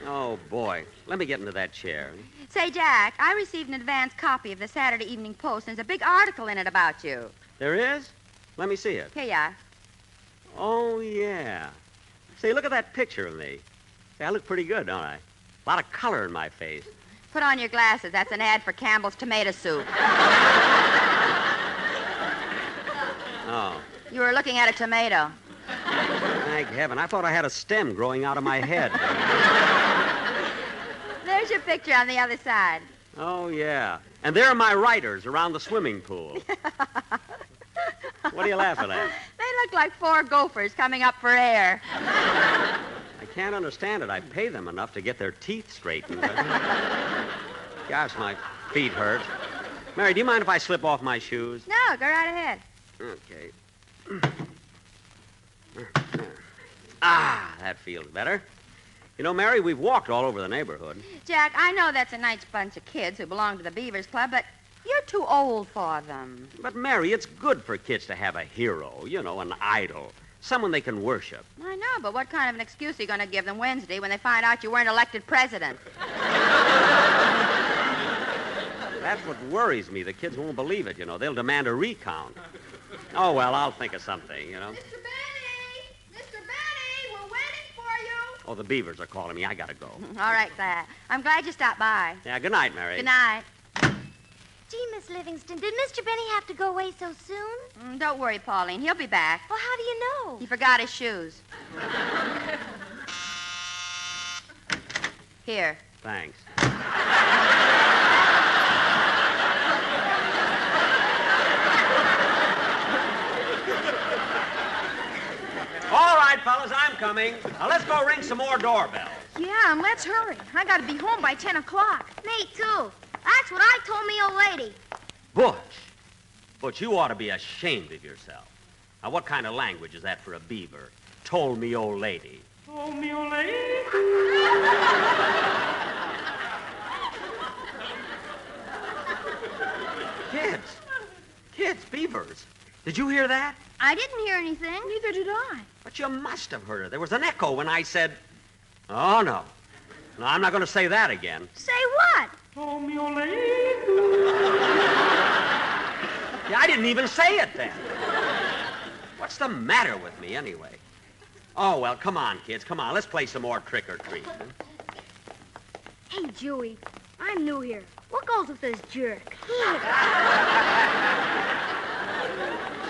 Oh, boy. Let me get into that chair. Say, Jack, I received an advance copy of the Saturday Evening Post, and there's a big article in it about you. There is? Let me see it. Here you are. Oh, yeah. Say, look at that picture of me. Say, I look pretty good, don't I? A lot of color in my face. Put on your glasses. That's an ad for Campbell's tomato soup. Oh. You were looking at a tomato. Thank heaven. I thought I had a stem growing out of my head. There's your picture on the other side. Oh, yeah. And there are my writers around the swimming pool. What are you laughing at? They look like 4 gophers coming up for air. I can't understand it. I pay them enough to get their teeth straightened. Gosh, my feet hurt. Mary, do you mind if I slip off my shoes? No, go right ahead. Okay. Ah, that feels better. You know, Mary, we've walked all over the neighborhood. Jack, I know that's a nice bunch of kids who belong to the Beavers Club, but you're too old for them. But, Mary, it's good for kids to have a hero, you know, an idol, someone they can worship. I know, but what kind of an excuse are you going to give them Wednesday when they find out you weren't elected president? That's what worries me. The kids won't believe it, you know. They'll demand a recount. Oh, well, I'll think of something, you know. Mr. Benny! Mr. Benny! We're waiting for you! Oh, the Beavers are calling me. I gotta go. All right, Claire. I'm glad you stopped by. Yeah, good night, Mary. Good night. Gee, Miss Livingston, did Mr. Benny have to go away so soon? Don't worry, Pauline. He'll be back. Well, how do you know? He forgot his shoes. Here. Thanks. All right, fellas, I'm coming. Now, let's go ring some more doorbells. Yeah, and let's hurry. I gotta be home by 10 o'clock. Me, too. That's what I told me old lady. Butch, you ought to be ashamed of yourself. Now, what kind of language is that for a beaver? Told me old lady. Told me, old lady. Kids, beavers. Did you hear that? I didn't hear anything. Neither did I. But you must have heard it. There was an echo when I said, oh, no. No, I'm not going to say that again. Say what? Told me, old lady. Yeah, I didn't even say it then. What's the matter with me, anyway? Oh, well, come on, kids. Come on. Let's play some more trick or treat. Hey, Joey, I'm new here. What goes with this jerk?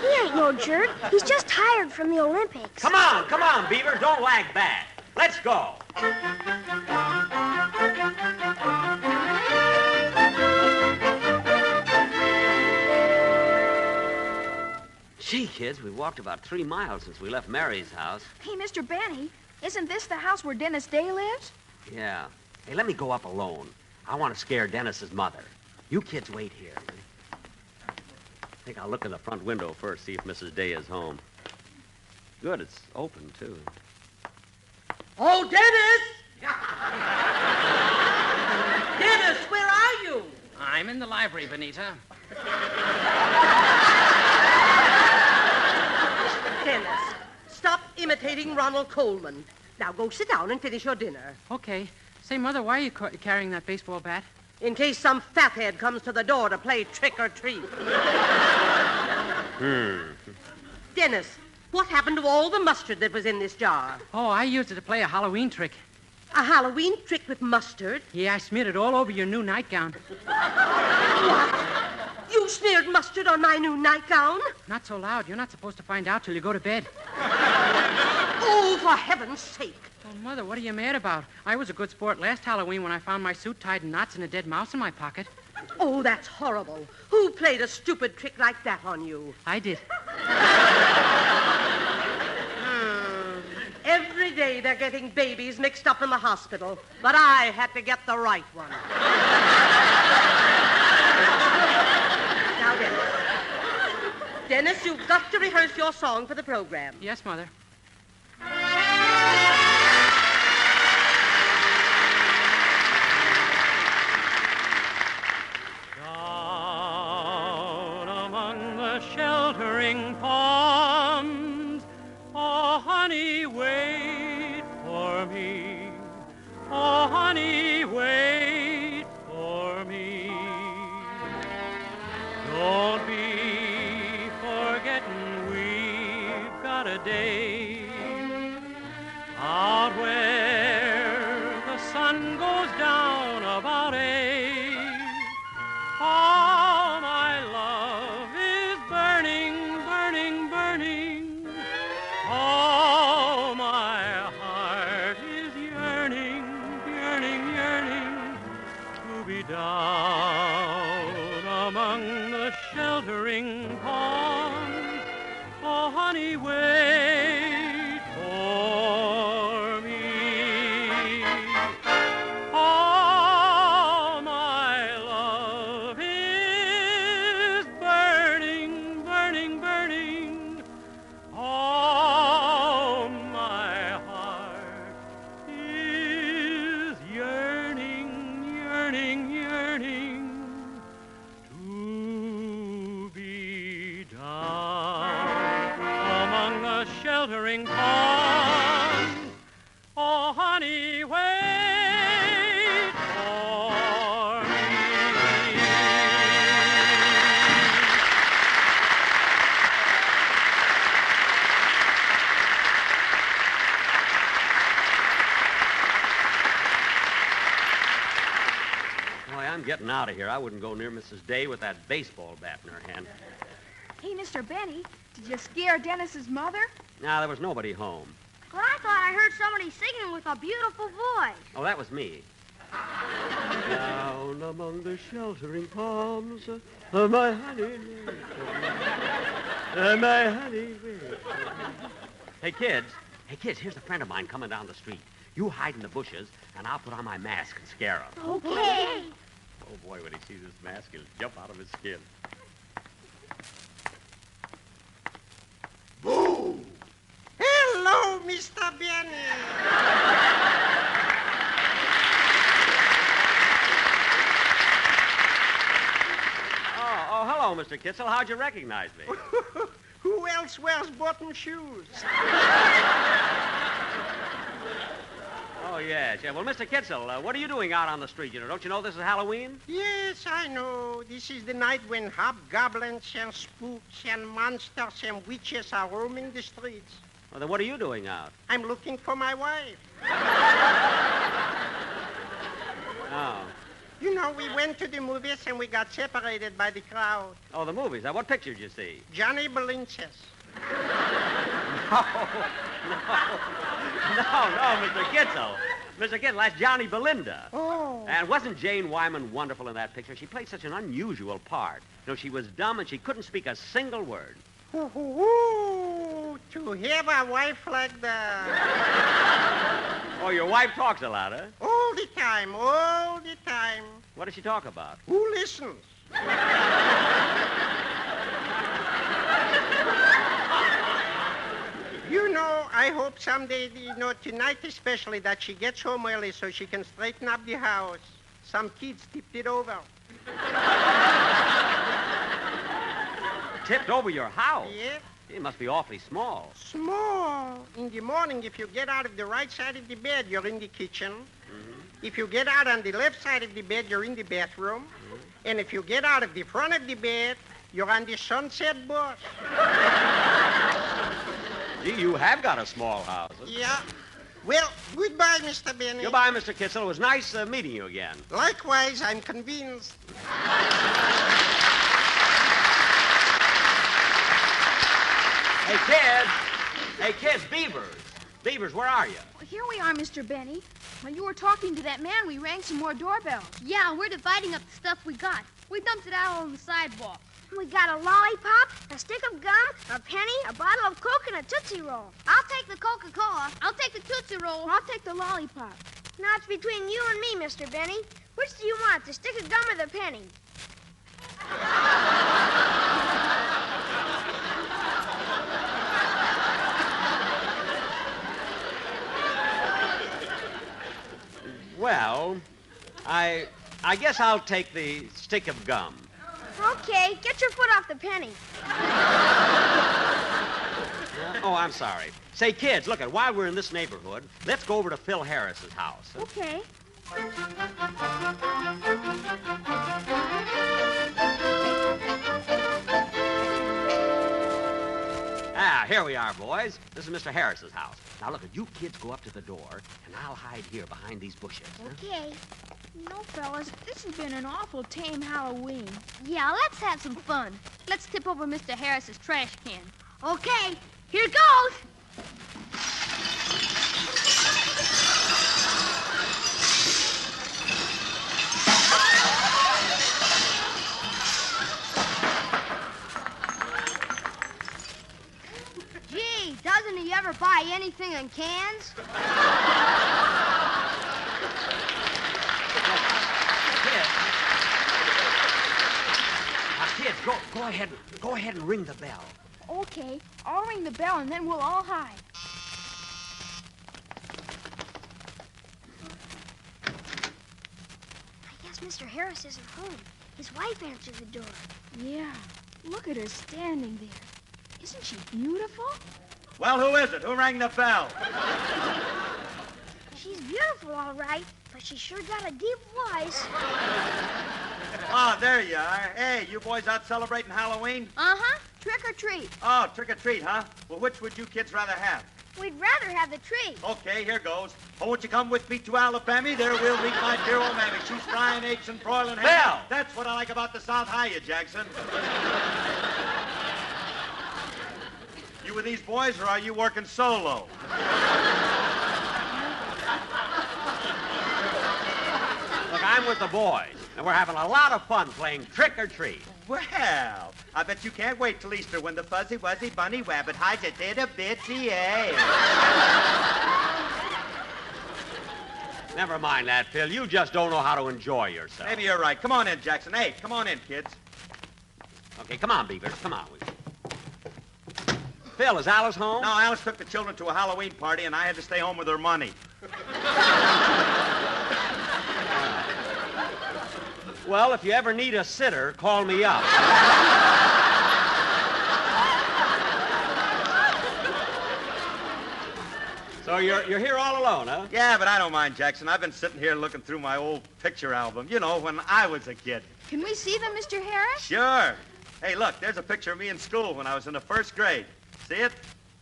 He ain't no jerk. He's just tired from the Olympics. Come on, Beaver. Don't lag back. Let's go. Gee, kids, we've walked about 3 miles since we left Mary's house. Hey, Mr. Benny, isn't this the house where Dennis Day lives? Yeah. Hey, let me go up alone. I want to scare Dennis's mother. You kids wait here. I think I'll look in the front window first, see if Mrs. Day is home. Good, it's open, too. Oh, Dennis! Dennis, where are you? I'm in the library, Benita. Dennis, stop imitating Ronald Coleman. Now go sit down and finish your dinner. Okay. Say, Mother, why are you carrying that baseball bat? In case some fathead comes to the door to play trick or treat. Dennis, what happened to all the mustard that was in this jar? Oh, I used it to play a Halloween trick. A Halloween trick with mustard? Yeah, I smeared it all over your new nightgown. What? You smeared mustard on my new nightgown? Not so loud. You're not supposed to find out till you go to bed. Oh, for heaven's sake. Oh, Mother, what are you mad about? I was a good sport last Halloween when I found my suit tied in knots and a dead mouse in my pocket. Oh, that's horrible. Who played a stupid trick like that on you? I did. Every day they're getting babies mixed up in the hospital, but I had to get the right one. Getz, you've got to rehearse your song for the program. Yes, Mother. Down among the sheltering palms, oh, honey, wait for me. Oh, honey, wait for me. Don't be forgetting we've got a day out where the sun goes down about 8. Oh, my love is burning, burning, burning. Oh, my heart is yearning, yearning, yearning to be down among the sheltering palms. Oh, honey, wait for me. Oh, my love is burning, burning, burning. Oh, my heart is yearning, yearning, yearning to be down among the sheltering palms. Oh, honey, wait for me. Boy, I'm getting out of here. I wouldn't go near Mrs. Day with that baseball bat in her hand. Hey, Mr. Benny, did you scare Dennis's mother? Now, there was nobody home. Well, I thought I heard somebody singing with a beautiful voice. Oh, that was me. Down among the sheltering palms, my honey, my honey. Hey, kids, here's a friend of mine coming down the street. You hide in the bushes, and I'll put on my mask and scare him. Okay. Oh, boy, when he sees this mask, he'll jump out of his skin. Boom! Hello, Mr. Benny. Oh, hello, Mr. Kitzel. How'd you recognize me? Who else wears button shoes? Oh, yes. Yeah. Well, Mr. Kitzel, what are you doing out on the street? Don't you know this is Halloween? Yes, I know. This is the night when hobgoblins and spooks and monsters and witches are roaming the streets. Well, then what are you doing out? I'm looking for my wife. Oh. You know, we went to the movies and we got separated by the crowd. Oh, the movies. Now, what picture did you see? Johnny Belinches. No, Mr. Kitzel. Mr. Kitzel, that's Johnny Belinda. Oh. And wasn't Jane Wyman wonderful in that picture? She played such an unusual part. She was dumb and she couldn't speak a single word. Ooh, to have a wife like that. Oh, your wife talks a lot, huh? All the time, all the time. What does she talk about? Who listens? You know, I hope someday, tonight especially, that she gets home early so she can straighten up the house. Some kids tipped it over. Tipped over your house? Yeah. It must be awfully small. Small. In the morning, if you get out of the right side of the bed, you're in the kitchen. Mm-hmm. If you get out on the left side of the bed, you're in the bathroom. Mm-hmm. And if you get out of the front of the bed, you're on the Sunset bus. Gee, you have got a small house. Huh? Yeah. Well, goodbye, Mr. Benny. Goodbye, Mr. Kitzel. It was nice meeting you again. Likewise, I'm convinced. Hey, kids, Beavers. Beavers, where are you? Well, here we are, Mr. Benny. When you were talking to that man, we rang some more doorbells. Yeah, we're dividing up the stuff we got. We dumped it out on the sidewalk. We got a lollipop, a stick of gum, a penny, a bottle of Coke, and a Tootsie Roll. I'll take the Coca-Cola. I'll take the Tootsie Roll. I'll take the lollipop. Now it's between you and me, Mr. Benny. Which do you want, the stick of gum or the penny? I guess I'll take the stick of gum. Okay, get your foot off the penny. Oh, I'm sorry. Say, kids, look, while we're in this neighborhood, let's go over to Phil Harris's house. Okay. Ah, here we are, boys. This is Mr. Harris's house. Now, look, you kids go up to the door, and I'll hide here behind these bushes. Okay. No, fellas, this has been an awful tame Halloween. Yeah, let's have some fun. Let's tip over Mr. Harris's trash can. Okay, here goes. Gee, doesn't he ever buy anything in cans? Kids, go ahead and ring the bell. Okay, I'll ring the bell and then we'll all hide. I guess Mr. Harris isn't home. His wife answered the door. Yeah, look at her standing there. Isn't she beautiful? Well, who is it? Who rang the bell? She's beautiful, all right, but she sure got a deep voice. Oh, there you are. Hey, you boys out celebrating Halloween? Uh-huh. Trick or treat. Oh, trick or treat, huh? Well, which would you kids rather have? We'd rather have the tree. Okay, here goes. Oh, won't you come with me to Alabama? There we'll meet my dear old mammy. She's frying eggs and broiling ham. Bill! That's what I like about the South. Hiya, Jackson. You with these boys, or are you working solo? Look, I'm with the boys, and we're having a lot of fun playing trick or treat. Well, I bet you can't wait till Easter when the fuzzy wuzzy bunny rabbit hides a little bitsy egg. Never mind that, Phil. You just don't know how to enjoy yourself. Maybe you're right. Come on in, Jackson. Hey, come on in, kids. Okay, come on, Beavers. Come on. Phil, is Alice home? No, Alice took the children to a Halloween party, and I had to stay home with her money. Well, if you ever need a sitter, call me up. So you're here all alone, huh? Yeah, but I don't mind, Jackson. I've been sitting here looking through my old picture album. You know, when I was a kid. Can we see them, Mr. Harris? Sure. Hey, look, there's a picture of me in school when I was in the first grade. See it?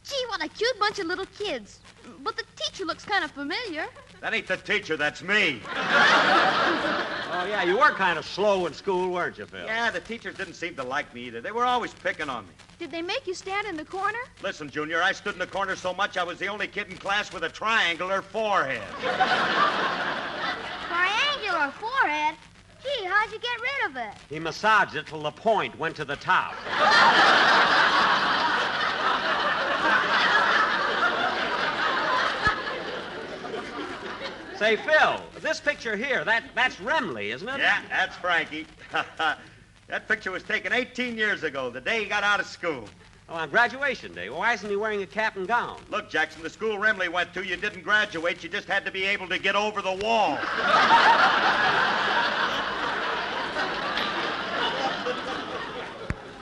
Gee, what a cute bunch of little kids. But the teacher looks kind of familiar. That ain't the teacher, that's me. Oh, yeah, you were kind of slow in school, weren't you, Phil? Yeah, the teachers didn't seem to like me either. They were always picking on me. Did they make you stand in the corner? Listen, Junior, I stood in the corner so much I was the only kid in class with a triangular forehead. Triangular forehead? Gee, how'd you get rid of it? He massaged it till the point went to the top. Say, Phil, this picture here, that's Remley, isn't it? Yeah, that's Frankie. That picture was taken 18 years ago, the day he got out of school. Oh, on graduation day. Well, why isn't he wearing a cap and gown? Look, Jackson, the school Remley went to, you didn't graduate. You just had to be able to get over the wall.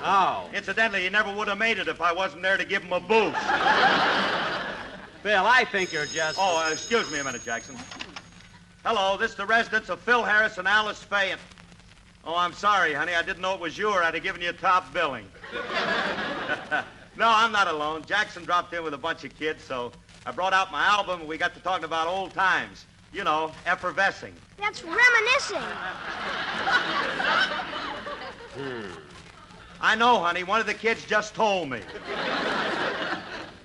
Oh. Incidentally, he never would have made it if I wasn't there to give him a boost. Phil, I think you're just... Oh, excuse me a minute, Jackson. Hello, this is the residence of Phil Harris and Alice Fay. Oh, I'm sorry, honey. I didn't know it was you, or I'd have given you top billing. No, I'm not alone. Jackson dropped in with a bunch of kids, so I brought out my album, and we got to talking about old times. You know, effervescing. That's reminiscing. I know, honey. One of the kids just told me.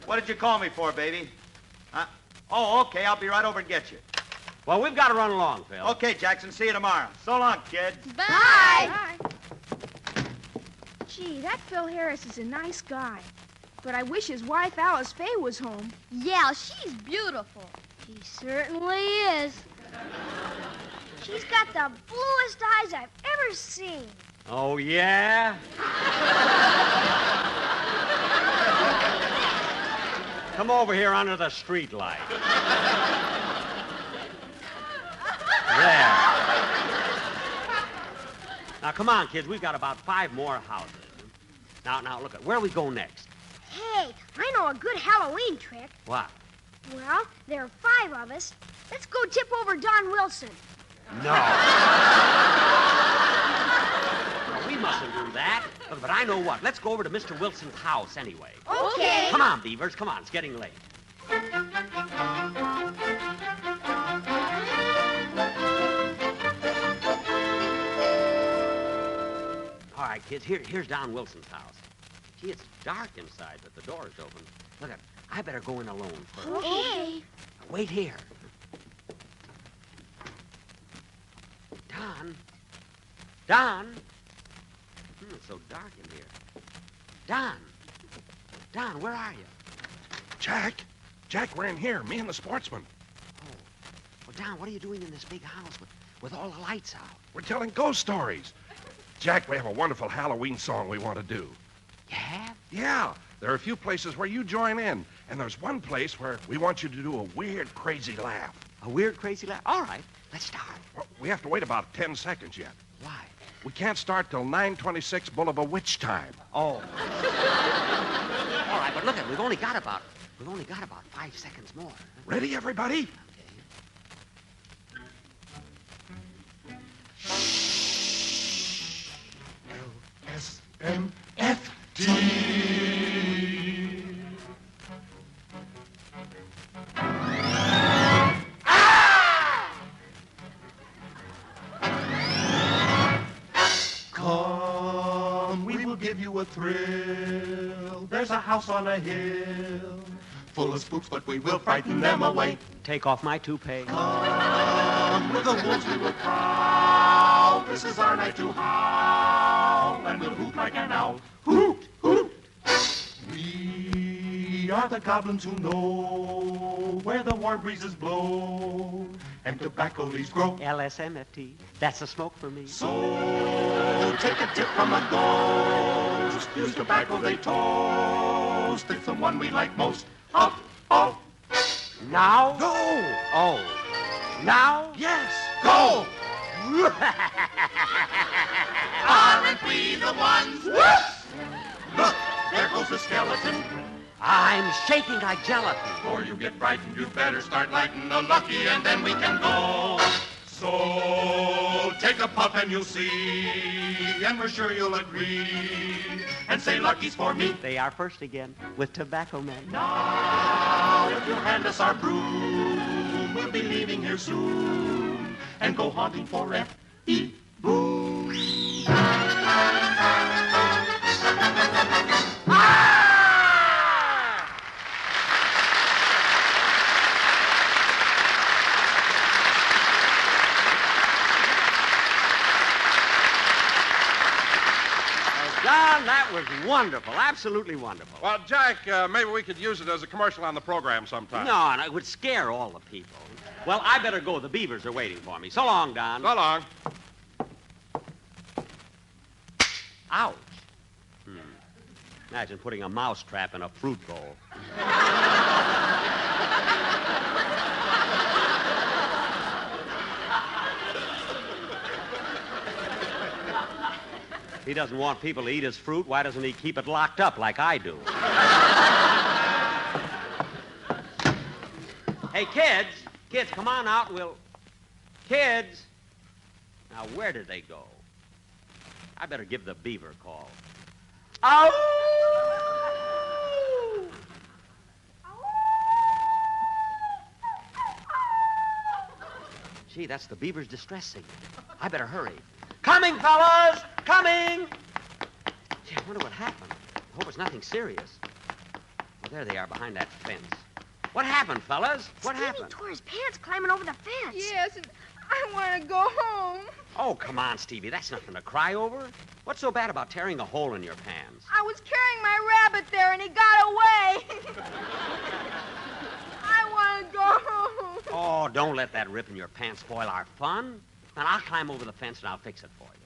What did you call me for, baby? Oh, okay. I'll be right over and get you. Well, we've got to run along, Phil. Okay, Jackson. See you tomorrow. So long, kids. Bye. Bye. Gee, that Phil Harris is a nice guy. But I wish his wife, Alice Fay, was home. Yeah, she's beautiful. She certainly is. She's got the bluest eyes I've ever seen. Oh, yeah? Come over here under the street light. There. Now, come on, kids. We've got about 5 more houses. Now, look, where do we go next? Hey, I know a good Halloween trick. What? Well, there are 5 of us. Let's go tip over Don Wilson. No. No, we mustn't do that. But I know what. Let's go over to Mr. Wilson's house anyway. Okay. Come on, Beavers. Come on. It's getting late. All right, kids. Here's Don Wilson's house. Gee, it's dark inside, but the door is open. Look, I better go in alone first. Okay. Wait here. Don. It's so dark in here. Don, where are you? Jack, we're in here. Me and the sportsman. Oh. Well, Don, what are you doing in this big house with all the lights out? We're telling ghost stories. Jack, we have a wonderful Halloween song we want to do. You have? Yeah. There are a few places where you join in, and there's one place where we want you to do a weird, crazy laugh. A weird, crazy laugh? All right, let's start. Well, we have to wait about 10 seconds yet. Why? We can't start till 9:26 Boulevard Witch time. Oh. All right, but look, we've only got about 5 seconds more. Ready, everybody? LSMFT. Come, we will give you a thrill. There's a house on a hill, full of spooks, but we will frighten them away. Take off my toupee. Come, with the wolves we will prowl. This is our night to howl, and we'll hoot like an owl. Hoot, hoot. We are the goblins who know where the warm breezes blow and tobacco leaves grow. LSMFT. That's the smoke for me. So take a tip from a ghost. Use tobacco they toast. It's the one we like most. Up, up. Now? Go! Oh. Now? Yes! Go! Aren't we the ones? Look, there goes the skeleton. I'm shaking like gelatin. Before you get frightened, you'd better start lighting the lucky, and then we can go. So take a puff and you'll see, and we're sure you'll agree, and say lucky's for me. They are first again with Tobacco Men. Now, if you'll hand us our broom, we'll be leaving here soon, and go haunting for F.E. Boom. John, that was wonderful. Absolutely wonderful. Well, Jack, maybe we could use it as a commercial on the program sometime. No, it would scare all the people. Well, I better go. The Beavers are waiting for me. So long, Don. So long. Ouch. Imagine putting a mouse trap in a fruit bowl. If he doesn't want people to eat his fruit, why doesn't he keep it locked up like I do? Hey, kids, come on out. Kids. Now, where did they go? I better give the Beaver a call. Oh! Gee, that's the Beaver's distress signal. I better hurry. Coming, fellas! Coming! Gee, I wonder what happened. I hope it's nothing serious. Well, there they are behind that fence. What happened, fellas? What happened? Stevie tore his pants climbing over the fence. Yes, and I want to go home. Oh, come on, Stevie. That's nothing to cry over. What's so bad about tearing a hole in your pants? I was carrying my rabbit there, and he got away. I want to go home. Oh, don't let that rip in your pants spoil our fun. Now, I'll climb over the fence, and I'll fix it for you.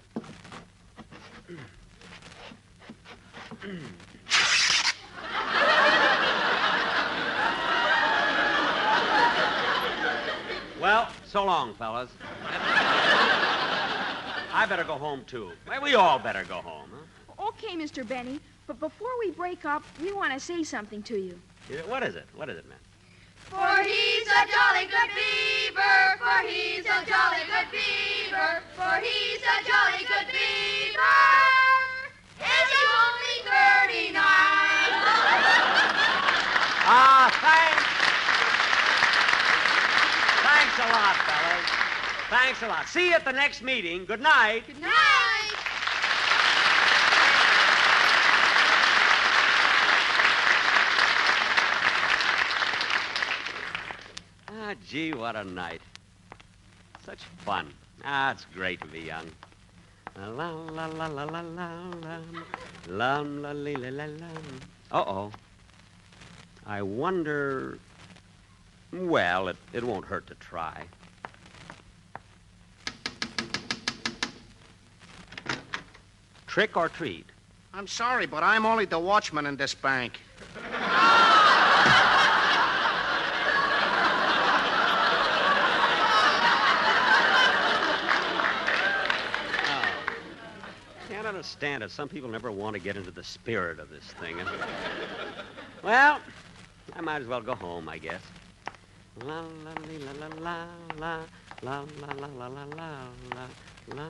Well, so long, fellas. I better go home, too. Well, we all better go home, huh? Okay, Mr. Benny, but before we break up, we want to say something to you. Yeah, what is it? What is it, man? For he's a jolly good beaver, for he's a jolly good beaver, for he's a jolly good beaver. And he's only 39. Thanks. Thanks a lot, fellas. Thanks a lot. See you at the next meeting. Good night. Good night. Ah, gee, what a night. Such fun. Ah, it's great to be young. La la la la la la la la la la la la. Uh-oh. I wonder... Well, it won't hurt to try. Trick or treat? I'm sorry, but I'm only the watchman in this bank. Can't understand it. Some people never want to get into the spirit of this thing. Well, I might as well go home, I guess. La la la la la la la la la la la la la.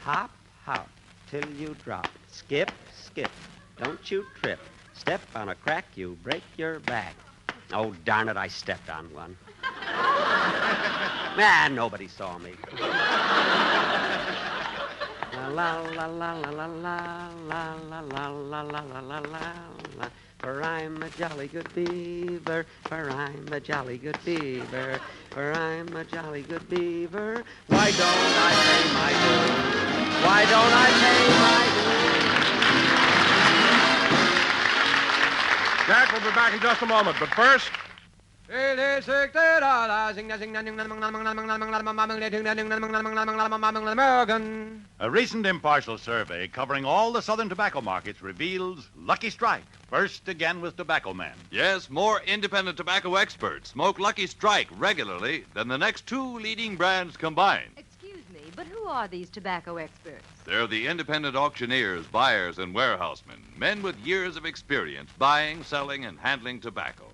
Hop, hop, till you drop. Skip, skip, don't you trip. Step on a crack, you break your back. Oh, darn it, I stepped on one. Man, nobody saw me. La la la la la la la la la la la la la la. For I'm a jolly good beaver, for I'm a jolly good beaver, for I'm a jolly good beaver. Why don't I pay my dues? Why don't I pay my dues? Jack will be back in just a moment, but first... A recent impartial survey covering all the southern tobacco markets reveals Lucky Strike, first again with tobacco men. Yes, more independent tobacco experts smoke Lucky Strike regularly than the next two leading brands combined. Excuse me, but who are these tobacco experts? They're the independent auctioneers, buyers, and warehousemen, men with years of experience buying, selling, and handling tobacco.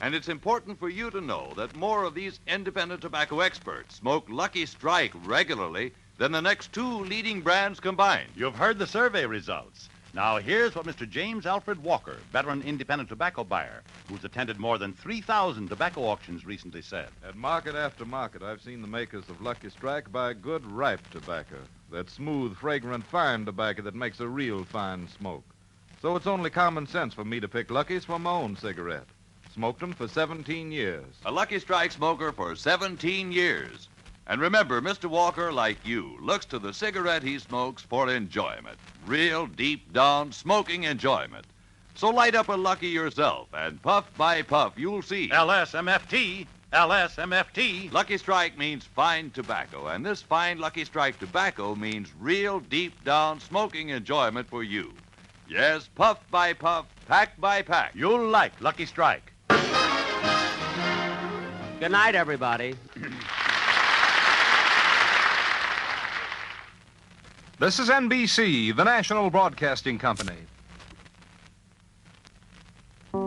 And it's important for you to know that more of these independent tobacco experts smoke Lucky Strike regularly than the next two leading brands combined. You've heard the survey results. Now, here's what Mr. James Alfred Walker, veteran independent tobacco buyer, who's attended more than 3,000 tobacco auctions, recently said. At market after market, I've seen the makers of Lucky Strike buy good, ripe tobacco. That smooth, fragrant, fine tobacco that makes a real fine smoke. So it's only common sense for me to pick Lucky's for my own cigarette. Smoked them for 17 years. A Lucky Strike smoker for 17 years. And remember, Mr. Walker, like you, looks to the cigarette he smokes for enjoyment. Real, deep-down smoking enjoyment. So light up a Lucky yourself, and puff by puff, you'll see. LSMFT. LSMFT. Lucky Strike means fine tobacco, and this fine Lucky Strike tobacco means real, deep-down smoking enjoyment for you. Yes, puff by puff, pack by pack. You'll like Lucky Strike. Good night, everybody. This is NBC, the National Broadcasting Company. The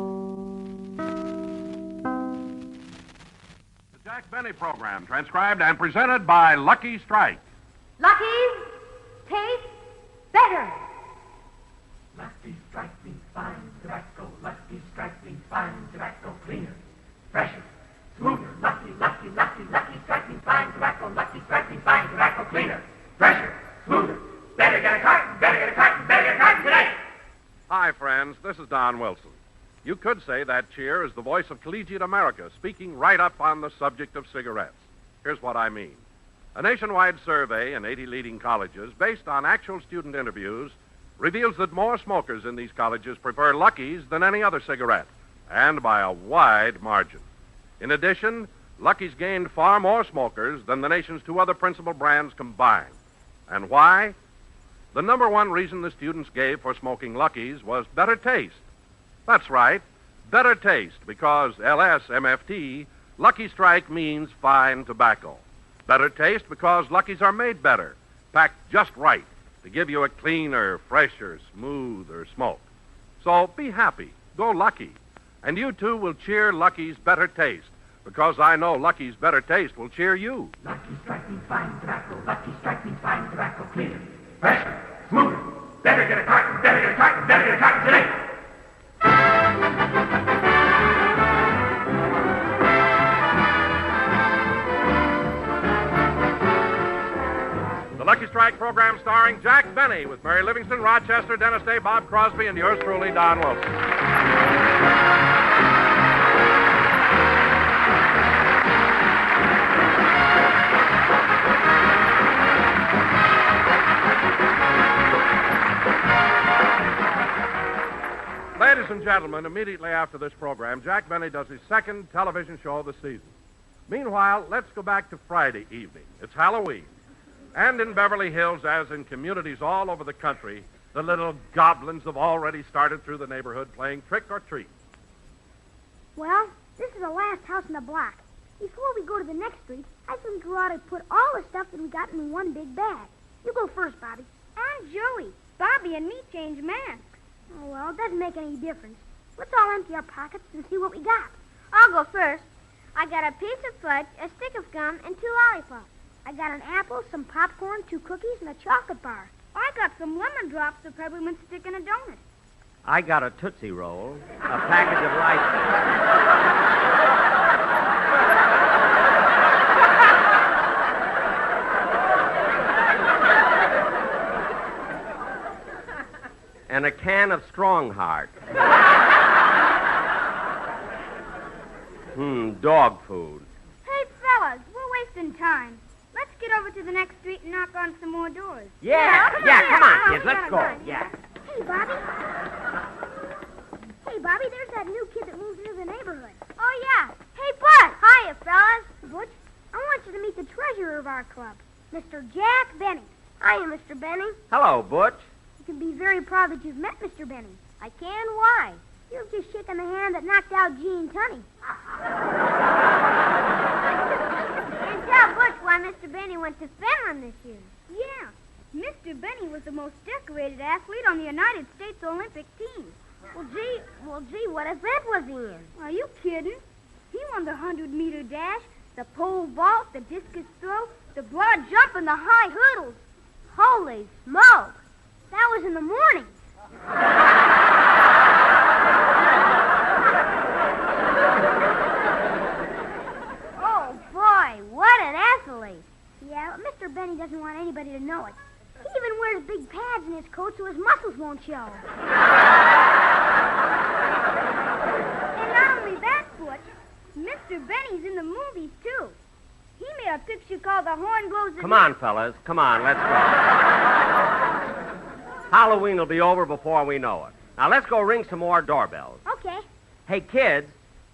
Jack Benny program, transcribed and presented by Lucky Strike. Lucky's taste better. Lucky Strike means fine tobacco. Lucky Strike means fine tobacco. Cleaner, fresher, smoother. Lucky Strike means fine tobacco. Lucky Strike means fine tobacco. Cleaner, fresher, smoother. Better get a carton, better get a carton, better get a carton today. Hi, friends. This is Don Wilson. You could say that cheer is the voice of collegiate America, speaking right up on the subject of cigarettes. Here's what I mean. A nationwide survey in 80 leading colleges, based on actual student interviews, reveals that more smokers in these colleges prefer Lucky's than any other cigarette, and by a wide margin. In addition, Lucky's gained far more smokers than the nation's two other principal brands combined. And why? The number one reason the students gave for smoking Lucky's was better taste. That's right, better taste, because LSMFT, Lucky Strike means fine tobacco. Better taste because Lucky's are made better, packed just right to give you a cleaner, fresher, smoother smoke. So be happy. Go Lucky. And you, too, will cheer Lucky's better taste because I know Lucky's better taste will cheer you. Lucky Strike means fine tobacco. Lucky Strike means fine tobacco. Cleaner, fresher, smoother. Better get a carton, better get a carton, better get a carton today. The Lucky Strike program starring Jack Benny with Mary Livingston, Rochester, Dennis Day, Bob Crosby, and yours truly, Don Wilson. Ladies and gentlemen, immediately after this program, Jack Benny does his second television show of the season. Meanwhile, let's go back to Friday evening. It's Halloween. And in Beverly Hills, as in communities all over the country, the little goblins have already started through the neighborhood playing trick or treat. Well, this is the last house in the block. Before we go to the next street, I think we ought to put all the stuff that we got in one big bag. You go first, Bobby. I'm Joey. Bobby and me change masks. Oh, well, it doesn't make any difference. Let's all empty our pockets and see what we got. I'll go first. I got a piece of fudge, a stick of gum, and 2 lollipops. I got an apple, some popcorn, 2 cookies, and a chocolate bar. I got some lemon drops, a peppermint stick, and a donut. I got a Tootsie Roll, a package of lights. And a can of Strong Heart. Dog food. Hey, fellas, we're wasting time. Let's get over to the next street and knock on some more doors. Yeah, come on, kids, let's go. Yeah. Hey, Bobby. Hey, Bobby, there's that new kid that moved into the neighborhood. Oh, yeah. Hey, Bud. Hiya, fellas. Butch, I want you to meet the treasurer of our club, Mr. Jack Benny. Hiya, Mr. Benny. Hello, Butch. You can be very proud that you've met Mr. Benny. I can? Why? You've just shaken the hand that knocked out Gene Tunney. And tell Butch why Mr. Benny went to Finland this year. Yeah. Mr. Benny was the most decorated athlete on the United States Olympic team. Well, gee, what event was he in? Are you kidding? He won the 100-meter dash, the pole vault, the discus throw, the broad jump, and the high hurdles. Holy smoke! That was in the morning. Oh, boy, what an athlete. Yeah, but Mr. Benny doesn't want anybody to know it. He even wears big pads in his coat so his muscles won't show. And not only that, Butch, Mr. Benny's in the movies, too. He made a picture called The Horn Blows the... Come on, fellas. Come on, let's go. Halloween will be over before we know it. Now, let's go ring some more doorbells. Okay. Hey, kids,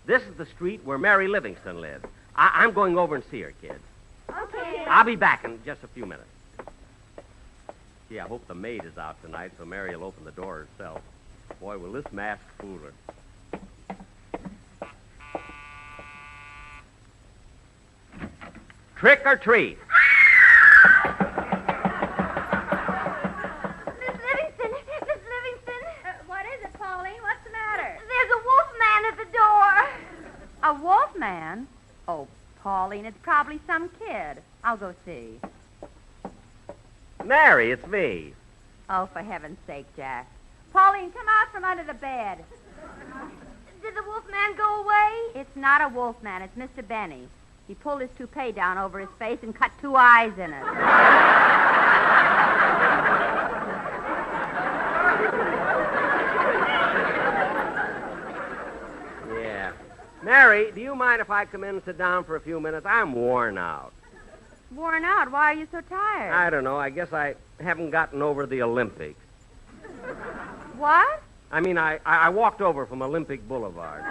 this is the street where Mary Livingston lives. I'm going over and see her, kids. Okay. I'll be back in just a few minutes. Gee, I hope the maid is out tonight so Mary will open the door herself. Boy, will this mask fool her. Trick or treat. Miss Livingston. What is it, Pauline? What's the matter? There's a wolf man at the door. A wolf man? Oh, Pauline, it's probably some kid. I'll go see. Mary, it's me. Oh, for heaven's sake, Jack. Pauline, come out from under the bed. Did the wolf man go away? It's not a wolf man. It's Mr. Benny. He pulled his toupee down over his face and cut 2 eyes in it. Yeah. Mary, do you mind if I come in and sit down for a few minutes? I'm worn out. Worn out? Why are you so tired? I don't know. I guess I haven't gotten over the Olympics. What? I mean, I walked over from Olympic Boulevard.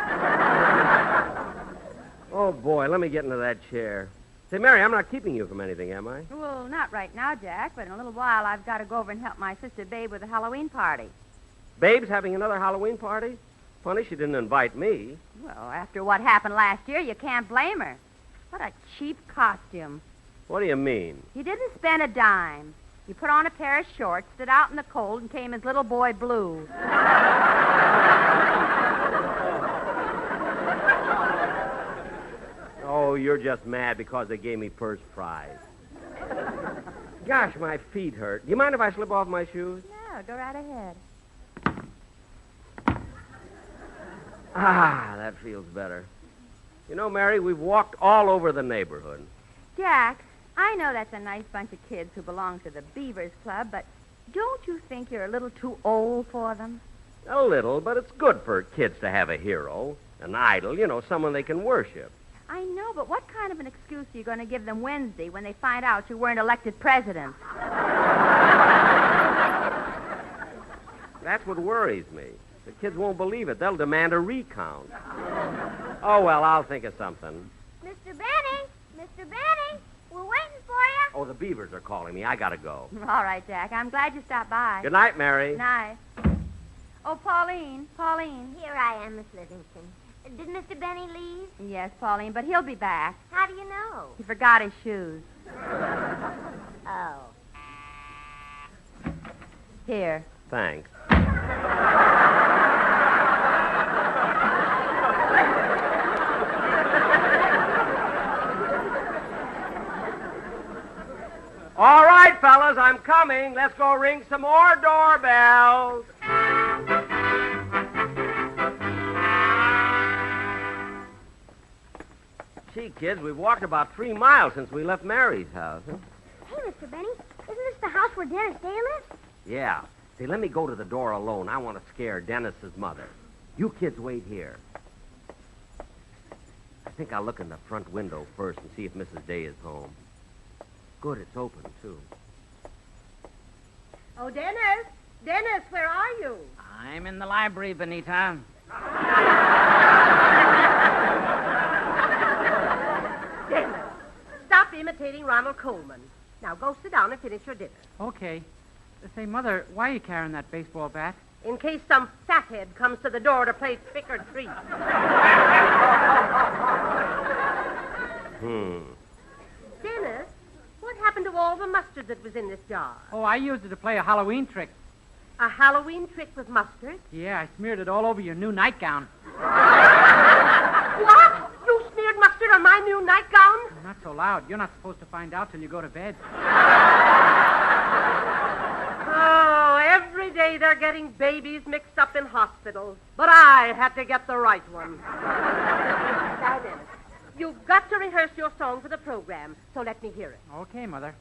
Oh, boy, let me get into that chair. Say, Mary, I'm not keeping you from anything, am I? Well, not right now, Jack, but in a little while I've got to go over and help my sister Babe with a Halloween party. Babe's having another Halloween party? Funny she didn't invite me. Well, after what happened last year, you can't blame her. What a cheap costume. What do you mean? He didn't spend a dime. He put on a pair of shorts, stood out in the cold, and came as little boy blue. Oh, you're just mad because they gave me first prize. Gosh, my feet hurt. Do you mind if I slip off my shoes? No, go right ahead. Ah, that feels better. You know, Mary, we've walked all over the neighborhood. Jack, I know that's a nice bunch of kids who belong to the Beavers Club, but don't you think you're a little too old for them? A little, but it's good for kids to have a hero, an idol, someone they can worship. I know, but what kind of an excuse are you going to give them Wednesday when they find out you weren't elected president? That's what worries me. The kids won't believe it. They'll demand a recount. Oh, well, I'll think of something. Mr. Benny! Mr. Benny! We're waiting for you. Oh, the Beavers are calling me. I gotta go. All right, Jack. I'm glad you stopped by. Good night, Mary. Good night. Oh, Pauline. Here I am, Miss Livingston. Did Mr. Benny leave? Yes, Pauline, but he'll be back. How do you know? He forgot his shoes. Oh. Here. Thanks. All right, fellas, I'm coming. Let's go ring some more doorbells. Gee, kids, we've walked about 3 miles since we left Mary's house. Huh? Hey, Mr. Benny, isn't this the house where Dennis Day lives? Yeah. Say, let me go to the door alone. I want to scare Dennis's mother. You kids wait here. I think I'll look in the front window first and see if Mrs. Day is home. Good, it's open, too. Oh, Dennis! Dennis, where are you? I'm in the library, Benita. Dennis, stop imitating Ronald Coleman. Now go sit down and finish your dinner. Okay. Say, Mother, why are you carrying that baseball bat? In case some fathead comes to the door to play trick or treat. Dennis, what happened to all the mustard that was in this jar? Oh, I used it to play a Halloween trick. A Halloween trick with mustard? Yeah, I smeared it all over your new nightgown. What? You smeared mustard on my new nightgown? Not so loud. You're not supposed to find out till you go to bed. Oh, every day they're getting babies mixed up in hospitals. But I had to get the right one. Now, Dennis, you've got to rehearse your song for the program, so let me hear it. Okay, Mother.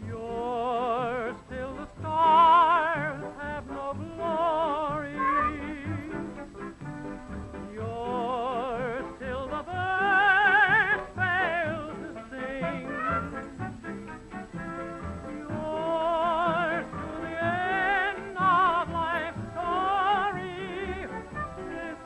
You're still the stars have no glory. You're still the birds fail to sing. Yours to the end of life's story. This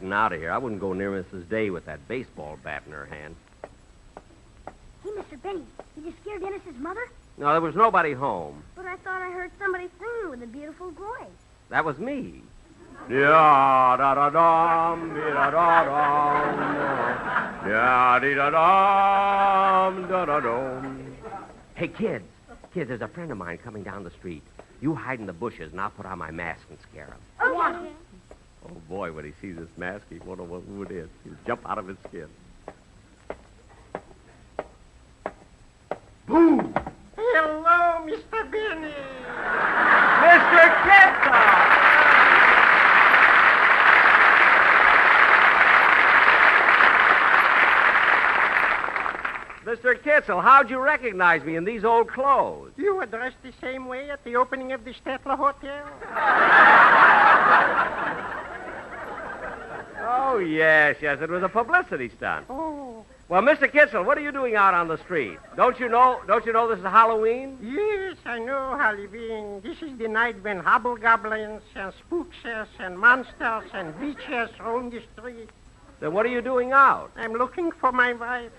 getting out of here. I wouldn't go near Mrs. Day with that baseball bat in her hand. Hey, Mr. Benny, you just scared Dennis's mother? No, there was nobody home. But I thought I heard somebody singing with a beautiful voice. That was me. Yeah, da da dum, da da dum, yeah, da dum, da da dum. Hey, kids, there's a friend of mine coming down the street. You hide in the bushes, and I'll put on my mask and scare him. Okay. Oh, boy, when he sees this mask, he won't know who it is. He'll jump out of his skin. Boom! Hello, Mr. Benny. Mr. Getz! Mr. Kitzel, how'd you recognize me in these old clothes? You were dressed the same way at the opening of the Stettler Hotel. Oh, yes, it was a publicity stunt. Oh. Well, Mr. Kitzel, what are you doing out on the street? Don't you know this is Halloween? Yes, I know Halloween. This is the night when hobgoblins and spookses and monsters and witches roam the street. Then what are you doing out? I'm looking for my wife.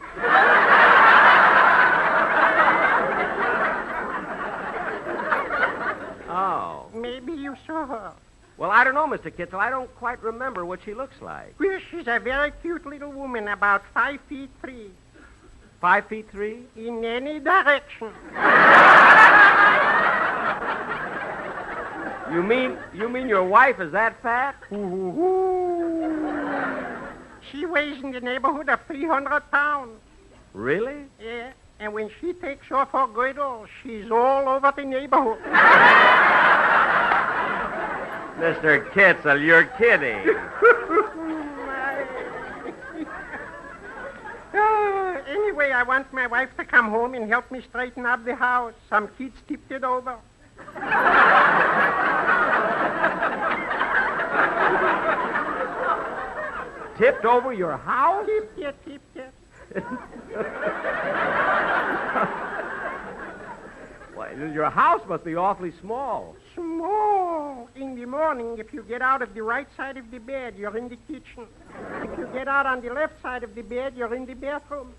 Oh. Maybe you saw her. Well, I don't know, Mr. Kitzel. I don't quite remember what she looks like. Well, she's a very cute little woman, about 5'3". 5'3"? In any direction. You mean your wife is that fat? She weighs in the neighborhood of 300 pounds. Really? Yeah, and when she takes off her girdle, she's all over the neighborhood. Mr. Kitzel, you're kidding. Anyway, I want my wife to come home and help me straighten up the house. Some kids tipped it over. Tipped over your house? Tipped it. Why, your house must be awfully small. Small. In the morning, if you get out of the right side of the bed, you're in the kitchen. If you get out on the left side of the bed, you're in the bathroom.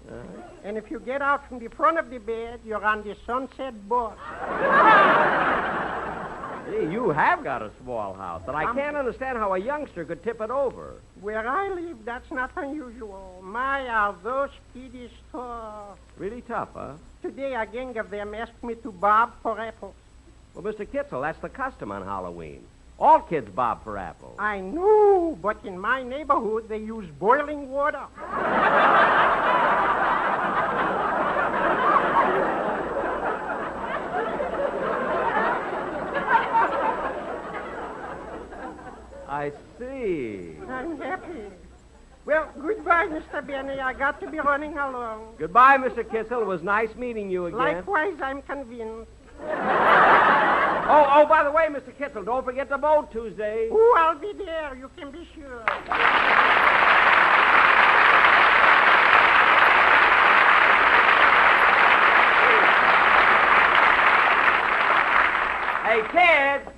And if you get out from the front of the bed, you're on the sunset bus. Gee, you have got a small house, but I can't understand how a youngster could tip it over. Where I live, that's not unusual. My, are those kiddies tough. Really tough, huh? Today, a gang of them asked me to bob for apples. Well, Mr. Kitzel, that's the custom on Halloween. All kids bob for apples. I know, but in my neighborhood, they use boiling water. I see. I'm happy. Well, goodbye, Mr. Benny. I got to be running along. Goodbye, Mr. Kitzel. It was nice meeting you again. Likewise, I'm convinced. Oh, by the way, Mr. Kitzel, don't forget the boat Tuesday. Oh, I'll be there. You can be sure. Hey,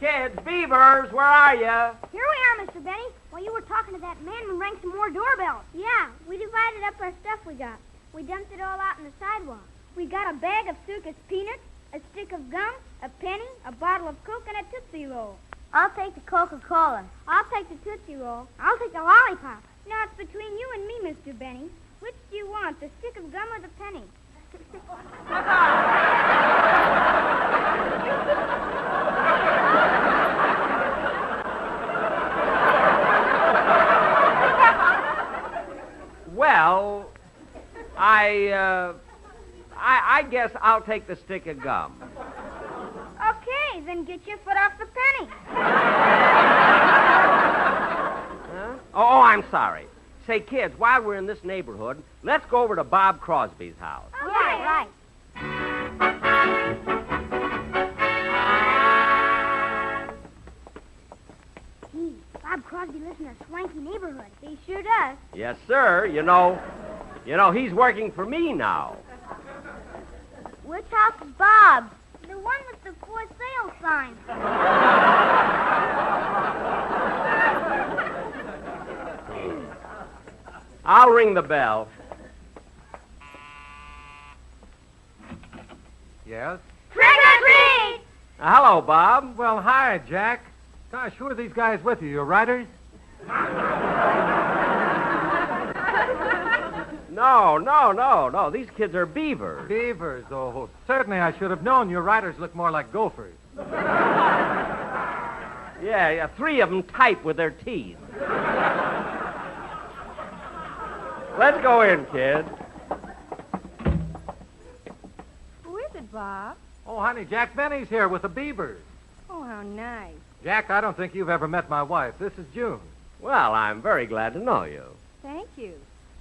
kids, Beavers, where are you? Here we are, Mr. Benny. While you were talking to that man, we rang some more doorbells. Yeah, we divided up our stuff we got. We dumped it all out on the sidewalk. We got a bag of circus peanuts, a stick of gum, a penny, a bottle of Coke, and a Tootsie Roll. I'll take the Coca-Cola. I'll take the Tootsie Roll. I'll take the lollipop. Now, it's between you and me, Mr. Benny. Which do you want, the stick of gum or the penny? Well, I guess I'll take the stick of gum. Okay, then get your foot off the penny. Huh? Oh, I'm sorry. Say, kids, while we're in this neighborhood, let's go over to Bob Crosby's house. Oh, right. Gee, Bob Crosby lives in a swanky neighborhood. He sure does. Yes, sir. You know, he's working for me now. Which house is Bob's? The one with the for sale sign. I'll ring the bell. Yes? Trick or treat! Hello, Bob. Well, hi, Jack. Gosh, who are these guys with you? Your writers? No. These kids are Beavers. Beavers? Oh, certainly I should have known. Your writers look more like gophers. Yeah, 3 of them type with their teeth. Let's go in, kids. Who is it, Bob? Oh, honey, Jack Benny's here with the Beavers. Oh, how nice. Jack, I don't think you've ever met my wife. This is June. Well, I'm very glad to know you. Thank you.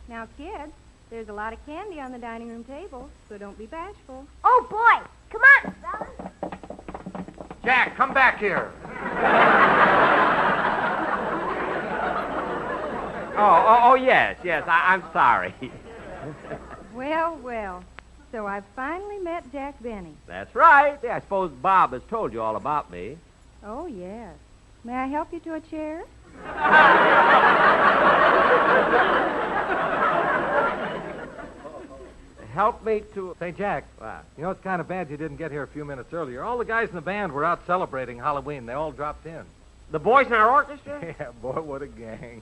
Now, kids, there's a lot of candy on the dining room table, so don't be bashful. Oh, boy. Come on, fellas. Jack, come back here. Oh, yes. I'm sorry. Well. So I've finally met Jack Benny. That's right. I suppose Bob has told you all about me. Oh, yes. May I help you to a chair? Help me to... Say, Jack, you know, it's kind of bad you didn't get here a few minutes earlier. All the guys in the band were out celebrating Halloween. They all dropped in. The boys in our orchestra? Yeah, boy, what a gang.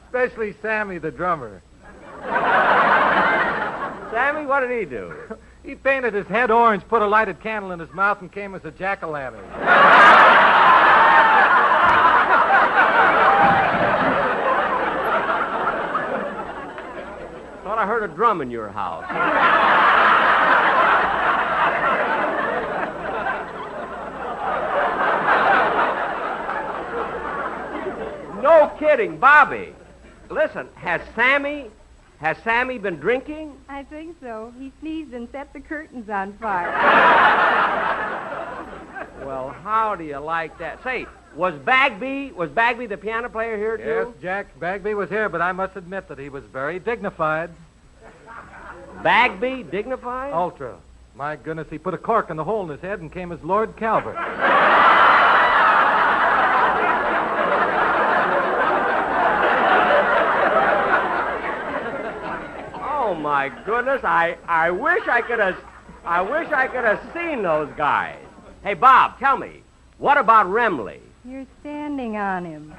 Especially Sammy, the drummer. Sammy, what did he do? He painted his head orange, put a lighted candle in his mouth, and came as a jack-o'-lantern. Thought I heard a drum in your house. No kidding, Bobby. Listen, has Sammy been drinking? I think so. He sneezed and set the curtains on fire. Well, how do you like that? Say, was Bagby the piano player here, Yes, too? Jack, Bagby was here, but I must admit that he was very dignified. Bagby dignified? Ultra. My goodness, he put a cork in the hole in his head and came as Lord Calvert. Oh my goodness! I wish I could have seen those guys. Hey, Bob, tell me, what about Remley? You're standing on him.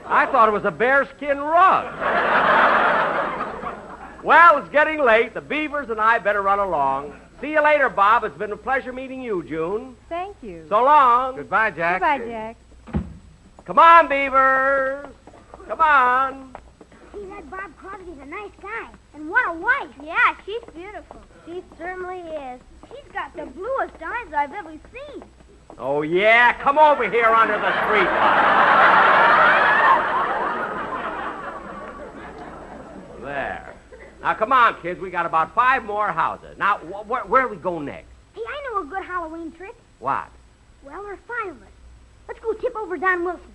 I thought it was a bearskin rug. Well, it's getting late. The Beavers and I better run along. See you later, Bob. It's been a pleasure meeting you, June. Thank you. So long. Goodbye, Jack. Goodbye, Jack. Come on, Beavers. Come on. See, that Bob Crosby's a nice guy. And what a wife. Yeah, she's beautiful. She certainly is. She's got the bluest eyes I've ever seen. Oh, yeah? Come over here under the streetlight. There. Now, come on, kids. We got about 5 more houses. Now, where do we go next? Hey, I know a good Halloween trick. What? Well, there are 5 of us. Let's go tip over Don Wilson.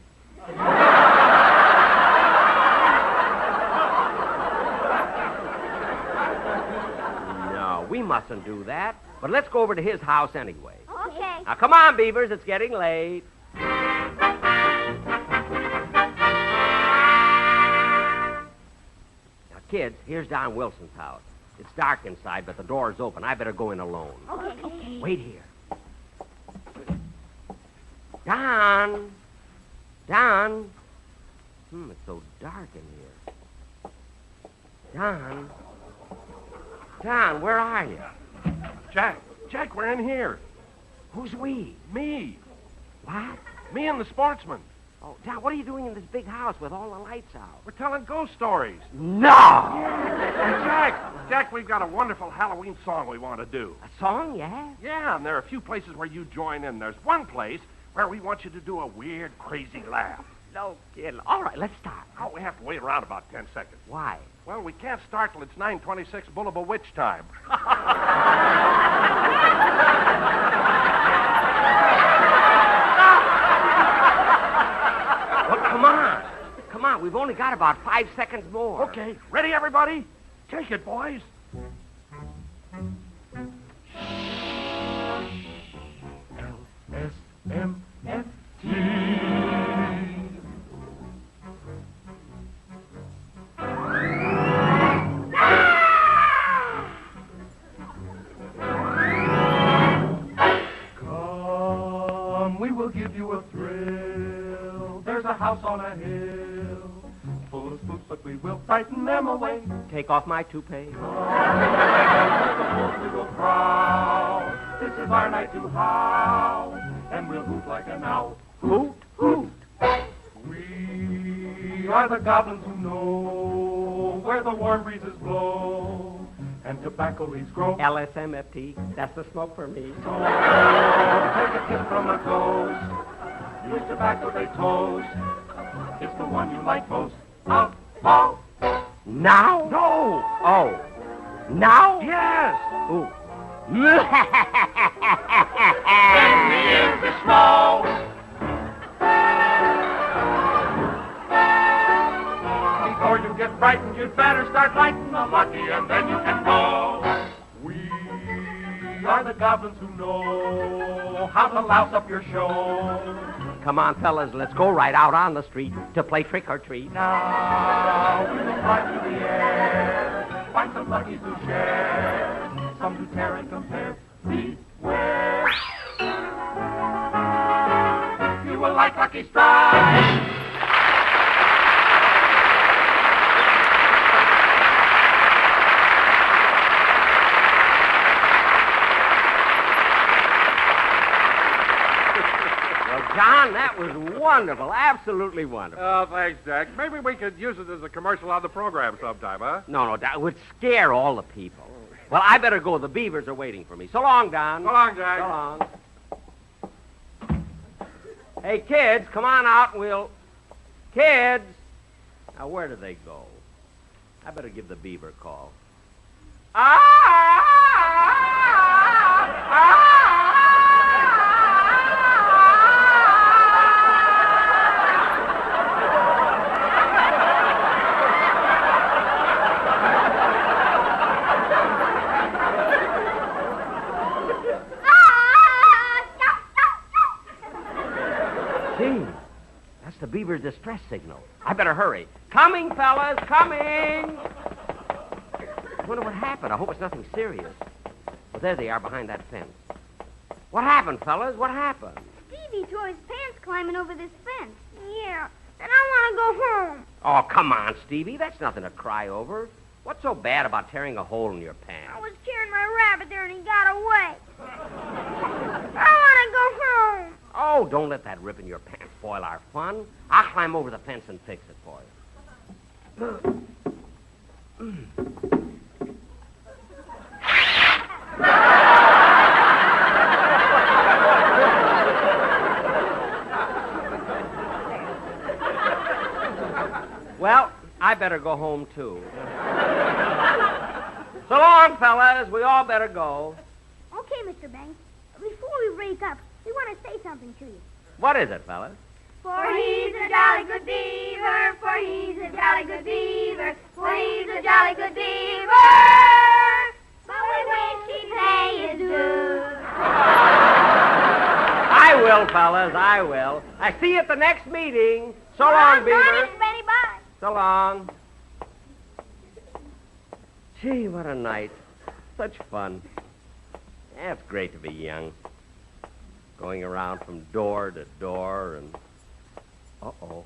No, we mustn't do that. But let's go over to his house anyway. Okay. Now, come on, Beavers. It's getting late. Now, kids, here's Don Wilson's house. It's dark inside, but the door's open. I better go in alone. Okay. Wait here. Don. Don. It's so dark in here. Don. Don, where are you? Jack, we're in here. Who's we? Me. What? Me and the sportsman. Oh, Don, what are you doing in this big house with all the lights out? We're telling ghost stories. No! And Jack, we've got a wonderful Halloween song we want to do. A song, yeah? Yeah, and there are a few places where you join in. There's one place where we want you to do a weird, crazy laugh. No kidding. All right, let's start. Oh, we have to wait around about 10 seconds. Why? Well, we can't start till it's 9:26 Bullable Witch time. Well, come on. Come on. We've only got about 5 seconds more. Okay. Ready, everybody? Take it, boys. LSMFT. you a thrill. There's a house on a hill, full of spooks, but we will frighten them away. Take off my toupee. We will prowl. This is our night to howl, and we'll hoot like an owl. Hoot, hoot. We are the goblins who know where the warm breezes blow and tobacco leaves grow. LSMFT, that's the smoke for me. So take a tip from a ghost. Use tobacco they toast. It's the one you like most. Out, out. Now? No. Oh. Now? Yes. Ooh. Send me in the snow. Before you get frightened, you'd better start lighting the lucky, and then you can go. We are the goblins who know how to louse up your show. Come on, fellas, let's go right out on the street to play trick or treat. Now we will fly through the air, find some luckies to share, some to tear and compare. Beware. You will like Lucky Strike. John, that was wonderful. Absolutely wonderful. Oh, thanks, Jack. Maybe we could use it as a commercial on the program sometime, huh? No, that would scare all the people. Well, I better go. The Beavers are waiting for me. So long, Don. So long, Jack. So long. Hey, kids, come on out and we'll... Kids! Now, where do they go? I better give the Beaver a call. The Beaver's distress signal. I better hurry. Coming, fellas, coming! I wonder what happened. I hope it's nothing serious. Well, there they are behind that fence. What happened, fellas? What happened? Stevie tore his pants climbing over this fence. Yeah, and I want to go home. Oh, come on, Stevie. That's nothing to cry over. What's so bad about tearing a hole in your pants? I was carrying my rabbit there and he got away. I want to go home. Oh, don't let that rip in your pants spoil our fun. I'll climb over the fence and fix it for you. Well, I better go home, too. So long, fellas. We all better go. Okay, Mr. Banks. Before we break up, we want to say something to you. What is it, fellas? For he's a jolly good beaver, for he's a jolly good beaver, for he's a jolly good beaver. But we wish he'd pay his dues. I will, fellas, I will. I see you at the next meeting. So long, Beaver. Benny, bye. So long. Gee, what a night. Such fun. Yeah, it's great to be young. Going around from door to door and... Uh-oh.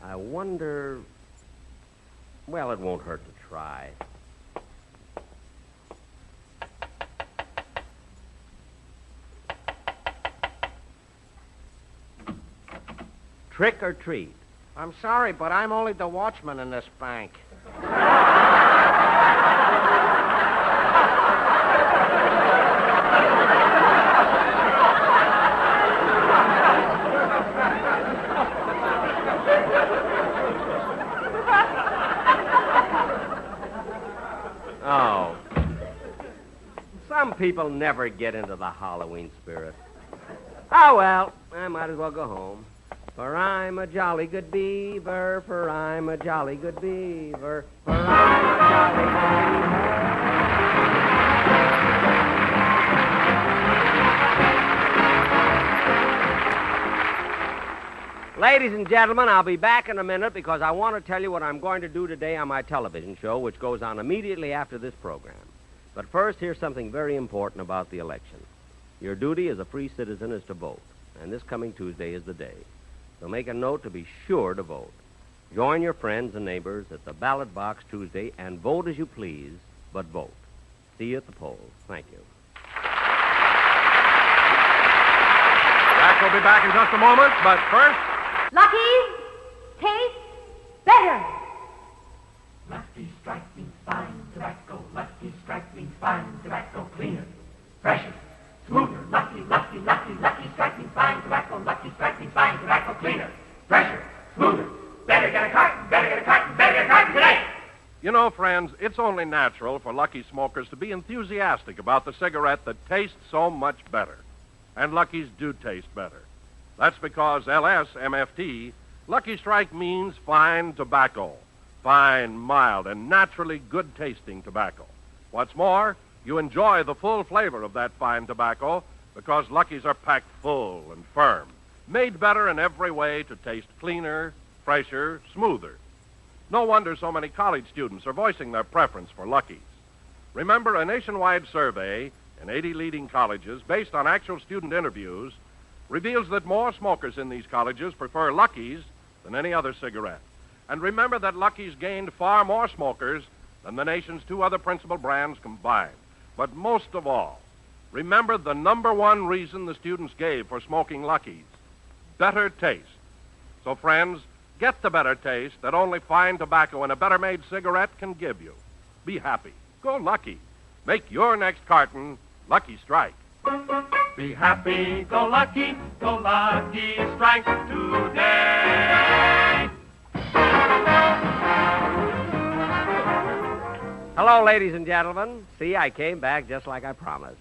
I wonder... Well, it won't hurt to try. Trick or treat? I'm sorry, but I'm only the watchman in this bank. Oh. Some people never get into the Halloween spirit. Oh, well, I might as well go home. For I'm a jolly good beaver, for I'm a jolly good beaver, for I'm a jolly good beaver. Ladies and gentlemen, I'll be back in a minute because I want to tell you what I'm going to do today on my television show, which goes on immediately after this program. But first, here's something very important about the election. Your duty as a free citizen is to vote. and this coming Tuesday is the day. So make a note to be sure to vote. Join your friends and neighbors at the ballot box Tuesday and vote as you please, but vote. See you at the polls. Thank you. Jack will be back in just a moment, but first... Lucky's taste better. Lucky Strike means fine tobacco. Lucky Strike means fine tobacco. Cleaner, fresher, smoother. Lucky Strike means fine tobacco. Lucky Strike means fine tobacco. Cleaner, fresher, smoother. Better get a carton, better get a carton, better get a carton today. You know, friends, it's only natural for Lucky smokers to be enthusiastic about the cigarette that tastes so much better. And Lucky's do taste better. That's because LSMFT, Lucky Strike means fine tobacco. Fine, mild, and naturally good-tasting tobacco. What's more, you enjoy the full flavor of that fine tobacco because Lucky's are packed full and firm, made better in every way to taste cleaner, fresher, smoother. No wonder so many college students are voicing their preference for Lucky's. Remember, a nationwide survey in 80 leading colleges based on actual student interviews reveals that more smokers in these colleges prefer Lucky's than any other cigarette. And remember that Lucky's gained far more smokers than the nation's two other principal brands combined. But most of all, remember the number one reason the students gave for smoking Lucky's: better taste. So, friends, get the better taste that only fine tobacco and a better-made cigarette can give you. Be happy. Go Lucky. Make your next carton Lucky Strike. Be happy, go Lucky Strike today. Hello, ladies and gentlemen. See, I came back just like I promised.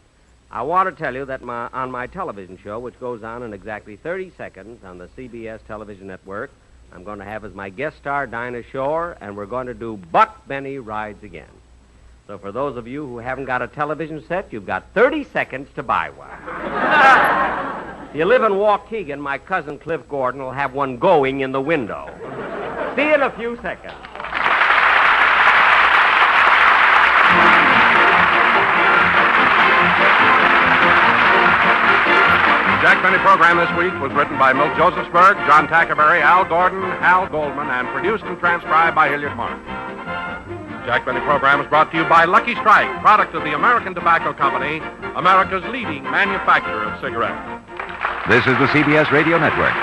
I want to tell you that on my television show, which goes on in exactly 30 seconds on the CBS television network, I'm going to have as my guest star Dinah Shore, and we're going to do Buck Benny Rides Again. So for those of you who haven't got a television set, you've got 30 seconds to buy one. If you live in Waukegan, my cousin Cliff Gordon will have one going in the window. See you in a few seconds. The Jack Benny program this week was written by Milt Josephsberg, John Tackerberry, Al Gordon, Hal Goldman, and produced and transcribed by Hilliard Mark. The Jack Benny program is brought to you by Lucky Strike, product of the American Tobacco Company, America's leading manufacturer of cigarettes. This is the CBS Radio Network.